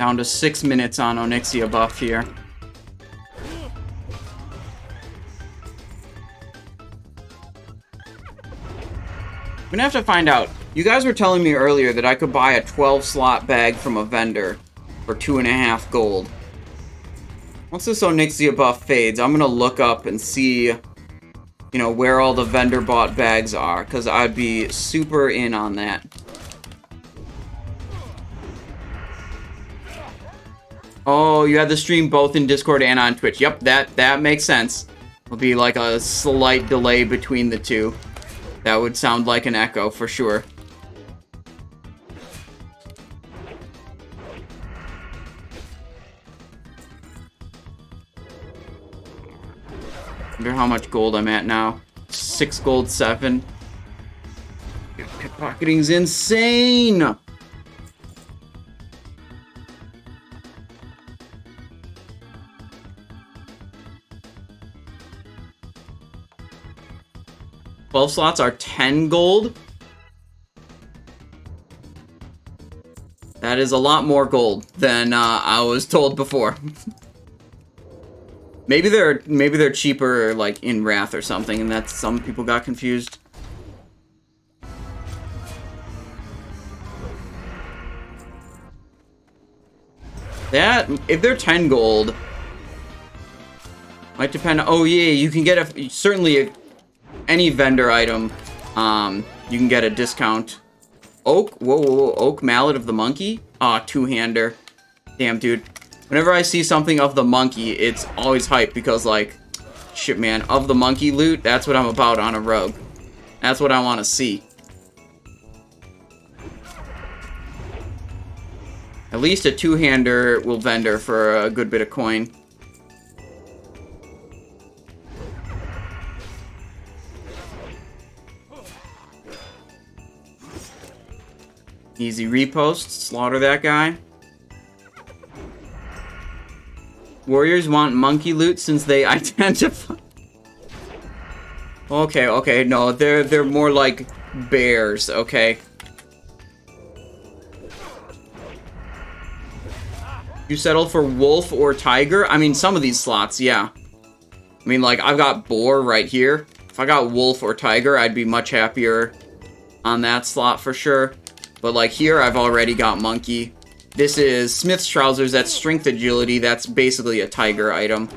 Down to 6 minutes on Onyxia buff here. I'm gonna have to find out. You guys were telling me earlier that I could buy a 12 slot bag from a vendor for 2.5 gold. Once this Onyxia buff fades, I'm gonna look up and see, you know, where all the vendor bought bags are, because I'd be super in on that. Oh, you had the stream both in Discord and on Twitch. Yep, that makes sense. It'll be like a slight delay between the two. That would sound like an echo for sure. Wonder how much gold I'm at now. 6 gold, 7. Pickpocketing's insane! Twelve slots are 10 gold. That is a lot more gold than I was told before. Maybe they're cheaper, like in Wrath or something, and that's some people got confused. That if they're 10 gold, might depend. Oh yeah, you can get certainly any vendor item. You can get a discount. Oak, whoa, Oak Mallet of the Monkey. Ah, two-hander. Damn, dude. Whenever I see something of the monkey, it's always hype because, like, shit, man, of the monkey loot, that's what I'm about on a rogue. That's what I want to see. At least a two-hander will vendor for a good bit of coin. Easy repost, slaughter that guy. Warriors want monkey loot since they identify. Okay, no, they're more like bears, okay. You settle for wolf or tiger? I mean, some of these slots, yeah. I mean, like, I've got boar right here. If I got wolf or tiger, I'd be much happier on that slot for sure. But, like, here, I've already got monkey. This is Smith's Trousers, that's Strength Agility, that's basically a tiger item.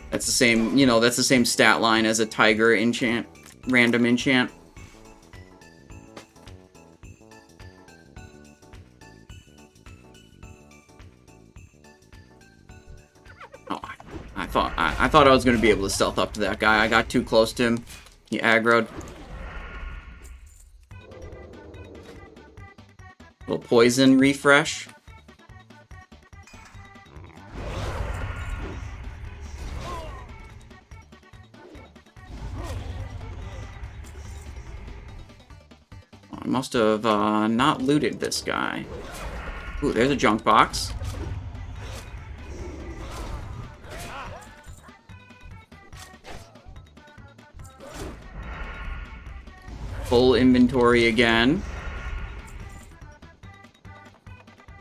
That's the same, you know, that's the same stat line as a tiger enchant, random enchant. Oh, I thought I was going to be able to stealth up to that guy. I got too close to him. He aggroed. Little poison refresh. I must have not looted this guy. Ooh, there's a junk box. Full inventory again.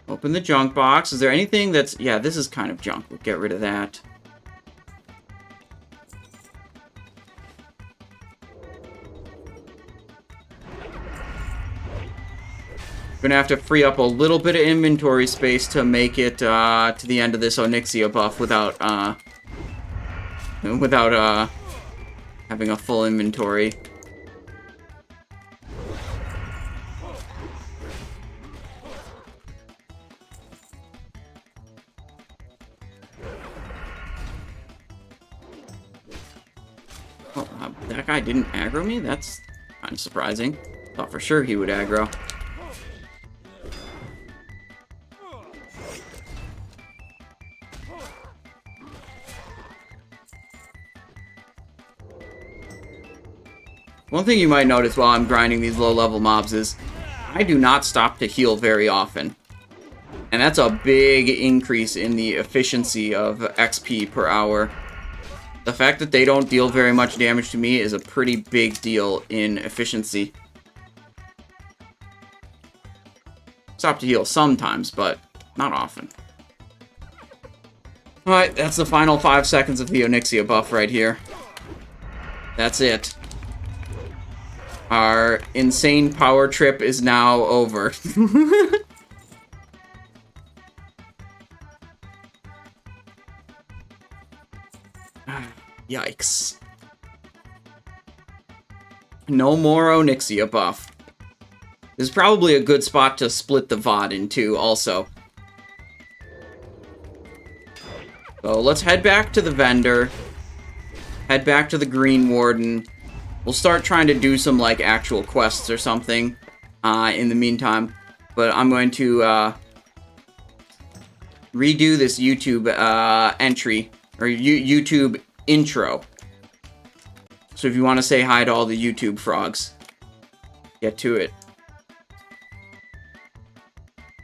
Open the junk box. Is there anything that's... Yeah, this is kind of junk. We'll get rid of that. Gonna have to free up a little bit of inventory space to make it to the end of this Onyxia buff without having a full inventory. That guy didn't aggro me? That's kind of surprising. Thought for sure he would aggro. One thing you might notice while I'm grinding these low-level mobs is I do not stop to heal very often. And that's a big increase in the efficiency of XP per hour. The fact that they don't deal very much damage to me is a pretty big deal in efficiency. Stop to heal sometimes, but Not often. Alright, that's the final 5 seconds of the Onyxia buff right here. That's it. Our insane power trip is now over. Yikes. No more Onyxia buff. This is probably a good spot to split the VOD in two, also. So let's head back to the vendor. Head back to the Green Warden. We'll start trying to do some, like, actual quests or something in the meantime. But I'm going to redo this YouTube entry, or YouTube intro. So if you want to say hi to all the YouTube frogs, get to it.